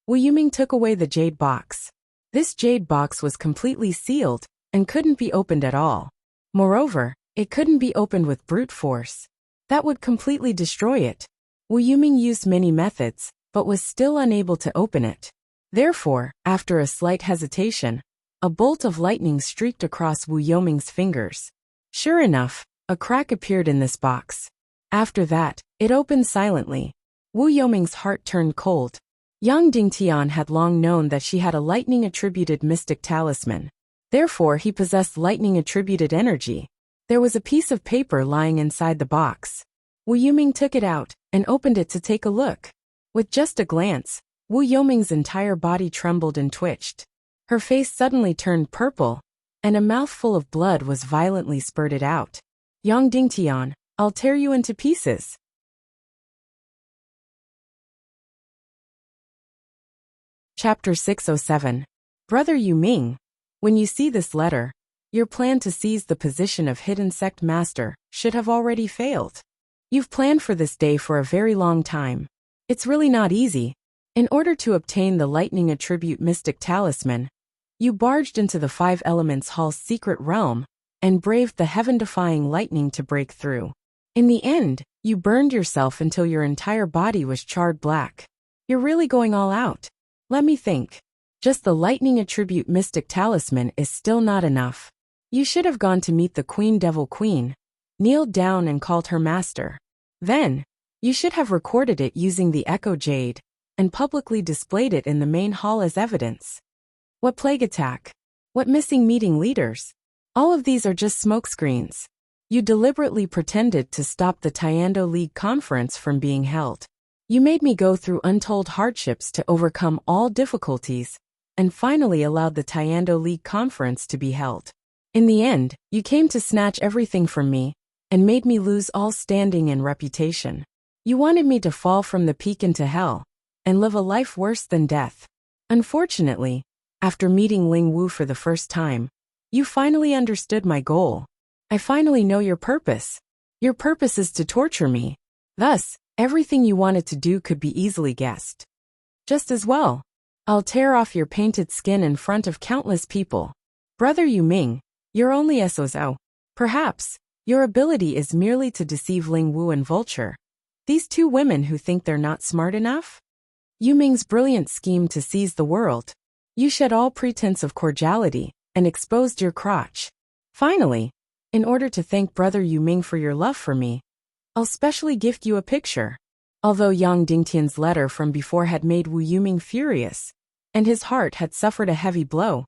Wu Yuming took away the jade box. This jade box was completely sealed and couldn't be opened at all. Moreover, it couldn't be opened with brute force. That would completely destroy it. Wu Yuming used many methods, but was still unable to open it. Therefore, after a slight hesitation, a bolt of lightning streaked across Wu Yuming's fingers. Sure enough, a crack appeared in this box. After that, it opened silently. Wu Yuming's heart turned cold. Yang Dingtian had long known that she had a lightning-attributed mystic talisman. Therefore, he possessed lightning-attributed energy. There was a piece of paper lying inside the box. Wu Yuming took it out and opened it to take a look. With just a glance, Wu Yuming's entire body trembled and twitched. Her face suddenly turned purple, and a mouthful of blood was violently spurted out. Yang Dingtian, I'll tear you into pieces. Chapter 607. Brother Yuming, when you see this letter, your plan to seize the position of hidden sect master should have already failed. You've planned for this day for a very long time. It's really not easy. In order to obtain the lightning attribute mystic talisman, you barged into the Five Elements Hall's secret realm and braved the heaven-defying lightning to break through. In the end, you burned yourself until your entire body was charred black. You're really going all out. Let me think. Just the lightning attribute mystic talisman is still not enough. You should have gone to meet the Queen Devil Queen, kneeled down and called her master. Then, you should have recorded it using the Echo Jade, and publicly displayed it in the main hall as evidence. What plague attack? What missing meeting leaders? All of these are just smokescreens. You deliberately pretended to stop the Tiando League conference from being held. You made me go through untold hardships to overcome all difficulties, and finally allowed the Tiando League conference to be held. In the end, you came to snatch everything from me, and made me lose all standing and reputation. You wanted me to fall from the peak into hell, and live a life worse than death. Unfortunately, after meeting Ling Wu for the first time, you finally understood my goal. I finally know your purpose. Your purpose is to torture me. Thus, everything you wanted to do could be easily guessed. Just as well, I'll tear off your painted skin in front of countless people. Brother Yu Ming, you're only SOZO. Perhaps, your ability is merely to deceive Ling Wu and Vulture, these two women who think they're not smart enough? Yu Ming's brilliant scheme to seize the world. You shed all pretense of cordiality, and exposed your crotch. Finally, in order to thank Brother Yu Ming for your love for me, I'll specially gift you a picture. Although Yang Dingtian's letter from before had made Wu Yuming furious, and his heart had suffered a heavy blow,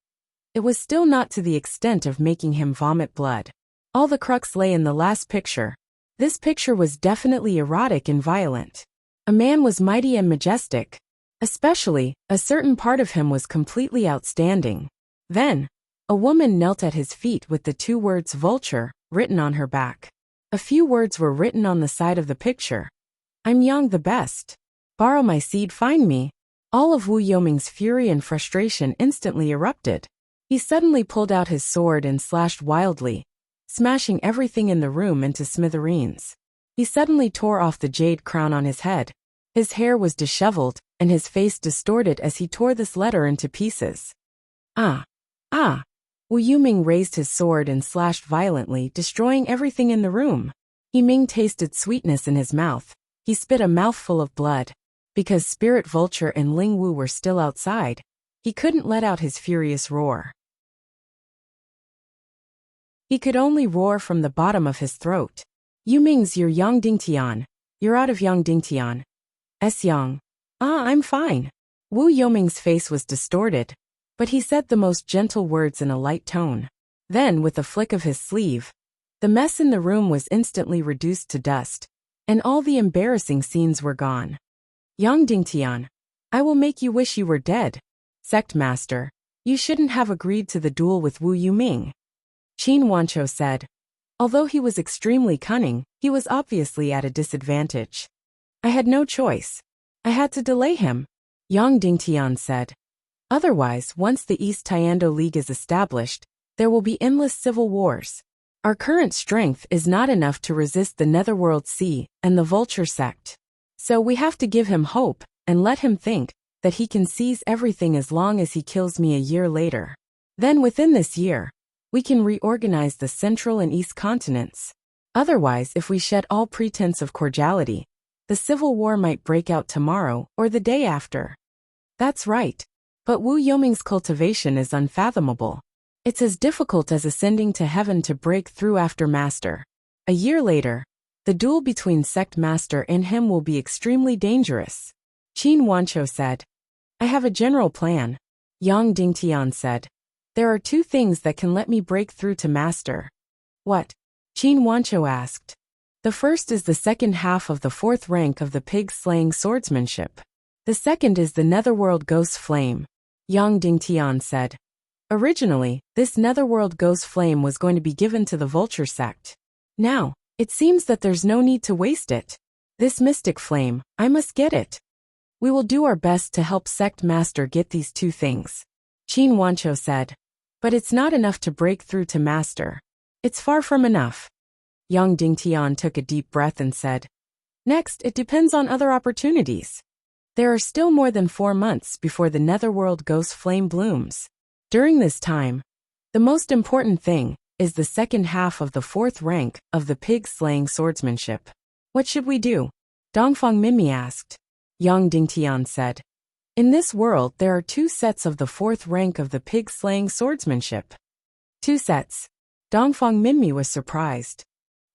it was still not to the extent of making him vomit blood. All the crux lay in the last picture. This picture was definitely erotic and violent. A man was mighty and majestic. Especially, a certain part of him was completely outstanding. Then, a woman knelt at his feet with the two words Vulture written on her back. A few words were written on the side of the picture. I'm Yang the best. Borrow my seed, find me. All of Wu Yoming's fury and frustration instantly erupted. He suddenly pulled out his sword and slashed wildly, smashing everything in the room into smithereens. He suddenly tore off the jade crown on his head. His hair was disheveled, and his face distorted as he tore this letter into pieces. Ah! Wu Yuming raised his sword and slashed violently, destroying everything in the room. Yuming tasted sweetness in his mouth. He spit a mouthful of blood. Because Spirit Vulture and Ling Wu were still outside, he couldn't let out his furious roar. He could only roar from the bottom of his throat. Yuming's you're Yang Dingtian. You're out of Yang Dingtian. Yang. I'm fine. Wu Yoming's face was distorted, but he said the most gentle words in a light tone. Then, with a flick of his sleeve, the mess in the room was instantly reduced to dust, and all the embarrassing scenes were gone. Yang Dingtian, I will make you wish you were dead. Sect Master, you shouldn't have agreed to the duel with Wu Yuming. Qin Wancho said. Although he was extremely cunning, he was obviously at a disadvantage. I had no choice. I had to delay him, Yang Dingtian said. Otherwise, once the East Tiando League is established, there will be endless civil wars. Our current strength is not enough to resist the Netherworld Sea and the Vulture sect. So we have to give him hope, and let him think that he can seize everything as long as he kills me a year later. Then within this year, we can reorganize the Central and East continents. Otherwise, if we shed all pretense of cordiality, the civil war might break out tomorrow or the day after. That's right. But Wu Yoming's cultivation is unfathomable. It's as difficult as ascending to heaven to break through after Master. A year later, the duel between Sect Master and him will be extremely dangerous. Qin Wancho said. I have a general plan. Yang Dingtian said. There are two things that can let me break through to Master. What? Qin Wancho asked. The first is the second half of the fourth rank of the pig-slaying swordsmanship. The second is the Netherworld Ghost Flame, Yang Dingtian said. Originally, this Netherworld Ghost Flame was going to be given to the Vulture sect. Now, it seems that there's no need to waste it. This mystic flame, I must get it. We will do our best to help Sect Master get these two things, Qin Wancho said. But it's not enough to break through to Master. It's far from enough. Yang Dingtian took a deep breath and said. Next, it depends on other opportunities. There are still more than 4 months before the netherworld ghost flame blooms. During this time, the most important thing is the second half of the 4th rank of the pig-slaying swordsmanship. What should we do? Dongfang Minmi asked. Yang Dingtian said. In this world there are 2 sets of the 4th rank of the pig-slaying swordsmanship. 2 sets. Dongfang Minmi was surprised.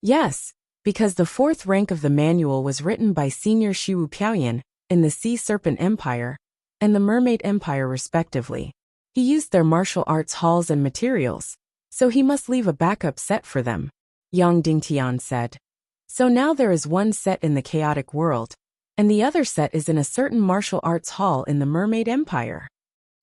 Yes, because the 4th rank of the manual was written by Senior Shiwu Piaoyan in the Sea Serpent Empire and the Mermaid Empire respectively. He used their martial arts halls and materials, so he must leave a backup set for them, Yang Dingtian said. So now there is 1 set in the chaotic world, and the other set is in a certain martial arts hall in the Mermaid Empire.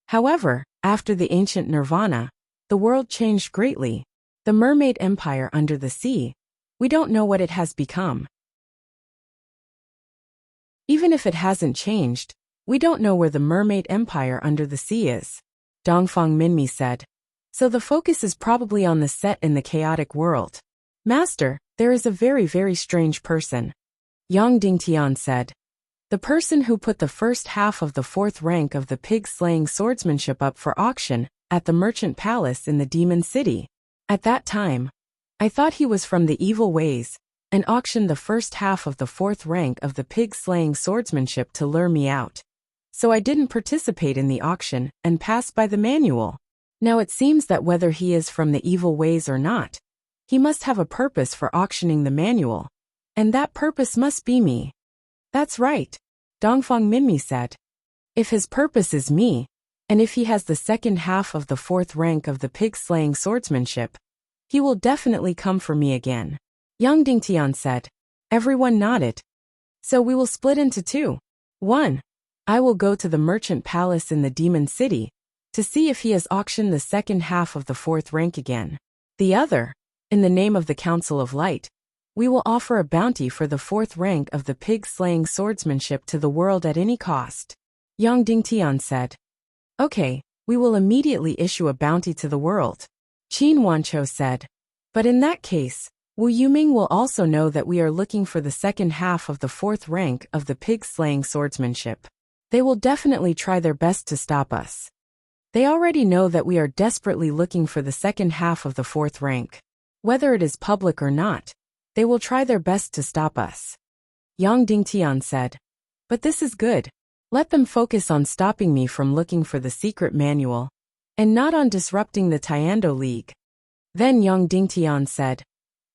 However, after the ancient Nirvana, the world changed greatly. The Mermaid Empire under the sea, we don't know what it has become. Even if it hasn't changed, we don't know where the Mermaid Empire under the sea is, Dongfang Minmi said. So the focus is probably on the set in the chaotic world. Master, there is a very strange person, Yang Dingtian said. The person who put the first half of the 4th rank of the pig-slaying swordsmanship up for auction at the Merchant Palace in the Demon City. At that time, I thought he was from the evil ways, and auctioned the first half of the 4th rank of the pig-slaying swordsmanship to lure me out. So I didn't participate in the auction and passed by the manual. Now it seems that whether he is from the evil ways or not, he must have a purpose for auctioning the manual, and that purpose must be me. That's right, Dongfang Minmi said. If his purpose is me, and if he has the second half of the 4th rank of the pig-slaying swordsmanship, he will definitely come for me again, Yang Dingtian said. Everyone nodded. So we will split into 2. 1. I will go to the Merchant Palace in the Demon City to see if he has auctioned the second half of the 4th rank again. The other, in the name of the Council of Light, we will offer a bounty for the 4th rank of the pig-slaying swordsmanship to the world at any cost, Yang Dingtian said. Okay, we will immediately issue a bounty to the world, Qin Wancho said. But in that case, Wu Yuming will also know that we are looking for the second half of the 4th rank of the pig-slaying swordsmanship. They will definitely try their best to stop us. They already know that we are desperately looking for the second half of the 4th rank. Whether it is public or not, they will try their best to stop us, Yang Dingtian said. But this is good. Let them focus on stopping me from looking for the secret manual, and not on disrupting the Tiando League. Then Yang Dingtian said,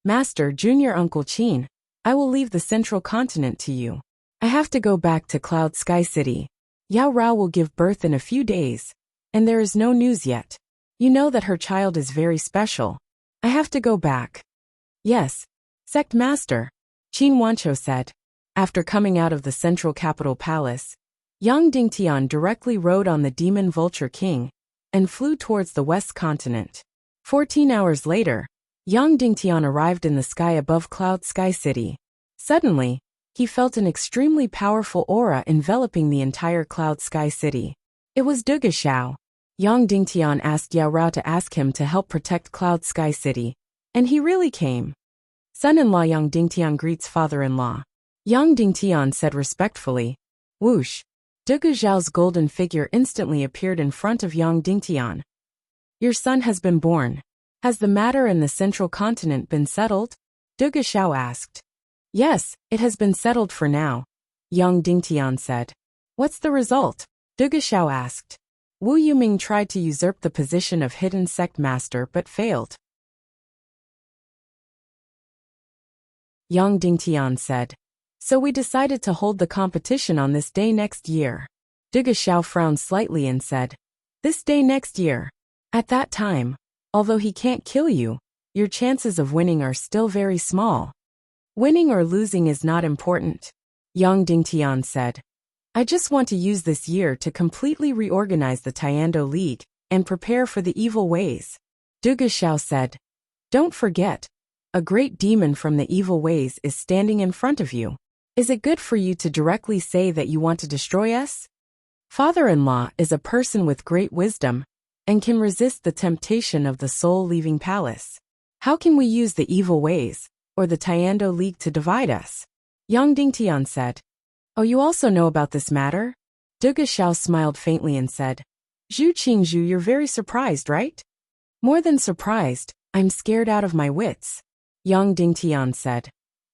Master Junior Uncle Qin, I will leave the central continent to you. I have to go back to Cloud Sky City. Yao Rao will give birth in a few days, and there is no news yet. You know that her child is very special. I have to go back. Yes, Sect Master, Qin Wancho said. After coming out of the central capital palace, Yang Dingtian directly rode on the Demon Vulture King and flew towards the west continent. 14 hours later, Yang Dingtian arrived in the sky above Cloud Sky City. Suddenly, he felt an extremely powerful aura enveloping the entire Cloud Sky City. It was Duga Xiao. Yang Dingtian asked Yao Rao to ask him to help protect Cloud Sky City, and he really came. Son-in-law Yang Dingtian greets father-in-law. Yang Dingtian said respectfully. Whoosh! Duga Xiao's golden figure instantly appeared in front of Yang Dingtian. Your son has been born. Has the matter in the central continent been settled? Duga Xiao asked. Yes, it has been settled for now, Yang Dingtian said. What's the result? Duga Xiao asked. Wu Yuming tried to usurp the position of hidden sect master but failed. Yang Dingtian said. So we decided to hold the competition on this day next year. Duga Xiao frowned slightly and said, This day next year. At that time, although he can't kill you, your chances of winning are still very small. Winning or losing is not important, Yang Dingtian said. I just want to use this year to completely reorganize the Tiando League and prepare for the evil ways. Duga Xiao said. Don't forget, a great demon from the evil ways is standing in front of you. Is it good for you to directly say that you want to destroy us? Father-in-law is a person with great wisdom and can resist the temptation of the soul-leaving palace. How can we use the evil ways or the Tiando League to divide us? Yang Dingtian said. Oh, you also know about this matter? Duge Xiao smiled faintly and said, Zhu Qingzhu, you're very surprised, right? More than surprised, I'm scared out of my wits. Yang Dingtian said.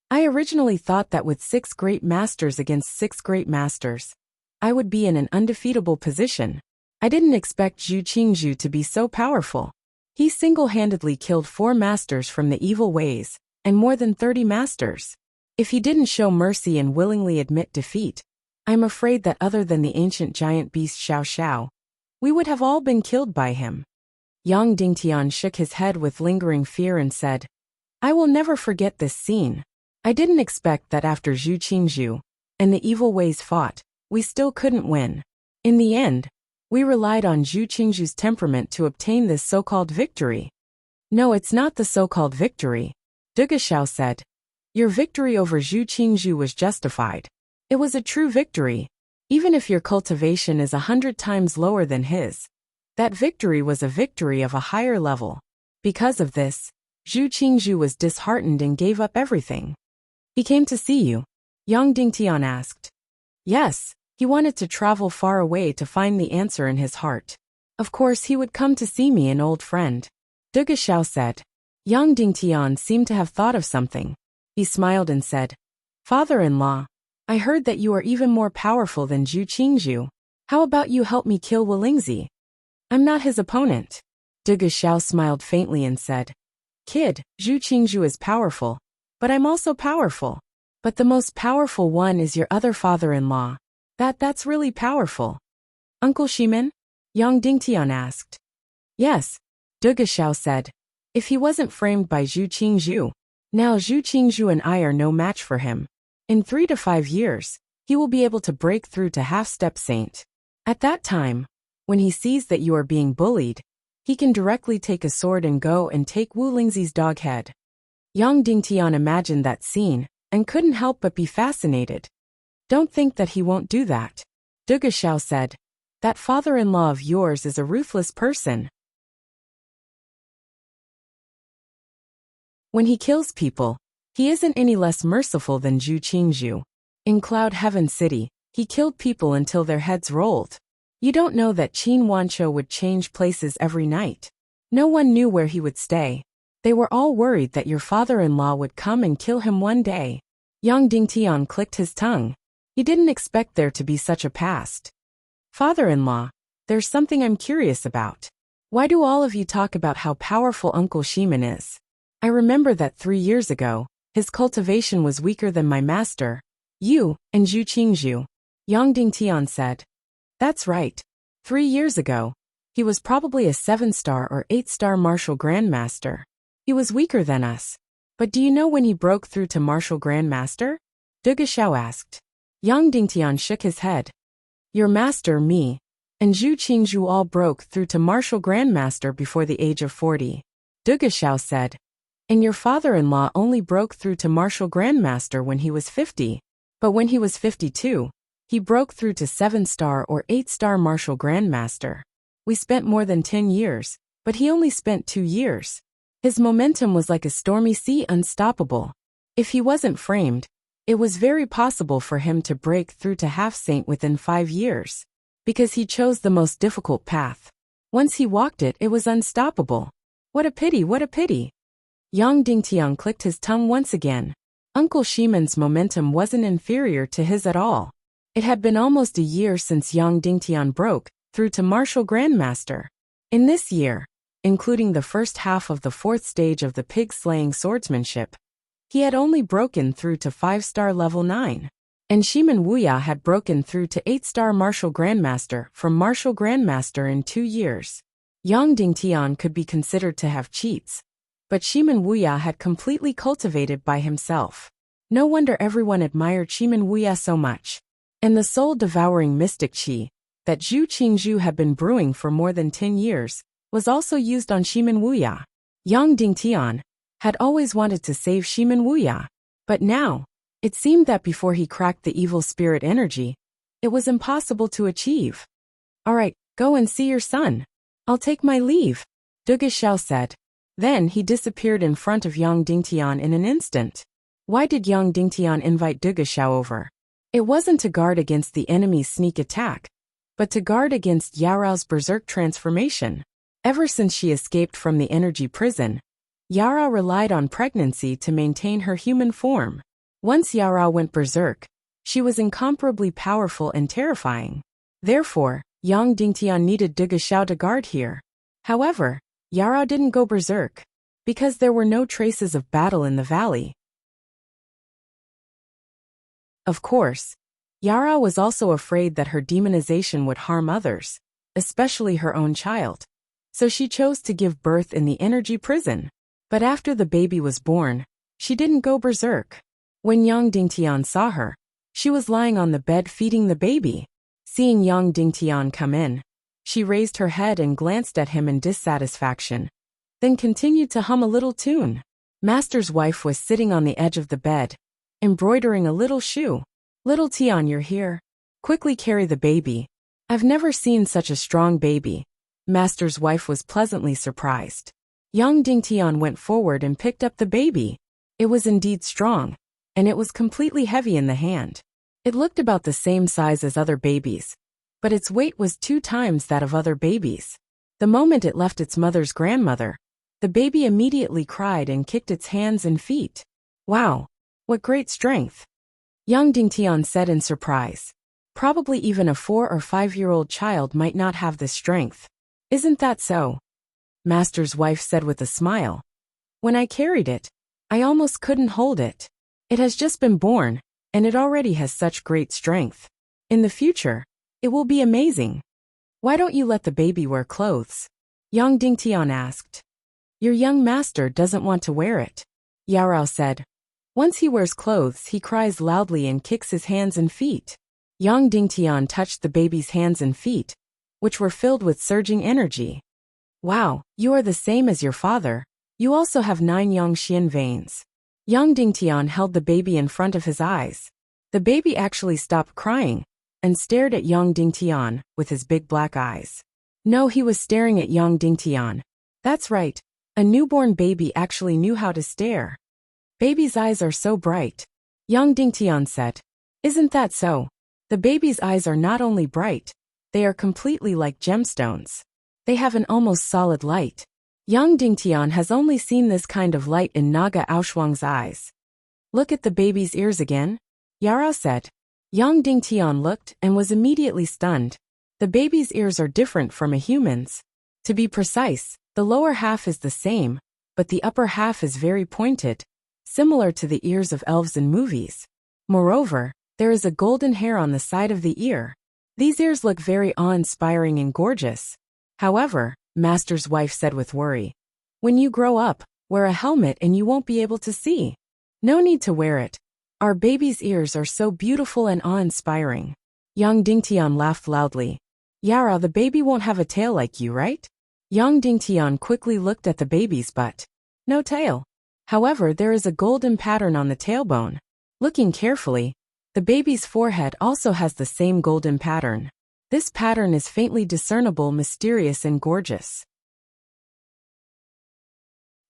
I originally thought that with 6 great masters against 6 great masters, I would be in an undefeatable position. I didn't expect Zhu Qingzhu to be so powerful. He single-handedly killed 4 masters from the evil ways, and more than 30 masters. If he didn't show mercy and willingly admit defeat, I'm afraid that other than the ancient giant beast Xiao Xiao, we would have all been killed by him. Yang Dingtian shook his head with lingering fear and said, I will never forget this scene. I didn't expect that after Zhu Qingzhu and the evil ways fought, we still couldn't win. In the end, we relied on Zhu Qingzhu's temperament to obtain this so-called victory. No, it's not the so-called victory, Duge Xiao said. Your victory over Zhu Qingzhu was justified. It was a true victory. Even if your cultivation is 100 times lower than his, that victory was a victory of a higher level. Because of this, Zhu Qingzhu was disheartened and gave up everything. He came to see you? Yang Dingtian asked. Yes, he wanted to travel far away to find the answer in his heart. Of course he would come to see me, an old friend. Duge Xiao said. Yang Dingtian seemed to have thought of something. He smiled and said, Father-in-law, I heard that you are even more powerful than Zhu Qingzhu. How about you help me kill Wolingzi? I'm not his opponent. Duge Xiao smiled faintly and said, Kid, Zhu Qingzhu is powerful, but I'm also powerful. But the most powerful one is your other father-in-law. That's really powerful. Uncle Shimin? Yang Dingtian asked. Yes, Duge Xiao said. If he wasn't framed by Zhu Qingzhu, now Zhu Qingzhu and I are no match for him. In 3 to 5 years, he will be able to break through to half-step saint. At that time, when he sees that you are being bullied, he can directly take a sword and go and take Wu Lingzi's dog head. Yang Dingtian imagined that scene, and couldn't help but be fascinated. Don't think that he won't do that, Duge Xiao said. That father-in-law of yours is a ruthless person. When he kills people, he isn't any less merciful than Zhu Qingzhu. In Cloud Heaven City, he killed people until their heads rolled. You don't know that Qin Wancho would change places every night. No one knew where he would stay. They were all worried that your father-in-law would come and kill him one day. Yang Dingtian clicked his tongue. He didn't expect there to be such a past. Father-in-law, there's something I'm curious about. Why do all of you talk about how powerful Uncle Shimin is? I remember that 3 years ago, his cultivation was weaker than my master, you, and Zhu Qingzhu. Yang Dingtian said. That's right. 3 years ago, he was probably a 7-star or 8-star martial grandmaster. He was weaker than us. But do you know when he broke through to martial grandmaster? Duge Xiao asked. Yang Dingtian shook his head. Your master, me, and Zhu Qingzhu all broke through to martial grandmaster before the age of 40. Duge Xiao said. And your father-in-law only broke through to martial grandmaster when he was 50. But when he was 52, he broke through to 7-star or 8-star martial grandmaster. We spent more than 10 years, but he only spent 2 years. His momentum was like a stormy sea, unstoppable. If he wasn't framed, it was very possible for him to break through to half-saint within 5 years. Because he chose the most difficult path. Once he walked it, it was unstoppable. What a pity, what a pity. Yang Dingtian clicked his tongue once again. Uncle Shimin's momentum wasn't inferior to his at all. It had been almost a year since Yang Dingtian broke through to martial grandmaster. In this year, including the first half of the 4th stage of the pig-slaying swordsmanship, he had only broken through to 5-star level 9. And Shimin Wuya had broken through to 8-star martial grandmaster from martial grandmaster in 2 years. Yang Dingtian could be considered to have cheats. But Shimin Wuya had completely cultivated by himself. No wonder everyone admired Shimin Wuya so much. And the soul-devouring mystic qi that Zhu Qingzhu had been brewing for more than 10 years was also used on Shimin Wuya. Yang Dingtian had always wanted to save Shimin Wuya. But now, it seemed that before he cracked the evil spirit energy, it was impossible to achieve. All right, go and see your son. I'll take my leave, Duge Xiao said. Then he disappeared in front of Yang Dingtian in an instant. Why did Yang Dingtian invite Duge Xiao over? It wasn't to guard against the enemy's sneak attack, but to guard against Yarao's berserk transformation. Ever since she escaped from the energy prison, Yarao relied on pregnancy to maintain her human form. Once Yarao went berserk, she was incomparably powerful and terrifying. Therefore, Yang Dingtian needed Dugashao to guard here. However, Yarao didn't go berserk, because there were no traces of battle in the valley. Of course, Yarao was also afraid that her demonization would harm others, especially her own child. So she chose to give birth in the energy prison. But after the baby was born, she didn't go berserk. When Yang Dingtian saw her, she was lying on the bed feeding the baby. Seeing Yang Dingtian come in, she raised her head and glanced at him in dissatisfaction, then continued to hum a little tune. Master's wife was sitting on the edge of the bed, embroidering a little shoe. "Little Tian, you're here. Quickly carry the baby. I've never seen such a strong baby." Master's wife was pleasantly surprised. Yang Dingtian went forward and picked up the baby. It was indeed strong, and it was completely heavy in the hand. It looked about the same size as other babies, but its weight was 2 times that of other babies. The moment it left its mother's grandmother, the baby immediately cried and kicked its hands and feet. "Wow, what great strength!" Yang Dingtian said in surprise. "Probably even a 4 or 5-year-old child might not have this strength. Isn't that so?" Master's wife said with a smile. "When I carried it, I almost couldn't hold it. It has just been born, and it already has such great strength. In the future, it will be amazing." "Why don't you let the baby wear clothes?" Yang Dingtian asked. "Your young master doesn't want to wear it," Yarao said. "Once he wears clothes, he cries loudly and kicks his hands and feet." Yang Dingtian touched the baby's hands and feet, which were filled with surging energy. "Wow, you are the same as your father. You also have 9 Yangxian veins." Yang Dingtian held the baby in front of his eyes. The baby actually stopped crying and stared at Yang Dingtian with his big black eyes. No, he was staring at Yang Dingtian. That's right, a newborn baby actually knew how to stare. "Baby's eyes are so bright," Yang Dingtian said. "Isn't that so? The baby's eyes are not only bright, they are completely like gemstones. They have an almost solid light." Yang Dingtian has only seen this kind of light in Naga Aoshuang's eyes. "Look at the baby's ears again," Yarao said. Yang Dingtian looked and was immediately stunned. The baby's ears are different from a human's. To be precise, the lower half is the same, but the upper half is very pointed, similar to the ears of elves in movies. Moreover, there is a golden hair on the side of the ear. These ears look very awe-inspiring and gorgeous. However, Master's wife said with worry, "When you grow up, wear a helmet and you won't be able to see." "No need to wear it. Our baby's ears are so beautiful and awe-inspiring." Yang Dingtian laughed loudly. "Yara, the baby won't have a tail like you, right?" Yang Dingtian quickly looked at the baby's butt. No tail. However, there is a golden pattern on the tailbone. Looking carefully, the baby's forehead also has the same golden pattern. This pattern is faintly discernible, mysterious and gorgeous.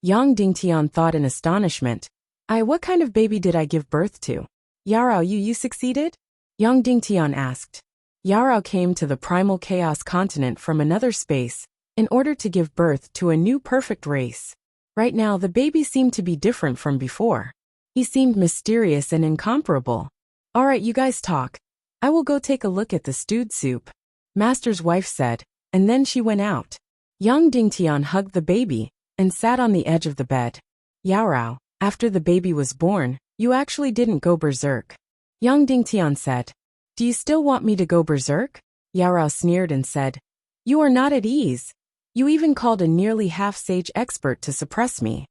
Yang Dingtian thought in astonishment. What kind of baby did I give birth to?" "Yarao, you succeeded?" Yang Dingtian asked. Yarao came to the primal chaos continent from another space in order to give birth to a new perfect race. Right now the baby seemed to be different from before. He seemed mysterious and incomparable. "Alright, you guys talk. I will go take a look at the stewed soup," Master's wife said, and then she went out. Yang Dingtian hugged the baby and sat on the edge of the bed. "Yarao, after the baby was born, you actually didn't go berserk," Yang Dingtian said. "Do you still want me to go berserk?" Yarao sneered and said, "You are not at ease. You even called a nearly half-sage expert to suppress me."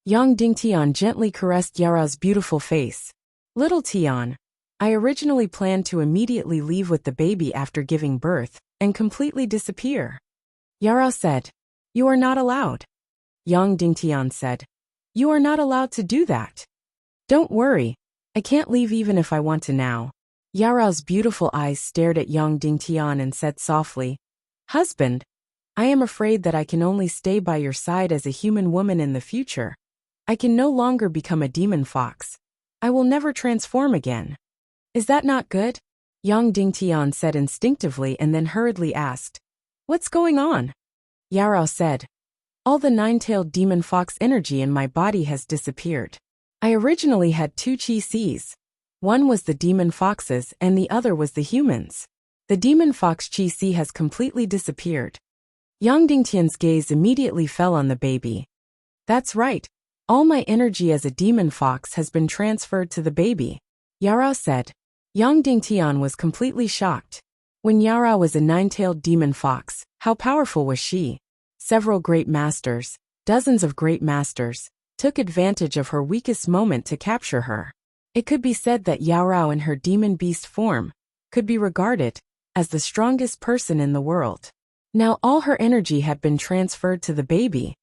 Yang Dingtian gently caressed Yarao's beautiful face. "Little Tian, I originally planned to immediately leave with the baby after giving birth and completely disappear." Yarao said, "You are not allowed." Yang Dingtian said, "You are not allowed to do that." "Don't worry, I can't leave even if I want to now." Yarao's beautiful eyes stared at Yang Dingtian and said softly, "Husband, I am afraid that I can only stay by your side as a human woman in the future. I can no longer become a demon fox. I will never transform again." Is that not good? Yang Dingtian said instinctively and then hurriedly asked, What's going on? Yarao said, All the nine-tailed demon fox energy in my body has disappeared. I originally had two chi Cs. One was the demon foxes and the other was the humans. The demon fox chi C has completely disappeared. Yang Dingtian's gaze immediately fell on the baby. That's right. All my energy as a demon fox has been transferred to the baby. Yarao said. Yang Dingtian was completely shocked. When Yarao was a nine-tailed demon fox, how powerful was she? Several great masters, dozens of great masters, took advantage of her weakest moment to capture her. It could be said that Yarao in her demon beast form could be regarded as the strongest person in the world. Now all her energy had been transferred to the baby.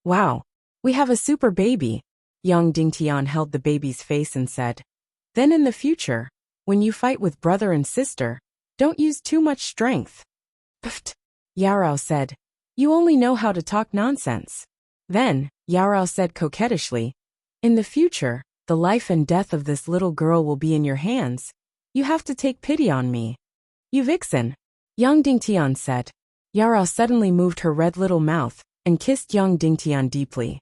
Wow, we have a super baby. Yang Dingtian held the baby's face and said, Then in the future, when you fight with brother and sister, don't use too much strength. Pfft, Yarao said, You only know how to talk nonsense. Then, Yarao said coquettishly, In the future, the life and death of this little girl will be in your hands. You have to take pity on me. You vixen, Yang Dingtian said. Yarao suddenly moved her red little mouth and kissed Yang Dingtian deeply.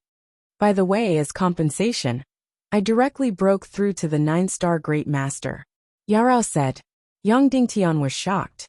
By the way, as compensation, I directly broke through to the 9-star Great Master. Yarao said. Yang Dingtian was shocked.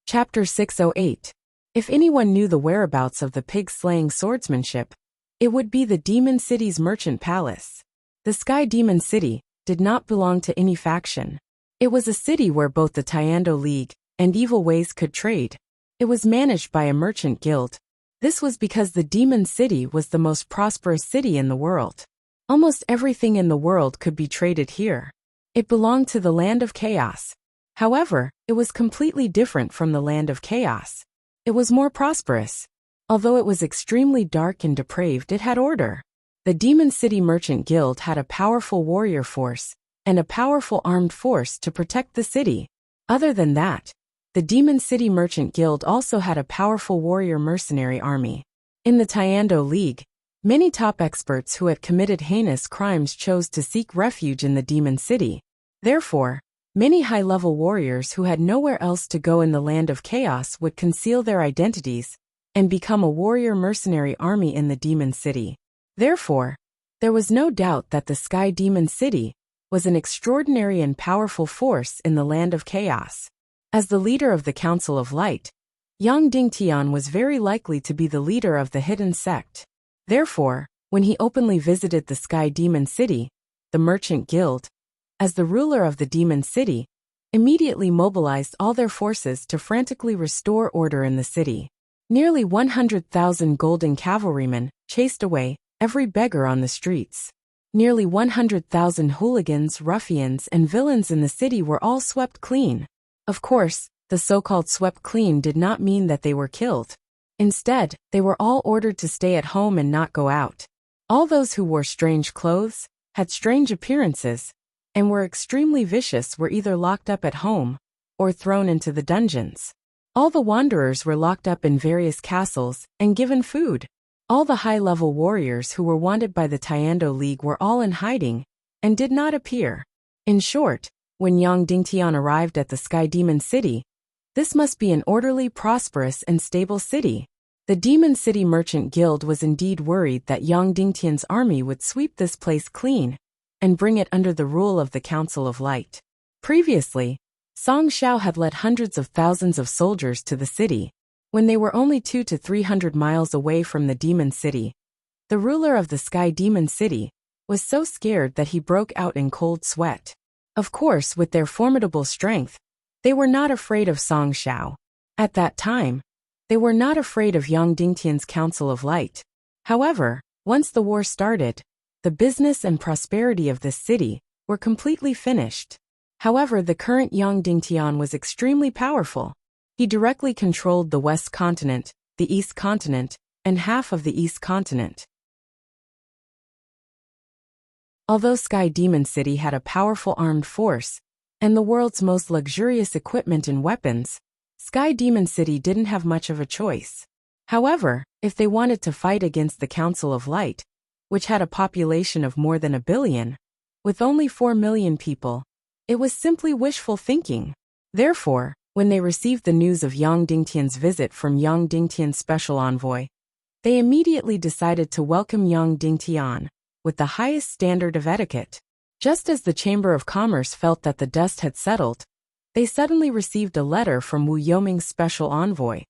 Chapter 608. If anyone knew the whereabouts of the pig-slaying swordsmanship, it would be the Demon City's merchant palace. The Sky Demon City did not belong to any faction. It was a city where both the Tiando League and Evil Ways could trade. It was managed by a merchant guild. This was because the Demon City was the most prosperous city in the world. Almost everything in the world could be traded here. It belonged to the Land of Chaos. However, it was completely different from the Land of Chaos. It was more prosperous. Although it was extremely dark and depraved, it had order. The Demon City Merchant Guild had a powerful warrior force and a powerful armed force to protect the city. Other than that, the Demon City Merchant Guild also had a powerful warrior mercenary army. In the Tiando League, many top experts who had committed heinous crimes chose to seek refuge in the Demon City. Therefore, many high-level warriors who had nowhere else to go in the Land of Chaos would conceal their identities and become a warrior mercenary army in the Demon City. Therefore, there was no doubt that the Sky Demon City was an extraordinary and powerful force in the Land of Chaos. As the leader of the Council of Light, Yang Dingtian was very likely to be the leader of the hidden sect. Therefore, when he openly visited the Sky Demon City, the Merchant Guild, as the ruler of the Demon City, immediately mobilized all their forces to frantically restore order in the city. Nearly 100,000 golden cavalrymen chased away every beggar on the streets. Nearly 100,000 hooligans, ruffians, and villains in the city were all swept clean. Of course, the so-called swept clean did not mean that they were killed. Instead, they were all ordered to stay at home and not go out. All those who wore strange clothes, had strange appearances, and were extremely vicious were either locked up at home or thrown into the dungeons. All the wanderers were locked up in various castles and given food. All the high-level warriors who were wanted by the Tiando League were all in hiding and did not appear. In short, when Yang Dingtian arrived at the Sky Demon City, this must be an orderly, prosperous, and stable city. The Demon City Merchant Guild was indeed worried that Yang Dingtian's army would sweep this place clean and bring it under the rule of the Council of Light. Previously, Song Xiao had led hundreds of thousands of soldiers to the city. When they were only 200 to 300 miles away from the Demon City, the ruler of the Sky Demon City was so scared that he broke out in cold sweat. Of course, with their formidable strength, they were not afraid of Song Xiao. At that time, they were not afraid of Yang Dingtian's Council of Light. However, once the war started, the business and prosperity of this city were completely finished. However, the current Yang Dingtian was extremely powerful. He directly controlled the West Continent, the East Continent, and half of the East Continent. Although Sky Demon City had a powerful armed force and the world's most luxurious equipment and weapons, Sky Demon City didn't have much of a choice. However, if they wanted to fight against the Council of Light, which had a population of more than 1 billion, with only 4 million people. It was simply wishful thinking. Therefore, when they received the news of Yang Dingtian's visit from Yang Dingtian's special envoy, they immediately decided to welcome Yang Dingtian with the highest standard of etiquette. Just as the Chamber of Commerce felt that the dust had settled, they suddenly received a letter from Wu Yoming's special envoy,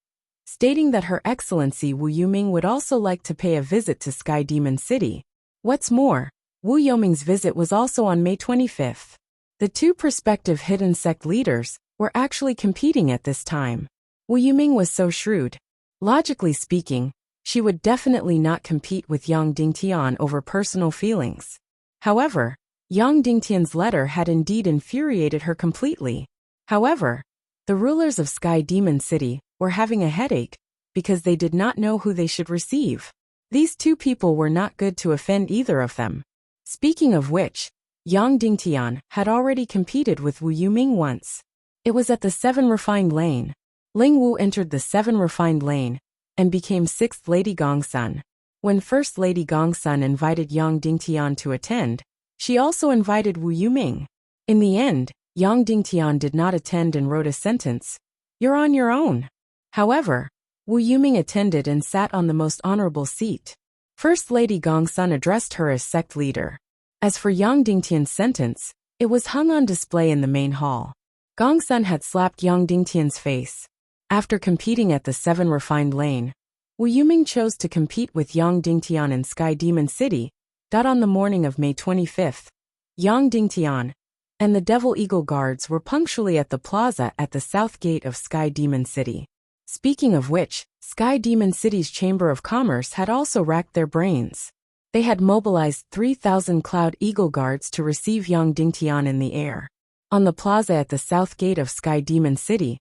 stating that Her Excellency Wu Yoming would also like to pay a visit to Sky Demon City. What's more, Wu Yoming's visit was also on May 25th. The two prospective hidden sect leaders were actually competing at this time. Wu Yoming was so shrewd. Logically speaking, she would definitely not compete with Yang Dingtian over personal feelings. However, Yang Dingtian's letter had indeed infuriated her completely. However, the rulers of Sky Demon City were having a headache because they did not know who they should receive. These two people were not good to offend either of them. Speaking of which, Yang Dingtian had already competed with Wu Yoming once. It was at the 7 Refined Lane. Ling Wu entered the 7 Refined Lane and became 6th Lady Gongsun. When First Lady Gongsun invited Yang Dingtian to attend, she also invited Wu Yoming. In the end, Yang Dingtian did not attend and wrote a sentence, "You're on your own." However, Wu Yoming attended and sat on the most honorable seat. First Lady Gongsun addressed her as sect leader. As for Yang Dingtian's sentence, it was hung on display in the main hall. Gongsun had slapped Yang Dingtian's face. After competing at the 7 Refined Lane, Wu Yoming chose to compete with Yang Dingtian in Sky Demon City. On the morning of May 25th, Yang Dingtian and the Devil Eagle Guards were punctually at the plaza at the south gate of Sky Demon City. Speaking of which, Sky Demon City's Chamber of Commerce had also racked their brains. They had mobilized 3,000 Cloud Eagle Guards to receive Yang Dingtian in the air. On the plaza at the south gate of Sky Demon City,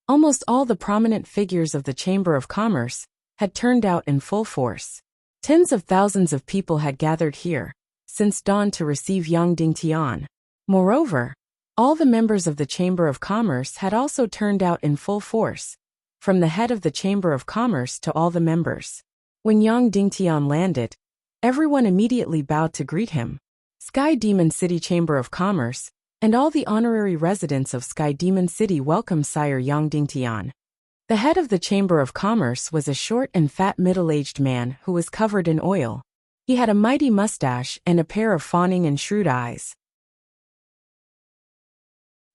almost all the prominent figures of the Chamber of Commerce had turned out in full force. Tens of thousands of people had gathered here since dawn to receive Yang Dingtian. Moreover, all the members of the Chamber of Commerce had also turned out in full force, from the head of the Chamber of Commerce to all the members. When Yang Dingtian landed, everyone immediately bowed to greet him. Sky Demon City Chamber of Commerce and all the honorary residents of Sky Demon City welcome Sire Yang Dingtian. The head of the Chamber of Commerce was a short and fat middle-aged man who was covered in oil. He had a mighty mustache and a pair of fawning and shrewd eyes.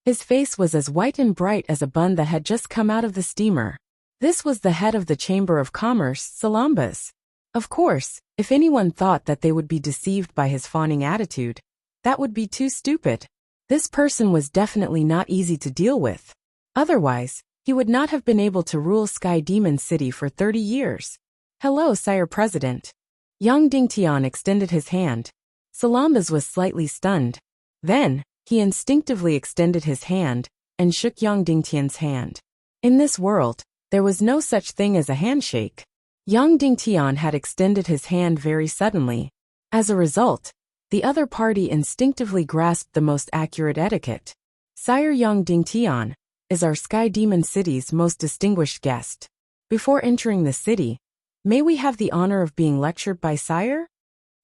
His face was as white and bright as a bun that had just come out of the steamer. This was the head of the Chamber of Commerce, Salambas. Of course, if anyone thought that they would be deceived by his fawning attitude, that would be too stupid. This person was definitely not easy to deal with. Otherwise, he would not have been able to rule Sky Demon City for 30 years. "Hello, Sire President." Yang Dingtian extended his hand. Salambas was slightly stunned. Then, he instinctively extended his hand and shook Yang Dingtian's hand. In this world, there was no such thing as a handshake. Yang Dingtian had extended his hand very suddenly. As a result, the other party instinctively grasped the most accurate etiquette. "Sire Yang Dingtian is our Sky Demon City's most distinguished guest. Before entering the city, may we have the honor of being lectured by Sire?"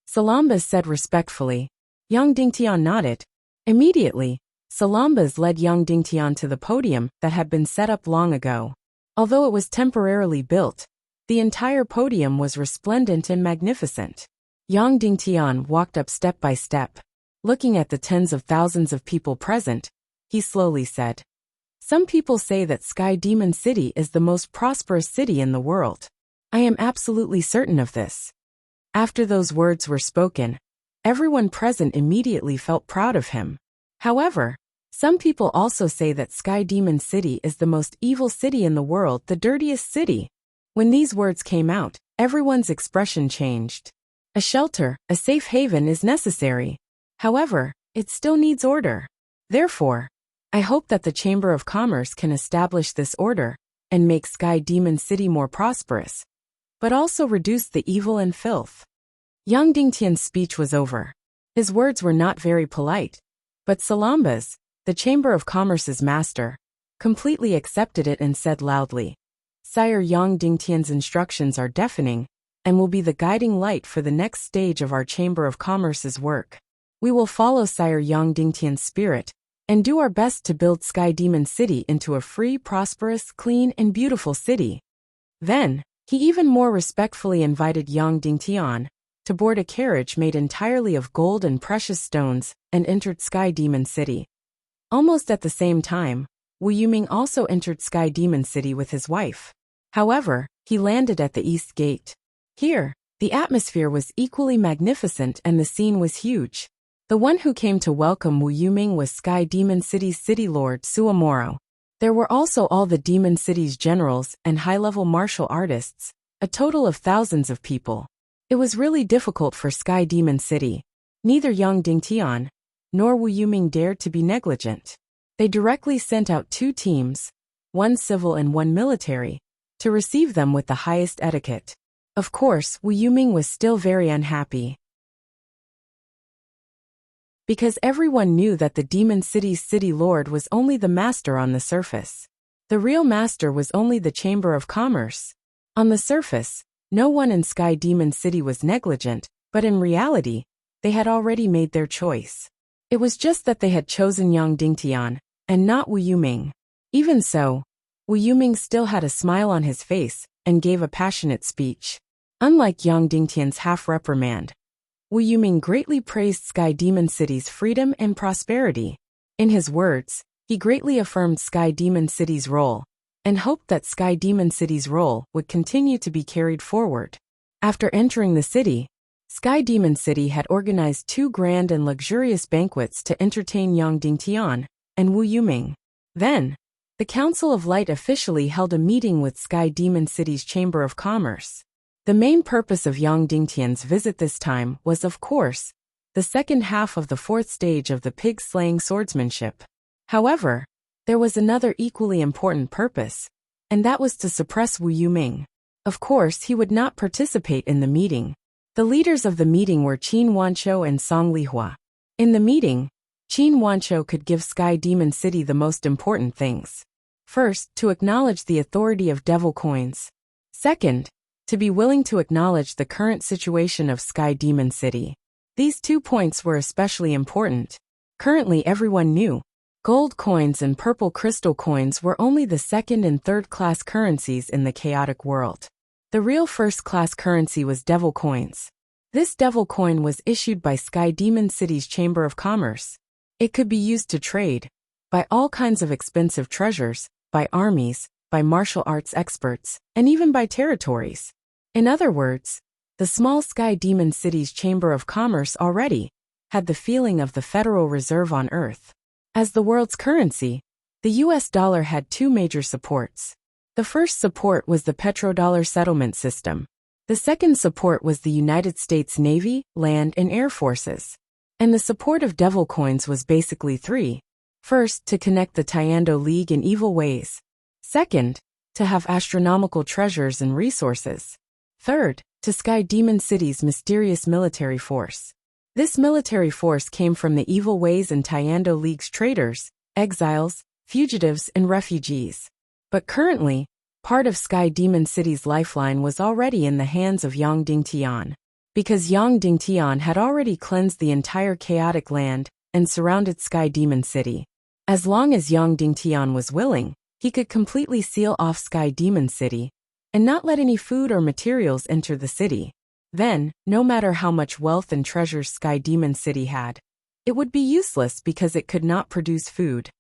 Salambas said respectfully. Yang Dingtian nodded. Immediately, Salambas led Yang Dingtian to the podium that had been set up long ago. Although it was temporarily built, the entire podium was resplendent and magnificent. Yang Dingtian walked up step by step. Looking at the tens of thousands of people present, he slowly said, "Some people say that Sky Demon City is the most prosperous city in the world. I am absolutely certain of this." After those words were spoken, everyone present immediately felt proud of him. However, some people also say that Sky Demon City is the most evil city in the world, the dirtiest city. When these words came out, everyone's expression changed. A shelter, a safe haven is necessary. However, it still needs order. Therefore, I hope that the Chamber of Commerce can establish this order and make Sky Demon City more prosperous, but also reduce the evil and filth. Yang Dingtian's speech was over. His words were not very polite, but Salambas, the Chamber of Commerce's master, completely accepted it and said loudly, "Sire Yang Dingtian's instructions are deafening, and will be the guiding light for the next stage of our Chamber of Commerce's work. We will follow Sire Yang Dingtian's spirit and do our best to build Sky Demon City into a free, prosperous, clean, and beautiful city. Then, he even more respectfully invited Yang Dingtian to board a carriage made entirely of gold and precious stones and entered Sky Demon City. Almost at the same time, Wu Yuming also entered Sky Demon City with his wife. However, he landed at the East Gate. Here, the atmosphere was equally magnificent and the scene was huge. The one who came to welcome Wu Yuming was Sky Demon City's City Lord Suamoro. There were also all the Demon City's generals and high-level martial artists, a total of thousands of people. It was really difficult for Sky Demon City. Neither Yang Dingtian nor Wu Yuming dared to be negligent. They directly sent out 2 teams, one civil and one military, to receive them with the highest etiquette. Of course, Wu Yuming was still very unhappy, because everyone knew that the Demon City's City Lord was only the master on the surface. The real master was only the Chamber of Commerce. On the surface, no one in Sky Demon City was negligent, but in reality, they had already made their choice. It was just that they had chosen Yang Dingtian, and not Wu Yuming. Even so, Wu Yuming still had a smile on his face, and gave a passionate speech. Unlike Yang Dingtian's half-reprimand, Wu Yuming greatly praised Sky Demon City's freedom and prosperity. In his words, he greatly affirmed Sky Demon City's role, and hoped that Sky Demon City's role would continue to be carried forward. After entering the city, Sky Demon City had organized 2 grand and luxurious banquets to entertain Yang Dingtian and Wu Yuming. Then, the Council of Light officially held a meeting with Sky Demon City's Chamber of Commerce. The main purpose of Yang Dingtian's visit this time was, of course, the second half of the 4th stage of the pig-slaying swordsmanship. However, there was another equally important purpose, and that was to suppress Wu Yuming. Of course, he would not participate in the meeting. The leaders of the meeting were Qin Wanqiu and Song Lihua. In the meeting, Qin Wanqiu could give Sky Demon City the most important things. First, to acknowledge the authority of devil coins. Second, to be willing to acknowledge the current situation of Sky Demon City. These 2 points were especially important. Currently everyone knew, gold coins and purple crystal coins were only the 2nd and 3rd class currencies in the chaotic world. The real 1st class currency was devil coins. This devil coin was issued by Sky Demon City's Chamber of Commerce. It could be used to trade, buy all kinds of expensive treasures, by armies, by martial arts experts, and even by territories. In other words, the small Sky Demon City's Chamber of Commerce already had the feeling of the Federal Reserve on Earth. As the world's currency, the US dollar had 2 major supports. The first support was the petrodollar settlement system. The second support was the United States Navy, Land, and Air Forces. And the support of devil coins was basically 3. First, to connect the Tiando League in evil ways. Second, to have astronomical treasures and resources. Third, to Sky Demon City's mysterious military force. This military force came from the evil ways and Tiando League's traitors, exiles, fugitives, and refugees. But currently, part of Sky Demon City's lifeline was already in the hands of Yang Dingtian. Because Yang Dingtian had already cleansed the entire chaotic land and surrounded Sky Demon City. As long as Yang Dingtian was willing, he could completely seal off Sky Demon City and not let any food or materials enter the city. Then, no matter how much wealth and treasures Sky Demon City had, it would be useless because it could not produce food.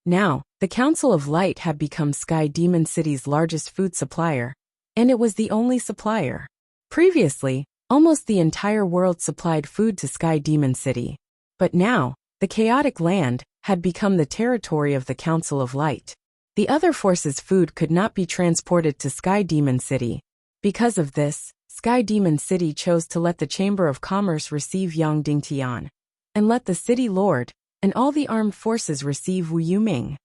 Now, the Council of Light had become Sky Demon City's largest food supplier, and it was the only supplier. Previously, almost the entire world supplied food to Sky Demon City. But now, the chaotic land had become the territory of the Council of Light. The other forces' food could not be transported to Sky Demon City. Because of this, Sky Demon City chose to let the Chamber of Commerce receive Yang Dingtian, and let the City Lord and all the armed forces receive Wu Yuming.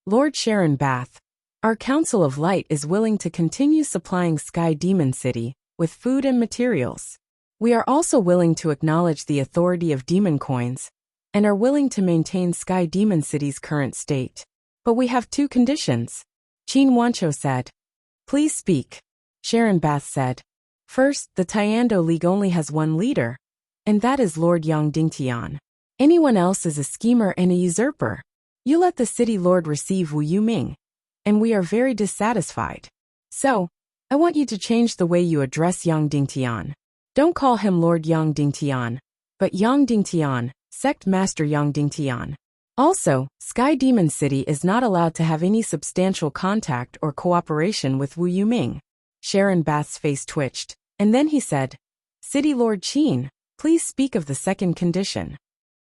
Lord Sharon Bath, our Council of Light is willing to continue supplying Sky Demon City with food and materials. We are also willing to acknowledge the authority of demon coins, and are willing to maintain Sky Demon City's current state. But we have 2 conditions. Qin Wanqiu said. Please speak. Sharon Bath said. First, the Tiando League only has one leader, and that is Lord Yang Dingtian. Anyone else is a schemer and a usurper. You let the city lord receive Wu Yuming, and we are very dissatisfied. So, I want you to change the way you address Yang Dingtian. Don't call him Lord Yang Dingtian, but Yang Dingtian, Sect Master Yang Dingtian. Also, Sky Demon City is not allowed to have any substantial contact or cooperation with Wu Yuming. Sharon Bath's face twitched, and then he said, City Lord Qin, please speak of the second condition.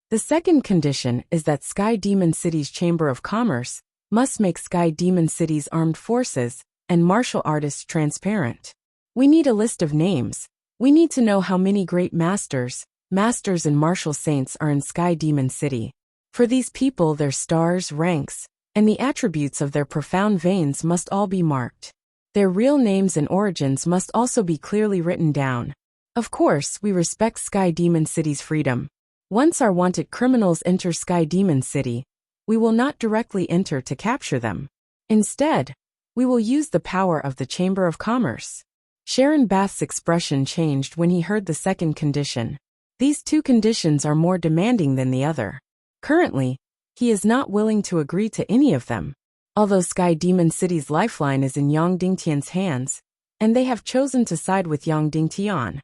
The second condition is that Sky Demon City's Chamber of Commerce must make Sky Demon City's armed forces and martial artists transparent. We need a list of names. We need to know how many great masters and martial saints are in Sky Demon City. For these people, their stars, ranks, and the attributes of their profound veins must all be marked. Their real names and origins must also be clearly written down. Of course, we respect Sky Demon City's freedom. Once our wanted criminals enter Sky Demon City, we will not directly enter to capture them. Instead, we will use the power of the Chamber of Commerce. Sharon Bath's expression changed when he heard the second condition. These two conditions are more demanding than the other. Currently, he is not willing to agree to any of them. Although Sky Demon City's lifeline is in Yang Dingtian's hands, and they have chosen to side with Yang Dingtian,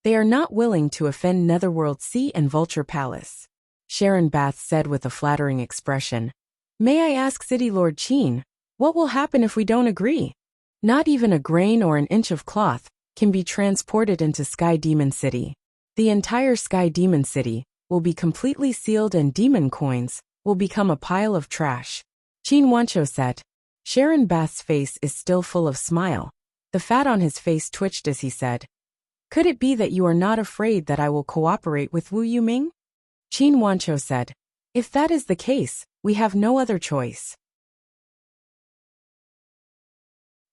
they are not willing to offend Netherworld Sea and Vulture Palace. Sharon Bath said with a flattering expression. May I ask City Lord Qin, what will happen if we don't agree? Not even a grain or an inch of cloth can be transported into Sky Demon City. The entire Sky Demon City will be completely sealed and demon coins will become a pile of trash. Qin Wancho said. Sharon Bath's face is still full of smile. The fat on his face twitched as he said, Could it be that you are not afraid that I will cooperate with Wu Yuming? Qin Wancho said, If that is the case, we have no other choice.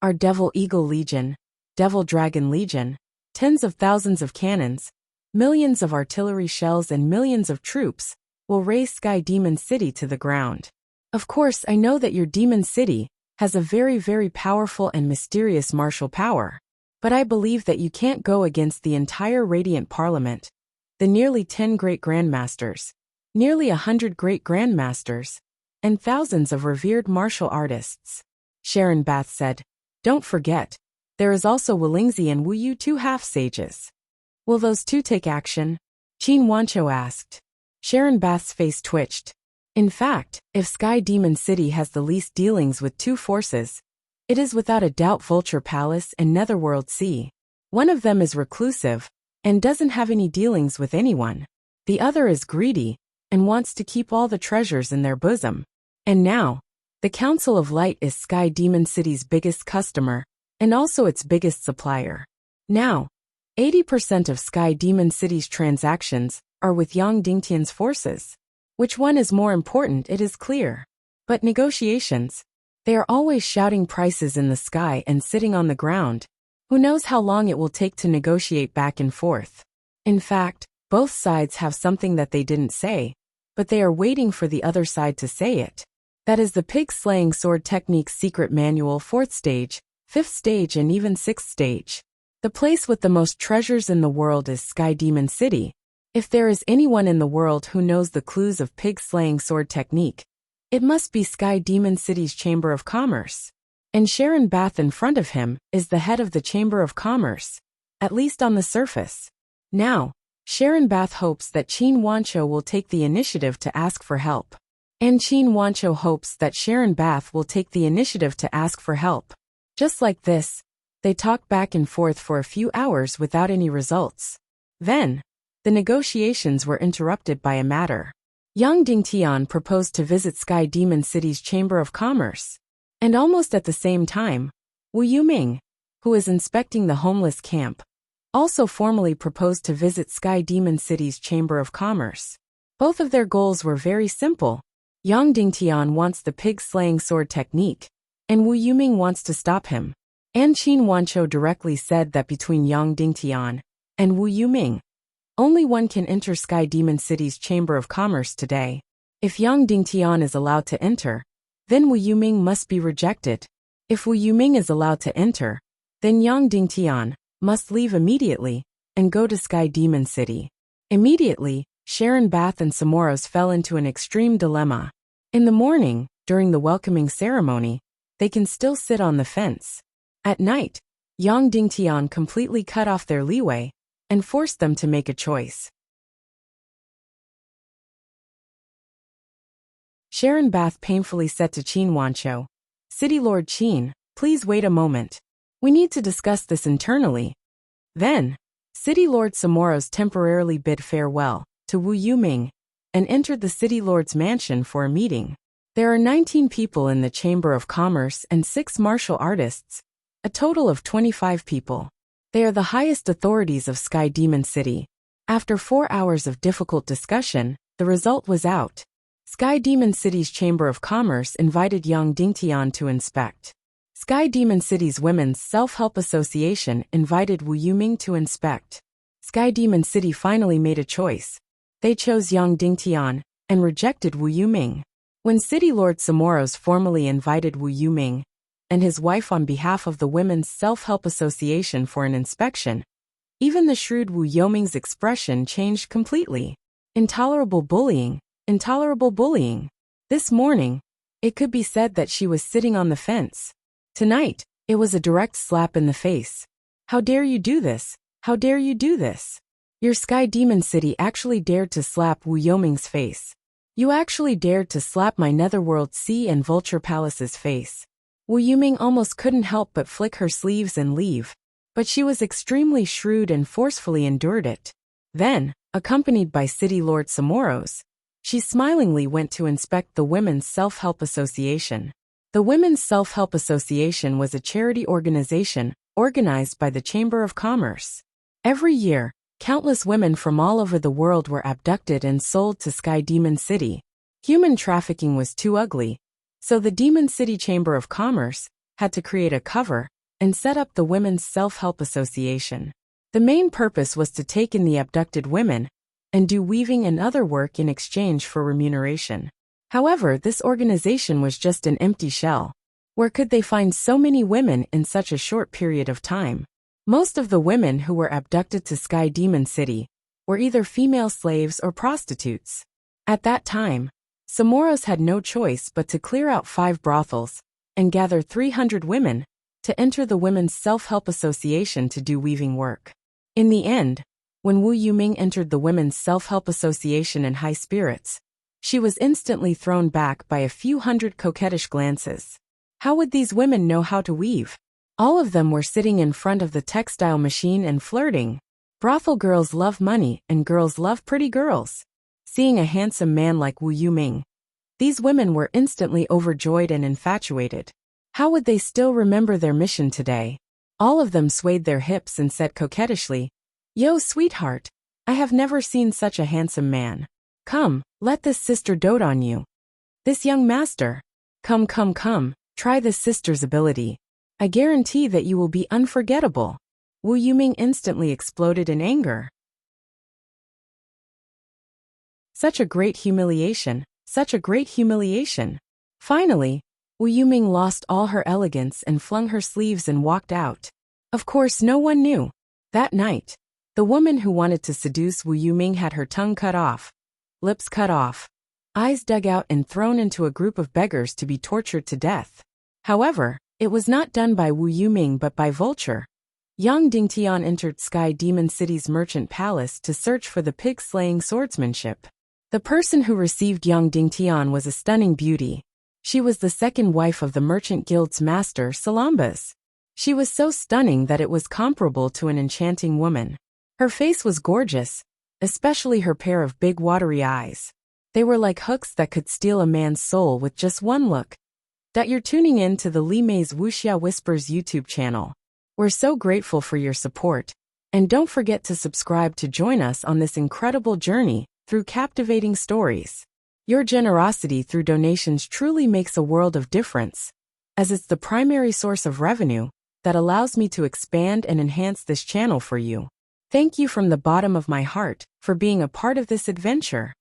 Our Devil Eagle Legion, Devil Dragon Legion, tens of thousands of cannons, millions of artillery shells and millions of troops will raise Sky Demon City to the ground. Of course, I know that your Demon City has a very, very powerful and mysterious martial power. But I believe that you can't go against the entire Radiant Parliament, the nearly 10 great grandmasters, nearly 100 great grandmasters, and thousands of revered martial artists. Sharon Bath said, Don't forget, there is also Wolingzi and Wu Yu, two half-sages. Will those two take action? Qin Wancho asked. Sharon Bath's face twitched. In fact, if Sky Demon City has the least dealings with two forces, it is without a doubt Vulture Palace and Netherworld Sea. One of them is reclusive and doesn't have any dealings with anyone. The other is greedy and wants to keep all the treasures in their bosom. And now, the Council of Light is Sky Demon City's biggest customer and also its biggest supplier. Now, 80% of Sky Demon City's transactions are with Yang Dingtian's forces. Which one is more important, it is clear. But negotiations, they are always shouting prices in the sky and sitting on the ground. Who knows how long it will take to negotiate back and forth. In fact, both sides have something that they didn't say, but they are waiting for the other side to say it. That is the pig-slaying sword technique's secret manual, 4th stage, 5th stage and even 6th stage. The place with the most treasures in the world is Sky Demon City. If there is anyone in the world who knows the clues of pig-slaying sword technique, it must be Sky Demon City's Chamber of Commerce. And Sharon Bath in front of him is the head of the Chamber of Commerce, at least on the surface. Now, Sharon Bath hopes that Qin Wancho will take the initiative to ask for help. And Qin Wancho hopes that Sharon Bath will take the initiative to ask for help. Just like this, they talked back and forth for a few hours without any results. Then, the negotiations were interrupted by a matter. Yang Dingtian proposed to visit Sky Demon City's Chamber of Commerce. And almost at the same time, Wu Yuming, who is inspecting the homeless camp, also formally proposed to visit Sky Demon City's Chamber of Commerce. Both of their goals were very simple. Yang Dingtian wants the pig-slaying sword technique, and Wu Yuming wants to stop him. And Qin Wancho directly said that between Yang Dingtian and Wu Yuming, only one can enter Sky Demon City's Chamber of Commerce today. If Yang Dingtian is allowed to enter, then Wu Yuming must be rejected. If Wu Yuming is allowed to enter, Then Yang Dingtian must leave immediately and go to Sky Demon City. Immediately, Sharon Bath and Samoros fell into an extreme dilemma. In the morning, during the welcoming ceremony, they can still sit on the fence. At night, Yang Dingtian completely cut off their leeway and forced them to make a choice. Sharon Bath painfully said to Qin Wancho, "City Lord Qin, please wait a moment. We need to discuss this internally." Then, City Lord Samoros temporarily bid farewell to Wu Yuming and entered the City Lord's mansion for a meeting. There are 19 people in the Chamber of Commerce and 6 martial artists, a total of 25 people. They are the highest authorities of Sky Demon City. After 4 hours of difficult discussion, the result was out. Sky Demon City's Chamber of Commerce invited Yang Dingtian to inspect. Sky Demon City's Women's Self-Help Association invited Wu Yuming to inspect. Sky Demon City finally made a choice. They chose Yang Dingtian and rejected Wu Yuming. When City Lord Samoros formally invited Wu Yuming and his wife on behalf of the Women's Self-Help Association for an inspection, even the shrewd Wu Yuming's expression changed completely. Intolerable bullying. Intolerable bullying. This morning, it could be said that she was sitting on the fence. Tonight, it was a direct slap in the face. How dare you do this? How dare you do this? Your Sky Demon City actually dared to slap Wu Yoming's face. You actually dared to slap my Netherworld Sea and Vulture Palace's face. Wu Yuming almost couldn't help but flick her sleeves and leave, but she was extremely shrewd and forcefully endured it. Then, accompanied by City Lord Samoros, she smilingly went to inspect the Women's Self-Help Association. The Women's Self-Help Association was a charity organization organized by the Chamber of Commerce. Every year, countless women from all over the world were abducted and sold to Sky Demon City. Human trafficking was too ugly, so the Demon City Chamber of Commerce had to create a cover and set up the Women's Self-Help Association. The main purpose was to take in the abducted women and do weaving and other work in exchange for remuneration. However, this organization was just an empty shell. Where could they find so many women in such a short period of time? Most of the women who were abducted to Sky Demon City were either female slaves or prostitutes. At that time, Samoros had no choice but to clear out 5 brothels and gather 300 women to enter the Women's Self-Help Association to do weaving work. In the end, when Wu Yuming entered the Women's Self-Help Association in high spirits, she was instantly thrown back by a few hundred coquettish glances. How would these women know how to weave? All of them were sitting in front of the textile machine and flirting. Brothel girls love money and girls love pretty girls. Seeing a handsome man like Wu Yuming, these women were instantly overjoyed and infatuated. How would they still remember their mission today? All of them swayed their hips and said coquettishly, "Yo, sweetheart, I have never seen such a handsome man. Come, let this sister dote on you. This young master. Come, come, come, try this sister's ability. I guarantee that you will be unforgettable." Wu Yuming instantly exploded in anger. Such a great humiliation, such a great humiliation. Finally, Wu Yuming lost all her elegance and flung her sleeves and walked out. Of course, no one knew. That night, the woman who wanted to seduce Wu Yuming had her tongue cut off, lips cut off, eyes dug out and thrown into a group of beggars to be tortured to death. However, it was not done by Wu Yuming but by Vulture. Yang Dingtian entered Sky Demon City's merchant palace to search for the pig-slaying swordsmanship. The person who received Yang Dingtian was a stunning beauty. She was the second wife of the Merchant Guild's master, Salambas. She was so stunning that it was comparable to an enchanting woman. Her face was gorgeous, especially her pair of big watery eyes. They were like hooks that could steal a man's soul with just one look. You're tuning in to the Li Mei's Wuxia Whispers YouTube channel. We're so grateful for your support, and don't forget to subscribe to join us on this incredible journey through captivating stories. Your generosity through donations truly makes a world of difference, as it's the primary source of revenue that allows me to expand and enhance this channel for you. Thank you from the bottom of my heart for being a part of this adventure.